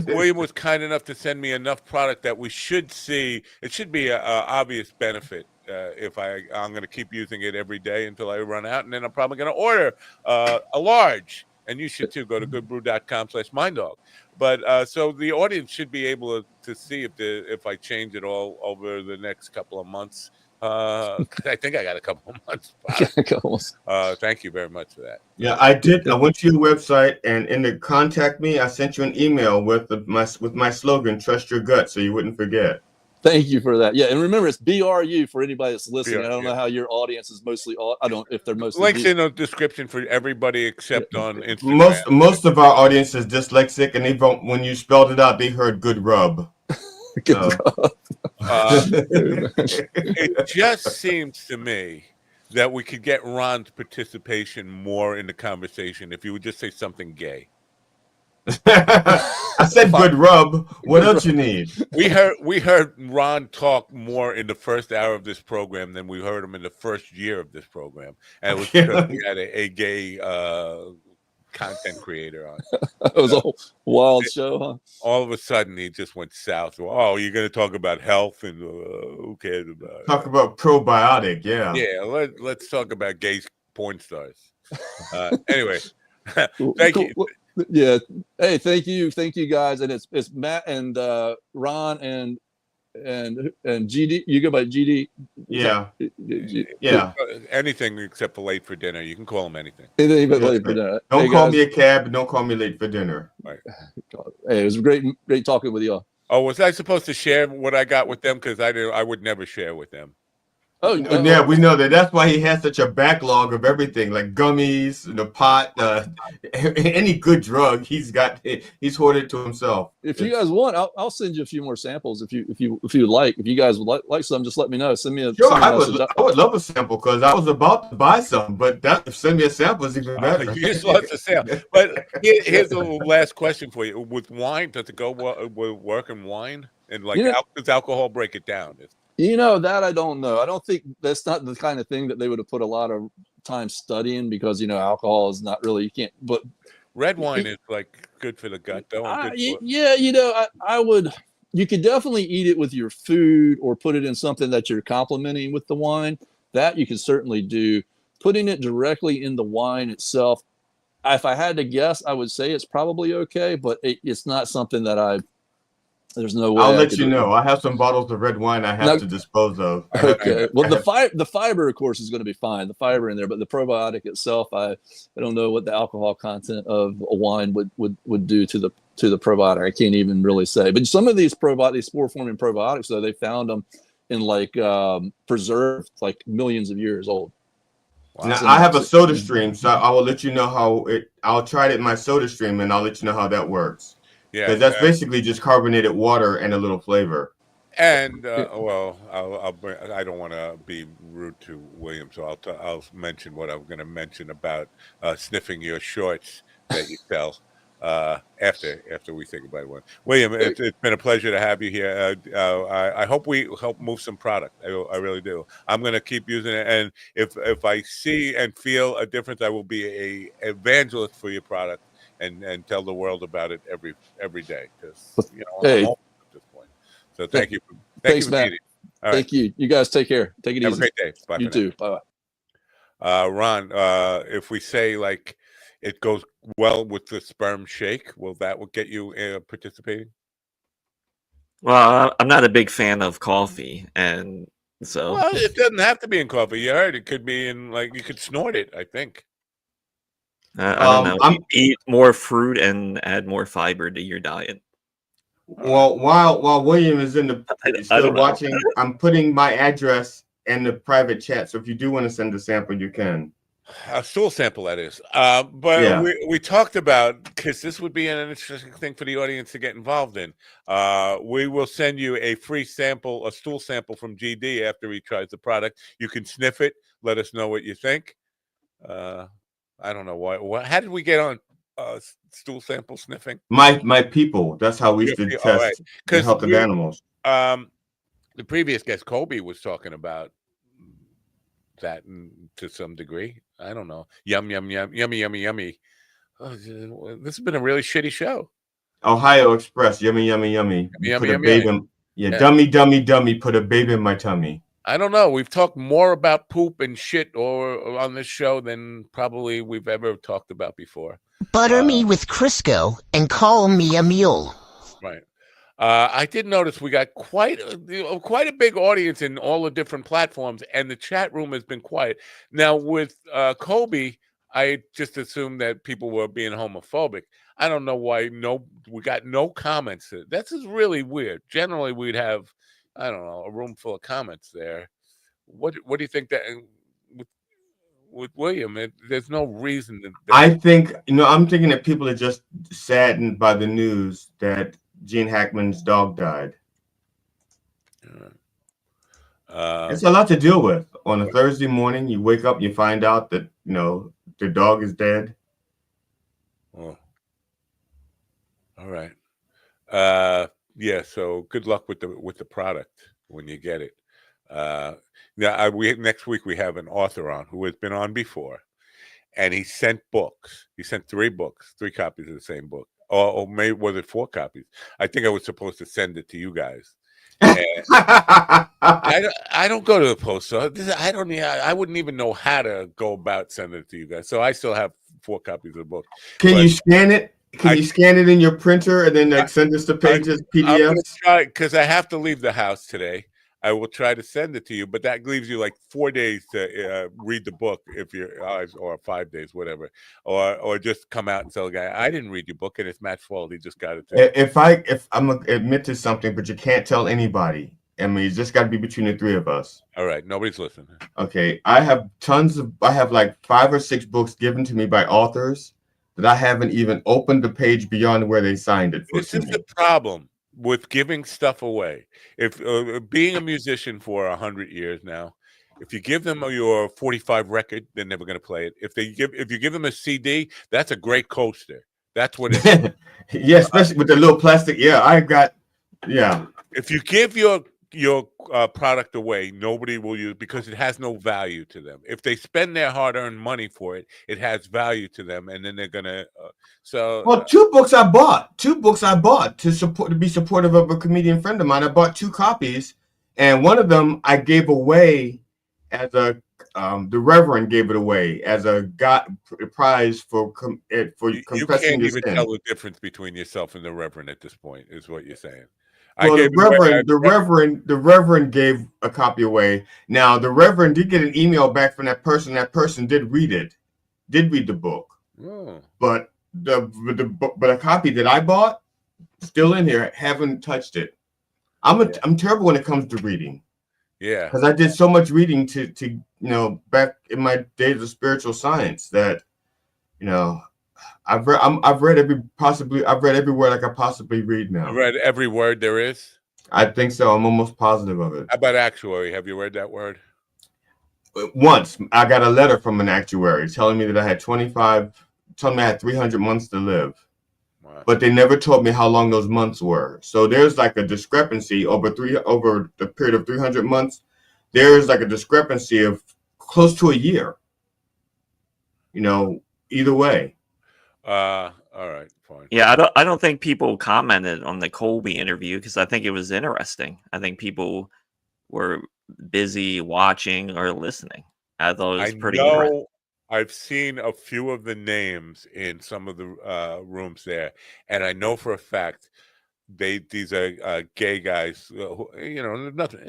William was kind enough to send me enough product that we should see. It should be an obvious benefit. If I'm going to keep using it every day until I run out, and then I'm probably going to order a large. And you should too. Go to goodbrew.com/minddog. But so the audience should be able to see if I change it all over the next couple of months. I think I got a couple of months. Thank you very much for that. Yeah, I did. I went to your website, and in the contact me, I sent you an email with my slogan, "Trust Your Gut," so you wouldn't forget. Thank you for that. Yeah, and remember, it's BRU for anybody that's listening. I don't know how your audience is mostly. If they're mostly links in the description for everybody except on Instagram. Most of our audience is dyslexic, and when you spelled it out, they heard "good rub." It just seems to me that we could get Ron's participation more in the conversation if you would just say something gay. I said good rub. What else you need? We heard Ron talk more in the first hour of this program than we heard him in the first year of this program, and it was because we had a gay content creator on. It was a wild show, huh? All of a sudden, he just went south. Oh, you're going to talk about health, and who cares about it? Talk about probiotic, yeah. Yeah, let's talk about gay porn stars. Anyway, thank you. Yeah. Hey, thank you guys. And it's Matt and Ron and GD. You go by GD. Yeah. Yeah. Anything except for late for dinner. You can call him anything. Anything but late for dinner. Don't call me a cab. Don't call me late for dinner. Right. Hey, it was great talking with y'all. Oh, was I supposed to share what I got with them? Because I would never share with them. Oh, yeah, we know that. That's why he has such a backlog of everything, like gummies, the pot, any good drug. He's hoarded to himself. If you guys want, I'll send you a few more samples if you would like. If you guys would like some, just let me know. Send me a sure. I would love a sample because I was about to buy some, but send me a sample is even better. You just want a sample. But here's the last question for you: with wine, does it go work in wine? And does alcohol break it down? That I don't know. I don't think that's not the kind of thing that they would have put a lot of time studying because, alcohol is not really, you can't, but red wine is like good for the gut though. I would, you could definitely eat it with your food or put it in something that you're complementing with the wine. That you can certainly do. Putting it directly in the wine itself, if I had to guess, I would say it's probably okay, but it's not something that there's no way. I'll let you know. I have some bottles of red wine I have to dispose of. Okay. Well, the fiber, of course, is going to be fine. The fiber in there, but the probiotic itself, I don't know what the alcohol content of a wine would do to to the probiotic. I can't even really say. But some of these these spore-forming probiotics, though, they found them in like preserved, like millions of years old. Wow. Now, I have a soda stream, so I will let you know how I'll try it in my soda stream, and I'll let you know how that works. Yeah, because that's basically just carbonated water and a little flavor. And well, I'll bring, I don't want to be rude to William, so I'll mention what I'm going to mention about sniffing your shorts that you sell after we say goodbye to one. William, it's been a pleasure to have you here. I hope we help move some product. I really do. I'm going to keep using it, and if I see and feel a difference, I will be a evangelist for your product and tell the world about it every day. Because hey. So thank you. Thanks, Matt. Thank you. You guys take care. Take it easy. Have a great day. Bye. You too. Bye-bye. Ron, if we say like it goes well with the sperm shake, will get you participating? Well, I'm not a big fan of coffee, and so. Well, it doesn't have to be in coffee. You heard it could be in you could snort it. I think. I don't know. Eat more fruit and add more fiber to your diet. Well, while William is still watching, I'm putting my address in the private chat. So if you do want to send a sample, you can. A stool sample, that is. But yeah. we talked about, because this would be an interesting thing for the audience to get involved in. We will send you a free sample, a stool sample from GD after he tries the product. You can sniff it. Let us know what you think. I don't know why. How did we get on stool sample sniffing? My people. That's how we used to test the health of animals. The previous guest, Kobe, was talking about that to some degree. I don't know. Yummy. Oh, this has been a really shitty show. Ohio Express. Yummy. Yeah, dummy. Put a baby in my tummy. I don't know. We've talked more about poop and shit or on this show than probably we've ever talked about before. Butter me with Crisco and call me a mule. Right. I did notice we got quite a big audience in all the different platforms, and the chat room has been quiet. Now with Kobe, I just assumed that people were being homophobic. I don't know why we got no comments. This is really weird. Generally, we'd have, I don't know, a room full of comments there. What do you think that with William? There's no reason that I think I'm thinking that people are just saddened by the news that Gene Hackman's dog died. It's a lot to deal with. On a Thursday morning, you wake up, you find out that the dog is dead. Oh. All right. Yeah. So good luck with the product when you get it. Now next week we have an author on who has been on before, and he sent books. He sent 3 books, 3 copies of the same book. Or maybe was it 4 copies? I think I was supposed to send it to you guys. I don't go to the post, so I wouldn't even know how to go about sending it to you guys. So I still have 4 copies of the book. Can you scan it? Can you scan it in your printer and then send us the pages, PDFs? I'm gonna try, because I have to leave the house today. I will try to send it to you, but that leaves you like 4 days to read the book or 5 days, whatever, or just come out and tell the guy, I didn't read your book and it's Matt's fault. He just got it. If I'm gonna admit to something, but you can't tell anybody. I mean, it's just got to be between the 3 of us. All right, nobody's listening. Okay, I have like 5 or 6 books given to me by authors that I haven't even opened the page beyond where they signed it. This is the problem with giving stuff away. If being a musician for 100 years now, if you give them your 45 record, they're never going to play it. If you give them a CD, that's a great coaster. That's what it is. Yeah, especially with the little plastic. Yeah. If you give your product away, nobody will use it because it has no value to them. If they spend their hard-earned money for it, it has value to them, and then they're gonna. Well, 2 books I bought. 2 books I bought to be supportive of a comedian friend of mine. I bought 2 copies, and one of them I gave away as the Reverend gave it away as a prize for confessing you can't your even sin. tell the difference between yourself and the Reverend at this point, is what you're saying. Well, the Reverend gave a copy away. Now, the Reverend did get an email back from that person. That person did read the book. Oh. But a copy that I bought, still in here. Haven't touched it. I'm terrible when it comes to reading. Yeah. Because I did so much reading to back in my days of spiritual science that I've read every word I could possibly read now. You read every word there is? I think so. I'm almost positive of it. How about actuary? Have you read that word? Once I got a letter from an actuary telling me that I had 300 months to live. Wow. But they never told me how long those months were. So there's like a discrepancy over the period of 300 months. There's like a discrepancy of close to a year. Either way. All right, fine. Yeah, I don't think people commented on the Colby interview because I think it was interesting. I think people were busy watching or listening. I thought it was pretty interesting. I've seen a few of the names in some of the rooms there, and I know for a fact these are gay guys. Nothing.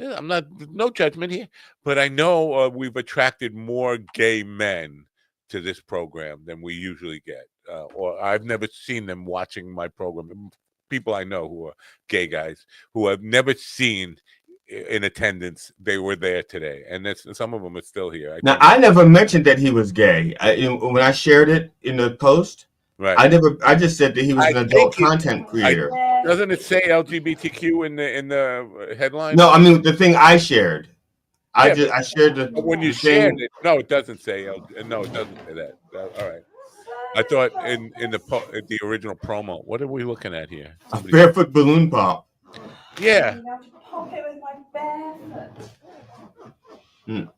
No judgment here, but I know we've attracted more gay men to this program than we usually get. Or I've never seen them watching my program. People I know who are gay guys who I've never seen in attendance, they were there today, and some of them are still here. I never mentioned that he was gay. When I shared it in the post, right? I just said that he was an adult content creator. Doesn't it say LGBTQ in the headline? No, I mean the thing I shared. I shared the. When you shared it, no, it doesn't say. No, it doesn't say that. All right. I thought in the original promo. What are we looking at here? A barefoot balloon pop. Yeah. Pop it with my bare foot. There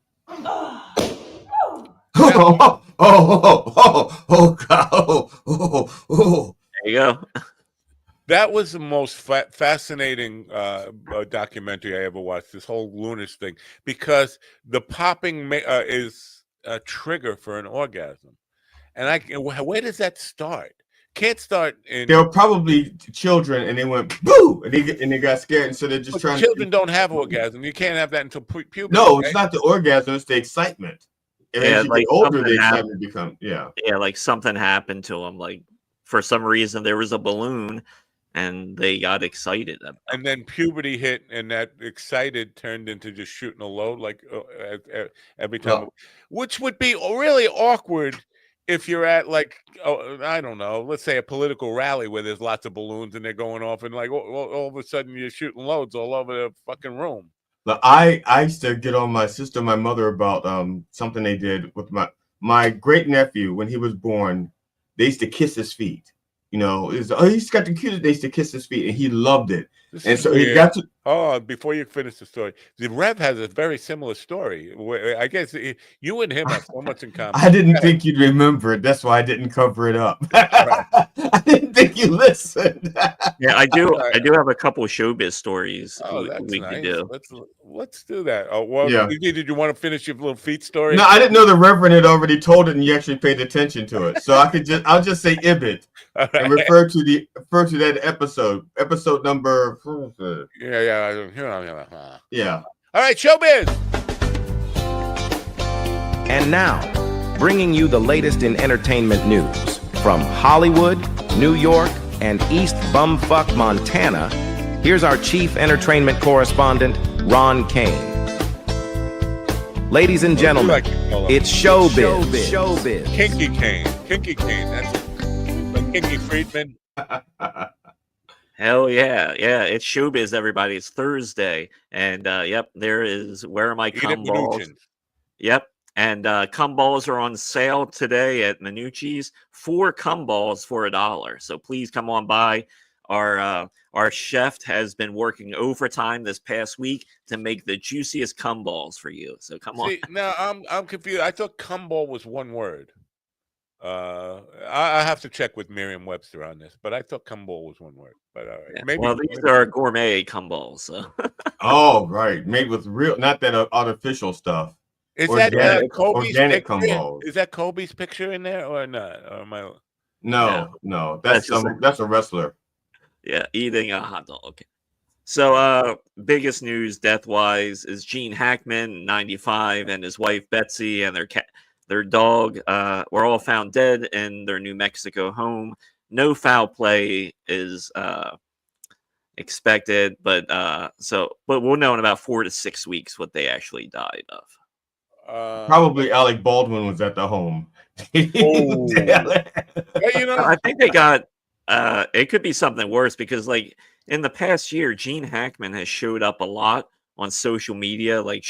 you go. That was the most fascinating documentary I ever watched. This whole Lunars thing, because the popping is a trigger for an orgasm, and where does that start? Can't start in. They were probably children, and they went boo, and they got scared, and so they're just trying. Children don't have orgasm. You can't have that until puberty. No, it's not the orgasm; it's the excitement. And as you get older, the excitement becomes like something happened to them. Like for some reason, there was a balloon, and they got excited. And then puberty hit, and that excited turned into just shooting a load, like every time, which would be really awkward. If you're at I don't know, let's say a political rally where there's lots of balloons and they're going off, and all of a sudden you're shooting loads all over the fucking room. But I used to get on my sister and my mother about something they did with my great nephew when he was born. They used to kiss his feet. He's got the cutest. They used to kiss his feet, and he loved it. And so he got to. Oh, before you finish the story, the Rev has a very similar story. I guess you and him have so much in common. I didn't think you'd remember it. That's why I didn't cover it up. I didn't think you listened. Yeah, I do. I do have a couple of showbiz stories we nice. could do. Let's do that. Oh, well, yeah. Did you want to finish your little feet story? No, I didn't know the Reverend had already told it, and you actually paid attention to it. So I'll just say Ibit and refer to that episode number. Yeah. All right, showbiz. And now, bringing you the latest in entertainment news from Hollywood, New York, and East Bumfuck, Montana. Here's our chief entertainment correspondent, Ron Kane. Ladies and gentlemen, it's showbiz. Showbiz. Kinky Kane. That's like Kinky Friedman. Hell yeah. It's showbiz, everybody. It's Thursday. And yep, there is Where Are My Cum Balls? Yep. And cum balls are on sale today at Minucci's. 4 cum balls for $1. So please come on by. Our chef has been working overtime this past week to make the juiciest cum balls for you. So come on. Now I'm confused. I thought cum ball was one word. I have to check with Merriam-Webster on this, but I thought cum ball was one word. But all right. Yeah. Maybe these are gourmet cum balls. So. Oh, right. Made with real, not that artificial stuff. Is organic, that Kobe's organic picture? Is that Kobe's picture in there or not? Or am I... No. That's a wrestler. Yeah, eating a hot dog. Okay. So, biggest news death-wise is Gene Hackman, 95, and his wife Betsy and their dog were all found dead in their New Mexico home. No foul play is expected, but we'll know in about 4 to 6 weeks what they actually died of. Probably Alec Baldwin was at the home. I think they got. It could be something worse because, like, in the past year, Gene Hackman has showed up a lot on social media, like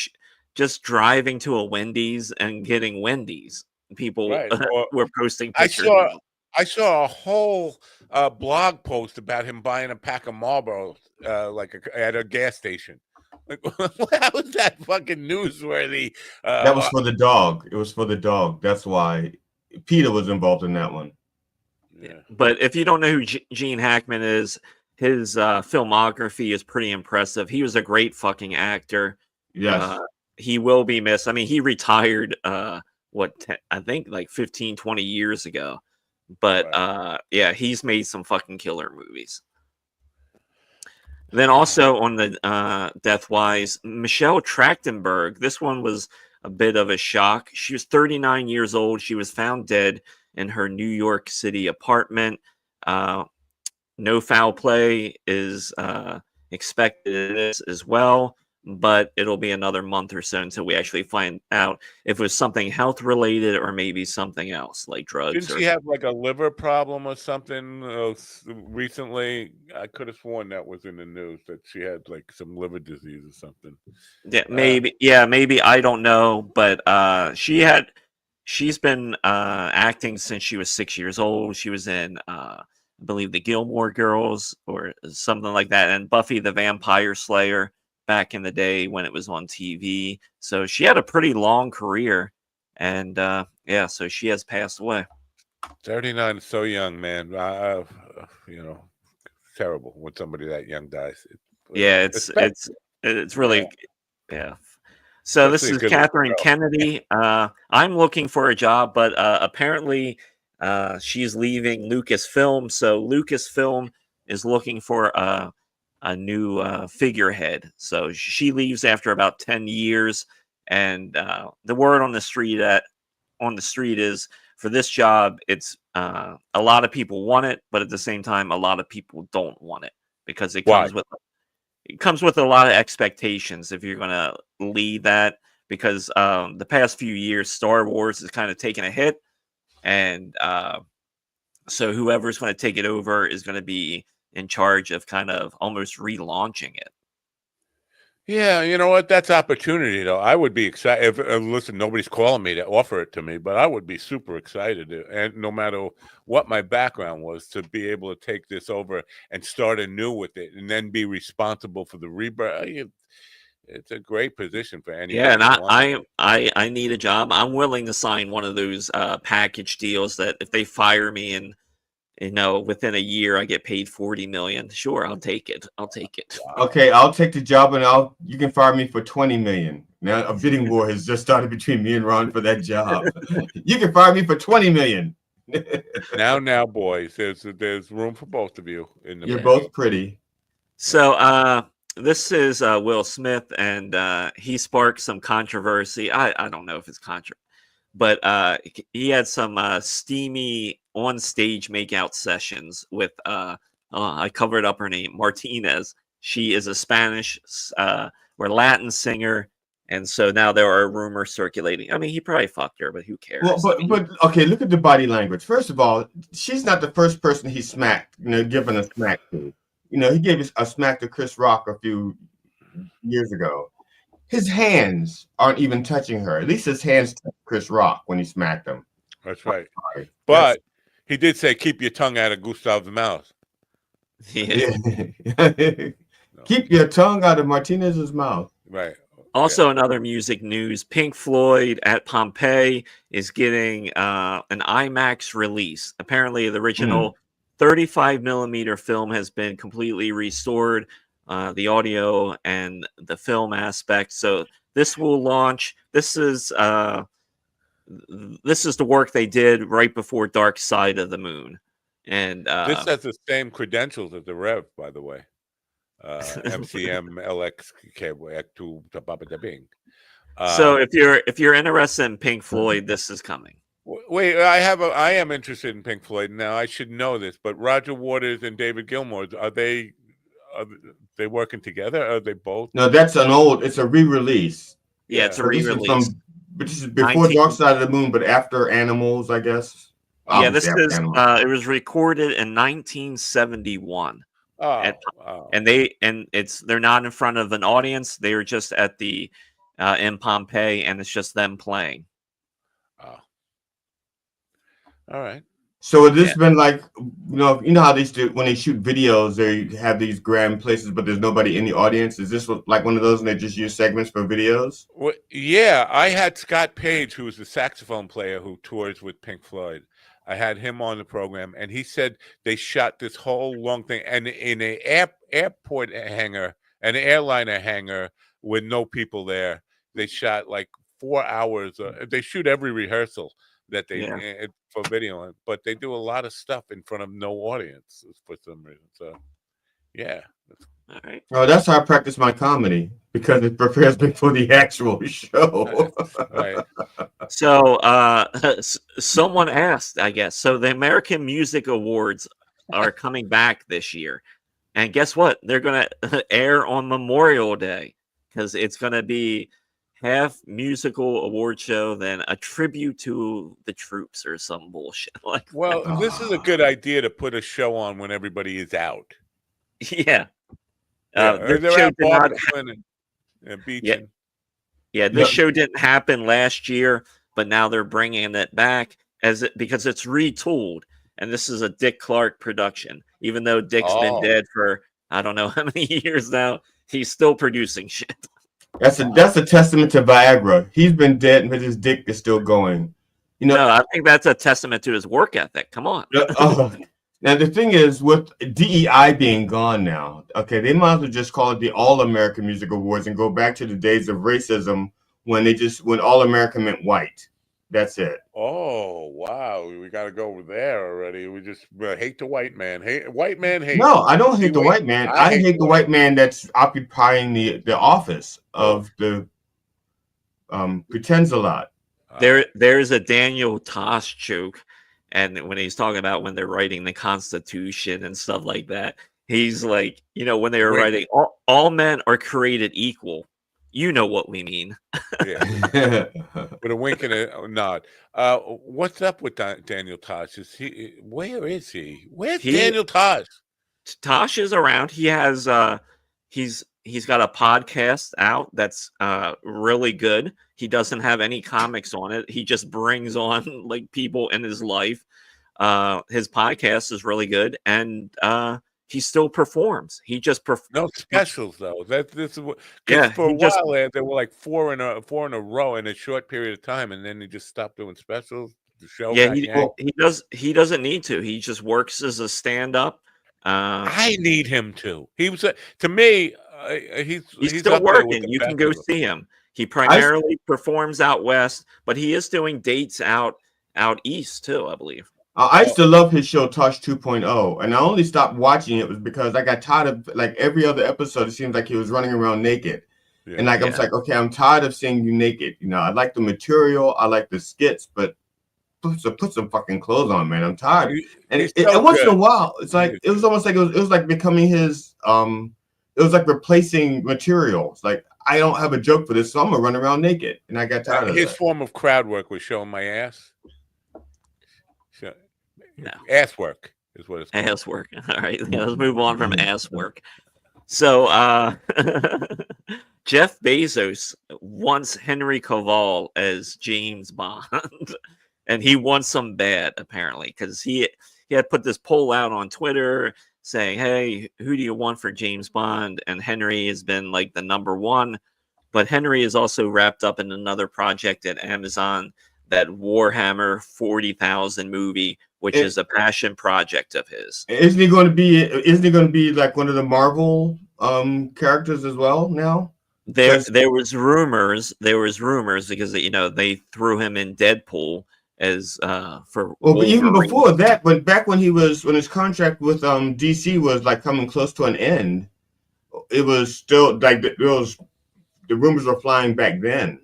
just driving to a Wendy's and getting Wendy's. People were posting pictures. I saw a whole blog post about him buying a pack of Marlboros at a gas station. Like, how is that fucking newsworthy? That was for the dog. It was for the dog. That's why Peter was involved in that one. Yeah. But if you don't know who Gene Hackman is, his filmography is pretty impressive. He was a great fucking actor. Yes. He will be missed. I mean, he retired, I think like 15, 20 years ago. But yeah, he's made some fucking killer movies. Then also on the death-wise, Michelle Trachtenberg. This one was a bit of a shock. She was 39 years old. She was found dead in her New York City apartment. No foul play is expected in this as well, but it'll be another month or so until we actually find out if it was something health related or maybe something else like drugs. Didn't she have like a liver problem or something recently? I could have sworn that was in the news that she had like some liver disease or something. Yeah, maybe. Maybe, I don't know, but she's been acting since she was 6 years old. She was in I believe the Gilmore Girls or something like that, and Buffy the Vampire Slayer back in the day when it was on TV. So she had a pretty long career, and yeah, so she has passed away. 39 is so young, man. Terrible when somebody that young dies. Yeah, it's really yeah. So this is Catherine Kennedy. I'm looking for a job, but apparently she's leaving Lucasfilm. So Lucasfilm is looking for a new figurehead. So she leaves after about 10 years. And the word on the street is for this job, it's a lot of people want it, but at the same time, a lot of people don't want it because it comes with a lot of expectations if you're going to lead that, because the past few years, Star Wars has kind of taken a hit. And so whoever's going to take it over is going to be in charge of kind of almost relaunching it. Yeah, you know what? That's opportunity, though. I would be excited. Listen, nobody's calling me to offer it to me, but I would be super excited, and no matter what my background was, to be able to take this over and start anew with it, and then be responsible for the rebirth. It's a great position for anybody. Yeah, and I need a job. I'm willing to sign one of those package deals that if they fire me and within a year I get paid $40 million. Sure, I'll take it. Okay, I'll take the job, and you can fire me for $20 million. Now a bidding war has just started between me and Ron for that job. You can fire me for $20 million. now, boys, there's room for both of you. You're both pretty. So this is Will Smith, and he sparked some controversy. I don't know if it's controversial, but he had some steamy on-stage makeout sessions with I covered up her name, Martinez. She is a Spanish or Latin singer, and so now there are rumors circulating. I mean, he probably fucked her, but who cares? Well, but okay, look at the body language. First of all, she's not the first person he smacked, given a smack to. He gave a smack to Chris Rock a few years ago. His hands aren't even touching her. At least his hands touched Chris Rock when he smacked him. That's right. But he did say, "Keep your tongue out of Gustav's mouth." Yeah. Keep your tongue out of Martinez's mouth. Right. Also, another music news: Pink Floyd at Pompeii is getting an IMAX release. Apparently, the original 35 millimeter film has been completely restored, the audio and the film aspect. So this will launch. This is the work they did right before Dark Side of the Moon, and this has the same credentials as the Rev, by the way. MCM LX. So if you're interested in Pink Floyd, this is coming. Wait, I am interested in Pink Floyd now. I should know this, but Roger Waters and David Gilmour, are they are they working together? Are they both? No, that's an old. It's a re-release. Yeah, it's a So this is re-release. but this is before Dark Side of the Moon, but after Animals, I guess. Yeah, this Obviously after is. Animals. It was recorded in 1971. Oh, and they're not in front of an audience. They were just at the in Pompeii, and it's just them playing. Oh, all right. So has this been like, you know how they do when they shoot videos, they have these grand places, but there's nobody in the audience. Is this like one of those, and they just use segments for videos? Well, yeah, I had Scott Page, who was the saxophone player who tours with Pink Floyd. I had him on the program, and he said they shot this whole long thing, and in an airport hangar, an airliner hangar with no people there. They shot like 4 hours. They shoot every rehearsal that they for video, but they do a lot of stuff in front of no audience for some reason. So, yeah. All right. Oh, that's how I practice my comedy, because it prepares me for the actual show. Right. So, someone asked, I guess. So the American Music Awards are coming back this year, and guess what? They're going to air on Memorial Day, because it's going to be half musical award show, then a tribute to the troops or some bullshit like. Well, this is a good idea to put a show on when everybody is out. Yeah. They're out barbecuing and beaching. Yeah, this show didn't happen last year, but now they're bringing it back because it's retooled, and this is a Dick Clark production. Even though Dick's been dead for I don't know how many years now, he's still producing shit. That's a testament to Viagra. He's been dead, but his dick is still going. You know, no, I think that's a testament to his work ethic. Come on. Now the thing is, with DEI being gone now, okay, they might as well just call it the All American Music Awards and go back to the days of racism when All American meant white. That's it. Oh wow, we got to go over there already. We just hate the white man. White man hate. No, I don't hate the white man. I hate the white man that's occupying the office of the pretends a lot. There's a Daniel Tosh joke, and when he's talking about when they're writing the Constitution and stuff like that, he's like, when they were writing all men are created equal. You know what we mean. Yeah. With a wink and a nod. What's up with Daniel Tosh? Where is he? Where's Daniel Tosh? Tosh is around. He has he's got a podcast out that's really good. He doesn't have any comics on it. He just brings on like people in his life. His podcast is really good, and he still performs. He just no specials though. This is what for a while there were like four in a row in a short period of time, and then he just stopped doing specials. The show. Yeah, he doesn't need to. He just works as a stand-up. I need him to. He was to me. He's still working. You can go see him. He primarily performs out west, but he is doing dates out east too, I believe. I used to love his show Tosh 2.0, and I only stopped watching it was because I got tired of like every other episode. It seems like he was running around naked, and I was like, okay, I'm tired of seeing you naked. I like the material, I like the skits, but put some fucking clothes on, man. I'm tired. And once in a while, it's like it was almost like it was like becoming his. It was like replacing material. It's like I don't have a joke for this, so I'm gonna run around naked, and I got tired of his that. form of crowd work was showing my ass. No. Ass work is what it's called. Ass work. All right, let's move on from ass work. So Jeff Bezos wants Henry Cavill as James Bond, and he wants him bad apparently because he had put this poll out on Twitter saying, "Hey, who do you want for James Bond?" And Henry has been like the number one, but Henry is also wrapped up in another project at Amazon, that Warhammer 40,000 movie, which is a passion project of his. Isn't he going to be like one of the Marvel characters as well now? There was rumors because they threw him in Deadpool as for Wolverine. But even before that, when his contract with DC was like coming close to an end, it was still like the rumors were flying back then.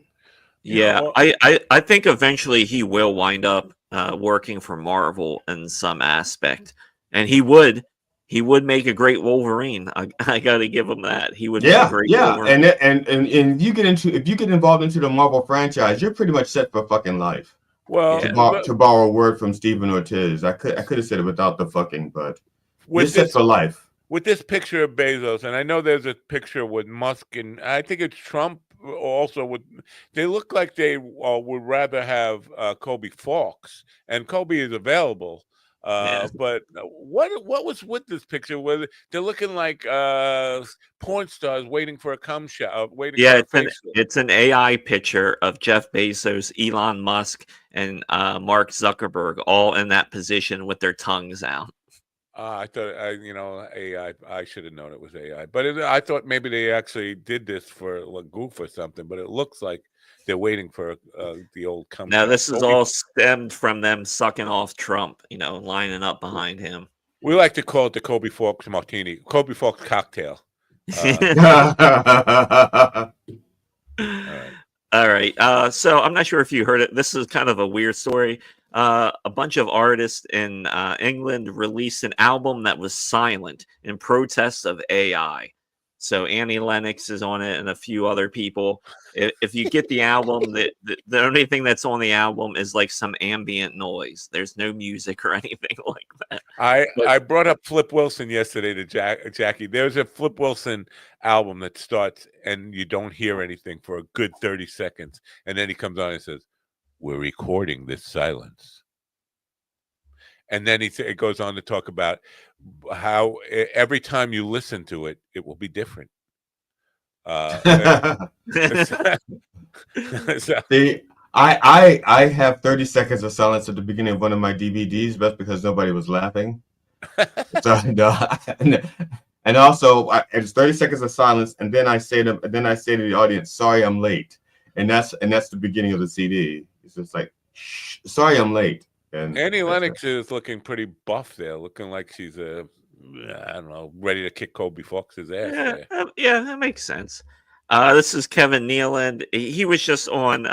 Yeah, I think eventually he will wind up working for Marvel in some aspect, and he would he would make a great Wolverine. I got to give him that. He would make a great Wolverine. And if you get involved into the Marvel franchise, you're pretty much set for fucking life. Well, to borrow a word from Stephen Ortiz, I could have said it without the fucking, but you're set for life. With this picture of Bezos, and I know there's a picture with Musk, and I think it's Trump also. They look like they would rather have Kobe Fawkes, and Kobe is available. But what was with this picture? Where they're looking like porn stars waiting for a cum shot, it's an AI picture of Jeff Bezos, Elon Musk, and Mark Zuckerberg all in that position with their tongues out. I thought, AI. I should have known it was AI, but I thought maybe they actually did this for a goof or something. But it looks like they're waiting for the old cum. Now this is all stemmed from them sucking off Trump, lining up behind him. We like to call it the Kobe Fawkes martini, Kobe Fawkes cocktail. All right. So I'm not sure if you heard it. This is kind of a weird story. A bunch of artists in England released an album that was silent in protest of AI. So Annie Lennox is on it and a few other people. If you get the album, the only thing that's on the album is like some ambient noise. There's no music or anything like that. I brought up Flip Wilson yesterday to Jackie. There's a Flip Wilson album that starts and you don't hear anything for a good 30 seconds. And then he comes on and says, "We're recording this silence." And then it goes on to talk about how every time you listen to it, it will be different. See, I have 30 seconds of silence at the beginning of one of my DVDs, but because nobody was laughing. So and also it's 30 seconds of silence, and then I say to the audience, "Sorry, I'm late," and that's the beginning of the CD. It's just like, "Sorry, I'm late." And Annie Lennox is looking pretty buff there, looking like she's I don't know, ready to kick Kobe Fawkes' ass. Yeah, that makes sense. This is Kevin Nealon. He was just on.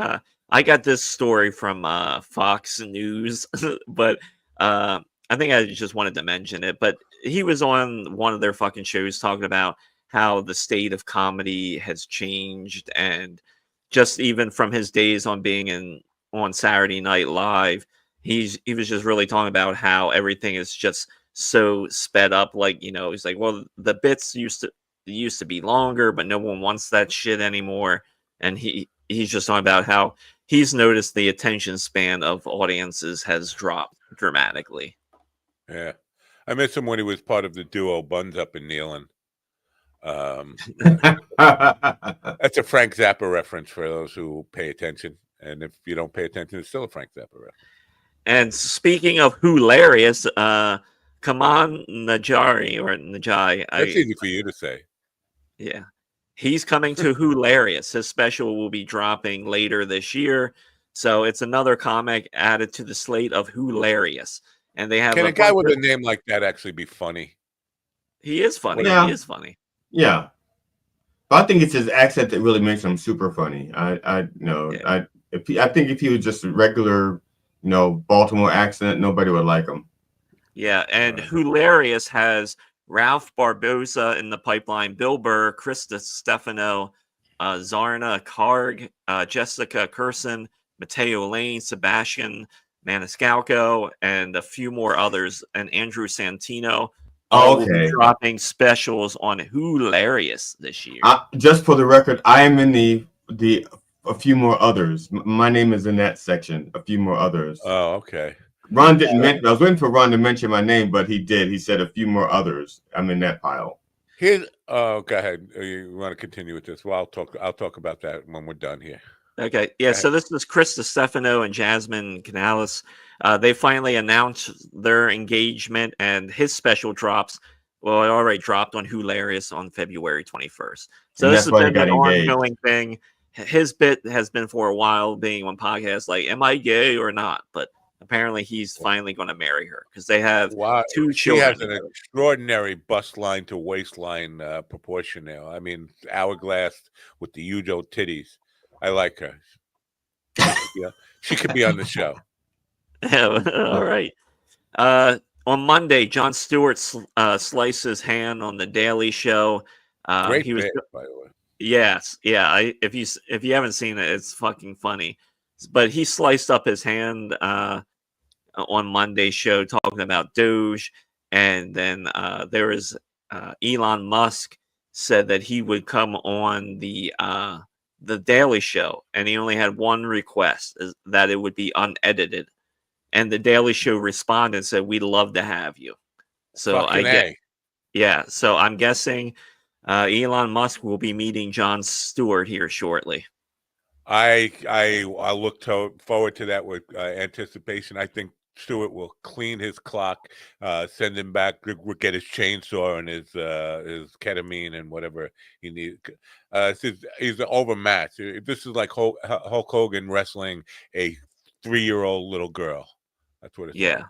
I got this story from Fox News, but I think I just wanted to mention it. But he was on one of their fucking shows talking about how the state of comedy has changed, and just even from his days on being on Saturday Night Live. He was just really talking about how everything is just so sped up. Like, he's like, well, the bits used to be longer, but no one wants that shit anymore. And he's just talking about how he's noticed the attention span of audiences has dropped dramatically. Yeah. I miss him when he was part of the duo Buns Up and Nealon. That's a Frank Zappa reference for those who pay attention. And if you don't pay attention, it's still a Frank Zappa reference. And speaking of hilarious, Kaman Najai. That's easy for you to say. Yeah. He's coming to Hilarious. His special will be dropping later this year. So it's another comic added to the slate of Hilarious. And they have Can a guy with a name like that actually be funny? He is funny. Yeah. He is funny. Yeah. But I think it's his accent that really makes him super funny. I think if he was just a regular, Baltimore accent, nobody would like him. Yeah, and Hilarious has Ralph Barbosa in the pipeline, Bill Burr, Krista Stefano, Zarna Karg, Jessica Curson, Mateo Lane, Sebastian Maniscalco, and a few more others, and Andrew Santino. Will be dropping specials on Hilarious this year. Just for the record, I am in the a few more others. My name is in that section. A few more others. Oh, okay. Ron didn't mention. I was waiting for Ron to mention my name, but he did. He said a few more others. I'm in that pile. Go ahead. You want to continue with this? Well, I'll talk about that when we're done here. Okay. Yeah. So this is Krista Stefano and Jasmine Canales. They finally announced their engagement, and his special drops. Well, it already dropped on Hilarious on February 21st. So this has been an ongoing thing. His bit has been for a while being on podcasts like, "Am I gay or not?" But apparently he's finally going to marry her because they have 2 children. She has an extraordinary bust line to waistline proportion now. I mean, hourglass with the huge old titties. I like her. She could be on the show. All right. On Monday, Jon Stewart sliced his hand on the Daily Show. Great he was, bit, by the way. Yes, yeah. If you haven't seen it, it's fucking funny. But he sliced up his hand on Monday's show talking about Doge, and then there was Elon Musk said that he would come on the Daily Show, and he only had one request: is that it would be unedited. And the Daily Show responded and said, "We'd love to have you." So so I'm guessing Elon Musk will be meeting Jon Stewart here shortly. I look forward to that with anticipation. I think Stewart will clean his clock, send him back, get his chainsaw and his ketamine and whatever he needs. He's overmatched. This is like Hulk Hogan wrestling a 3-year-old little girl. That's what it's like.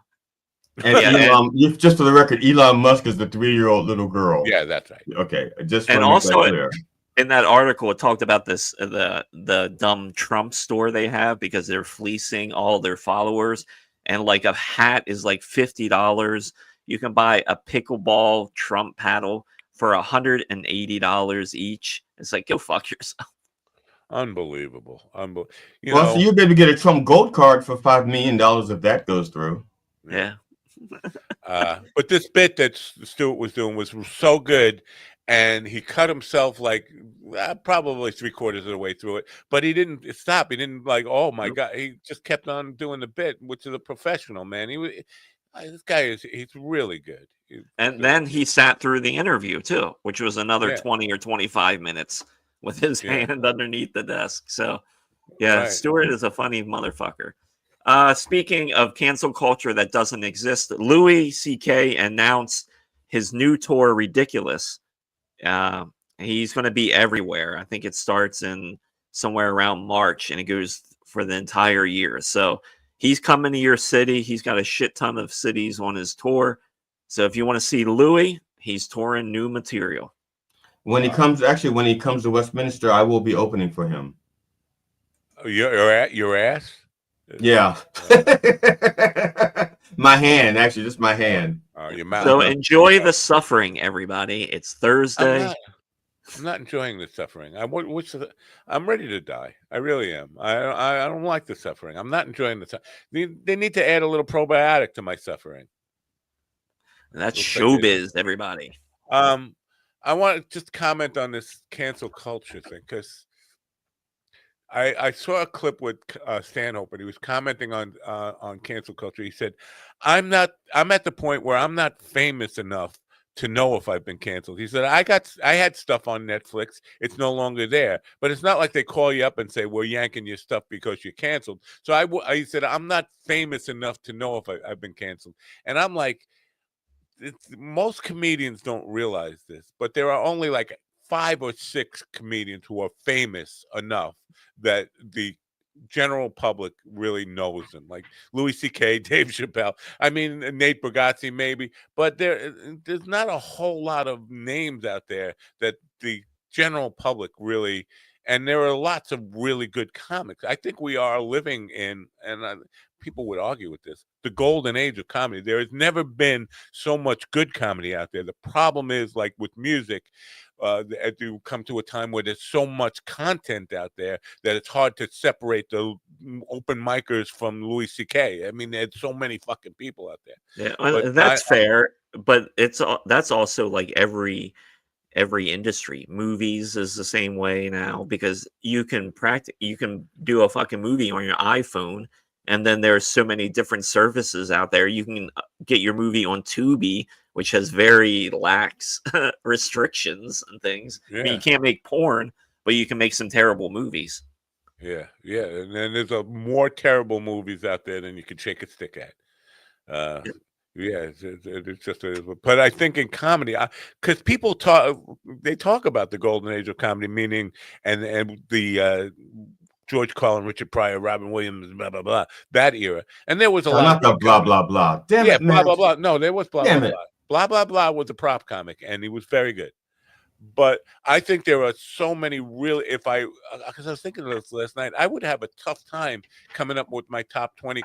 And just for the record, Elon Musk is the 3-year-old little girl. Yeah, that's right. Okay, just and to make also that clear. In that article, it talked about this the dumb Trump store they have because they're fleecing all their followers, and like a hat is like $50. You can buy a pickleball Trump paddle for $180 each. It's like, go fuck yourself. Unbelievable. So you'll be able to get a Trump gold card for $5 million if that goes through. Yeah. But this bit that Stewart was doing was so good, and he cut himself like probably 3/4 of the way through it, but he didn't stop. He didn't like, oh my God. He just kept on doing the bit, which is a professional, man. This guy he's really good. And then he sat through the interview too, which was another 20 or 25 minutes with his hand underneath the desk. So Stewart is a funny motherfucker. Speaking of cancel culture that doesn't exist, Louis C.K. announced his new tour, Ridiculous. He's going to be everywhere. I think it starts in somewhere around March, and it goes for the entire year. So he's coming to your city. He's got a shit ton of cities on his tour. So if you want to see Louis, he's touring new material. When he comes to Westminster, I will be opening for him. Your ass? Yeah. My hand, actually, just my hand. Your mouth. So enjoy the suffering, everybody. It's Thursday. I'm not enjoying the suffering. I'm ready to die. I really am. I don't like the suffering. I'm not enjoying the suffering. They need to add a little probiotic to my suffering. That's showbiz, everybody. I want to just comment on this cancel culture thing because I saw a clip with Stanhope, and he was commenting on cancel culture. He said, I'm at the point where I'm not famous enough to know if I've been canceled. He said, I had stuff on Netflix. It's no longer there. But it's not like they call you up and say, we're yanking your stuff because you're canceled. So he said, I'm not famous enough to know if I've been canceled. And I'm like, most comedians don't realize this, but there are only like 5 or 6 comedians who are famous enough that the general public really knows them, like Louis C.K., Dave Chappelle. I mean, Nate Bargatze maybe, but there's not a whole lot of names out there that the general public really. And there are lots of really good comics. I think we are living in, and people would argue with this, the golden age of comedy. There has never been so much good comedy out there. The problem is, like with music, you come to a time where there's so much content out there that it's hard to separate the open micers from Louis C.K. I mean, there's so many fucking people out there. Yeah, that's fair, but that's also like every industry. Movies is the same way now because you can do a fucking movie on your iPhone, and then there's so many different services out there. You can get your movie on Tubi, which has very lax restrictions and things. Yeah. I mean, you can't make porn, but you can make some terrible movies. Yeah, and then there's more terrible movies out there than you can shake a stick at. It's just but I think in comedy, because people talk about the golden age of comedy, meaning and the George Carlin, Richard Pryor, Robin Williams, blah blah blah, that era, and there was a lot. Not the blah blah blah. Damn it, blah man. blah blah. No, there was blah Damn blah it. blah. Blah blah blah was a prop comic, and he was very good. But I think there are so many really. Because I was thinking of this last night, I would have a tough time coming up with my top 20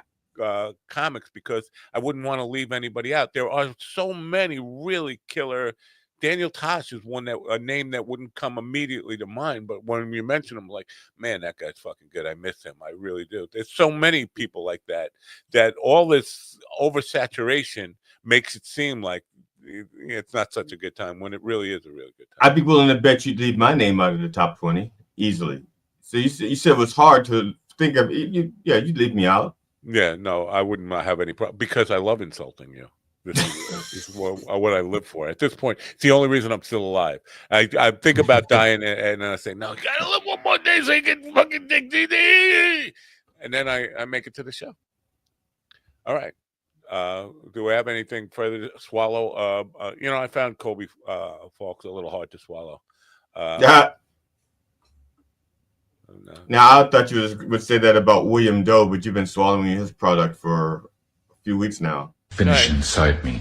comics because I wouldn't want to leave anybody out. There are so many really killer. Daniel Tosh is a name that wouldn't come immediately to mind, but when you mention him, like, man, that guy's fucking good. I miss him. I really do. There's so many people like that all this oversaturation makes it seem like it's not such a good time when it really is a really good time. I'd be willing to bet you'd leave my name out of the top 20 easily. So you said it was hard to think of. You'd leave me out. Yeah, no, I wouldn't have any problem because I love insulting you. This is what I live for. At this point, it's the only reason I'm still alive. I think about dying, and I say, no, I gotta live one more day so you can fucking dig DD. And then I make it to the show. All right. Do we have anything further to swallow? I found Kobe Falks a little hard to swallow. Now, I thought you would say that about William Doe, but you've been swallowing his product for a few weeks now. Finish inside me.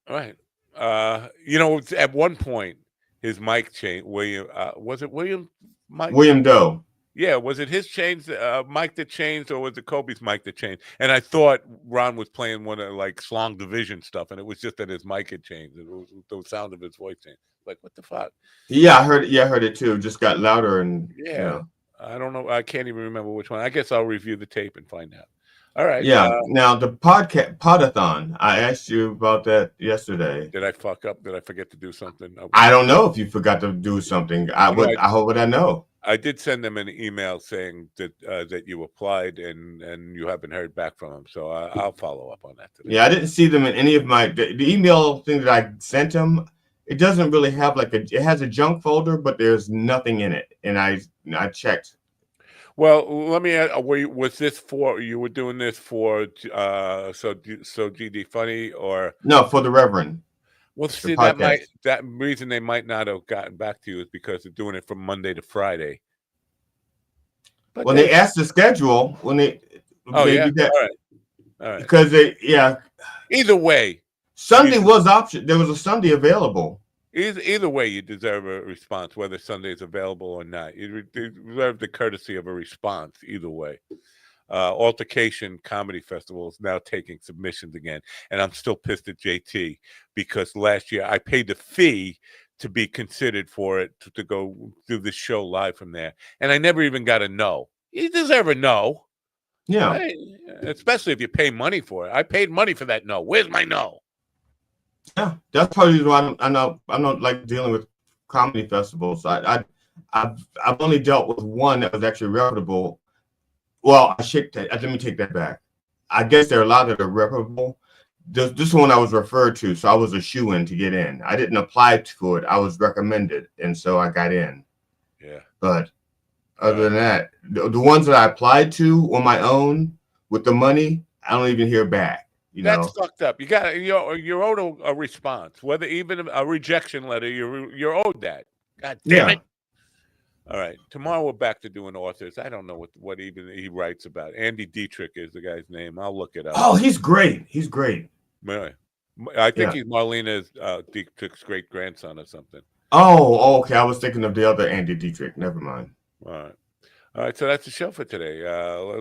All right. At one point, his mic changed. Was it William? Mike? William Doe. Yeah, was it his mic that changed, or was it Kobe's mic that changed? And I thought Ron was playing one of like Slong Division stuff, and it was just that his mic had changed. The sound of his voice changed. Like, what the fuck? Yeah, I heard it. Yeah, I heard it too. Just got louder and yeah. I don't know. I can't even remember which one. I guess I'll review the tape and find out. All right. Yeah. Now the podathon. I asked you about that yesterday. Did I fuck up? Did I forget to do something? I don't know if you forgot to do something. How would I know? I did send them an email saying that you applied and you haven't heard back from them. So I'll follow up on that today. Yeah, I didn't see them in any of the email thing that I sent them. It doesn't really have it has a junk folder, but there's nothing in it. And I checked. Well, let me ask, was this for, you were doing this for, so GD Funny or? No, for the Reverend. Well, see, that reason they might not have gotten back to you is because they're doing it from Monday to Friday. But when they asked the schedule, all right. Because Either way. Sunday was option. There was a Sunday available. Either way, you deserve a response, whether Sunday is available or not. You deserve the courtesy of a response, either way. Altercation Comedy Festival is now taking submissions again, and I'm still pissed at JT because last year I paid the fee to be considered for it to go do this show live from there, and I never even got a no. You deserve a no. Yeah. Right? Especially if you pay money for it. I paid money for that no. Where's my no? Yeah, that's probably why I don't like dealing with comedy festivals. I've only dealt with one that was actually reputable. Well, let me take that back. I guess there are a lot that are reputable. This one I was referred to, so I was a shoo-in to get in. I didn't apply for it. I was recommended, and so I got in. Yeah. But other than that, the ones that I applied to on my own with the money, I don't even hear back. That's fucked up. You're owed a response, whether even a rejection letter. You're owed that. God damn it! All right, tomorrow we're back to doing authors. I don't know what even he writes about. Andy Dietrich is the guy's name. I'll look it up. Oh, he's great. He's great. Really? I think he's Marlene Dietrich's great grandson or something. Oh, okay. I was thinking of the other Andy Dietrich. Never mind. All right, so that's the show for today.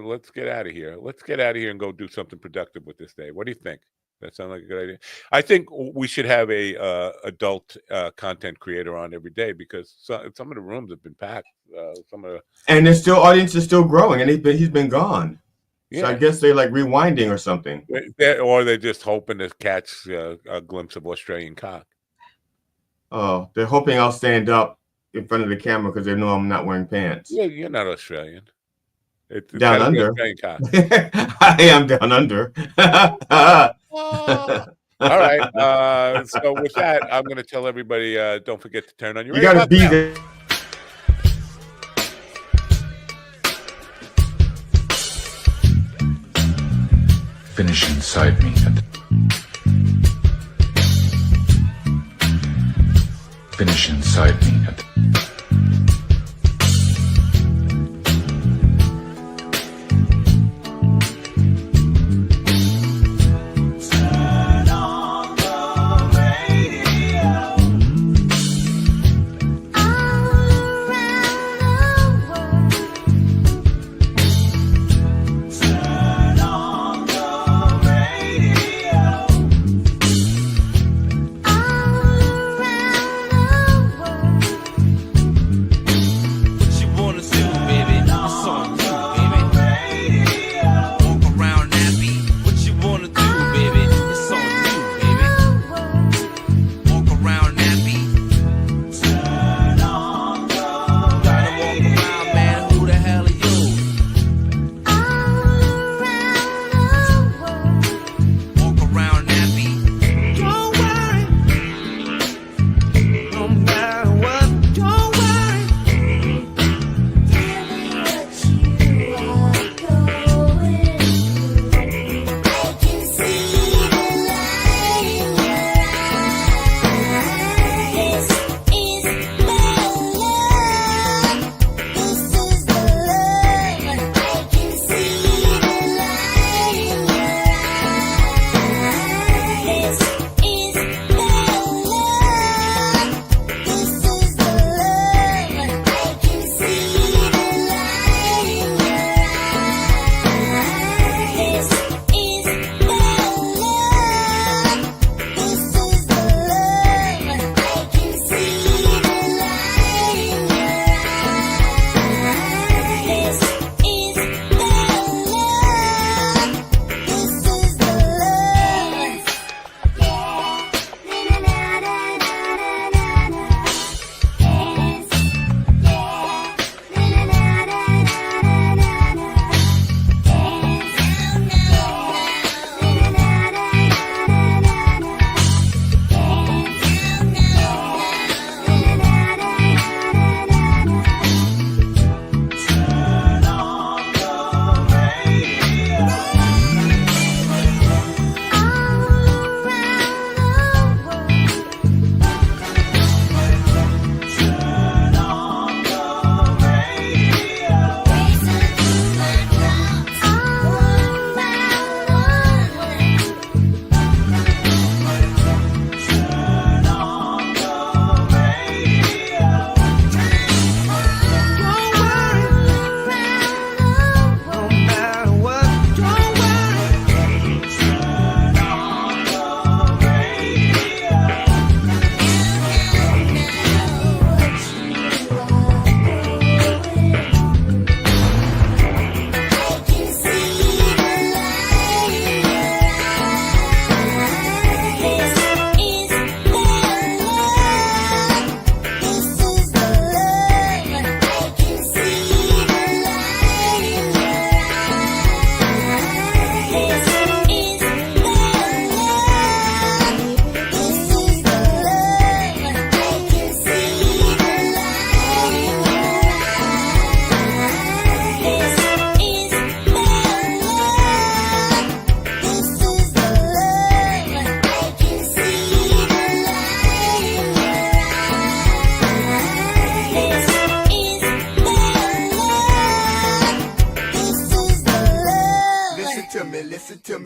Let's get out of here. Let's get out of here and go do something productive with this day. What do you think? That sound like a good idea? I think we should have a adult content creator on every day because some of the rooms have been packed. And there's still audience is still growing, and he's been gone. Yeah. So I guess they're like rewinding or something. Or they're just hoping to catch a glimpse of Australian cock. Oh, they're hoping I'll stand up in front of the camera because they know I'm not wearing pants. Yeah, you're not Australian. It's down under. I am down under. All right. So with that, I'm going to tell everybody, don't forget to turn on your radio. You got to be there. Finish inside me. Finish inside me.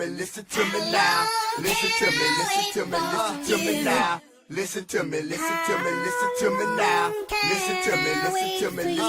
me, listen to me now. Listen to me, listen to me, listen to me now. Listen to me, listen to me, listen to me now. Listen to me, listen to me, listen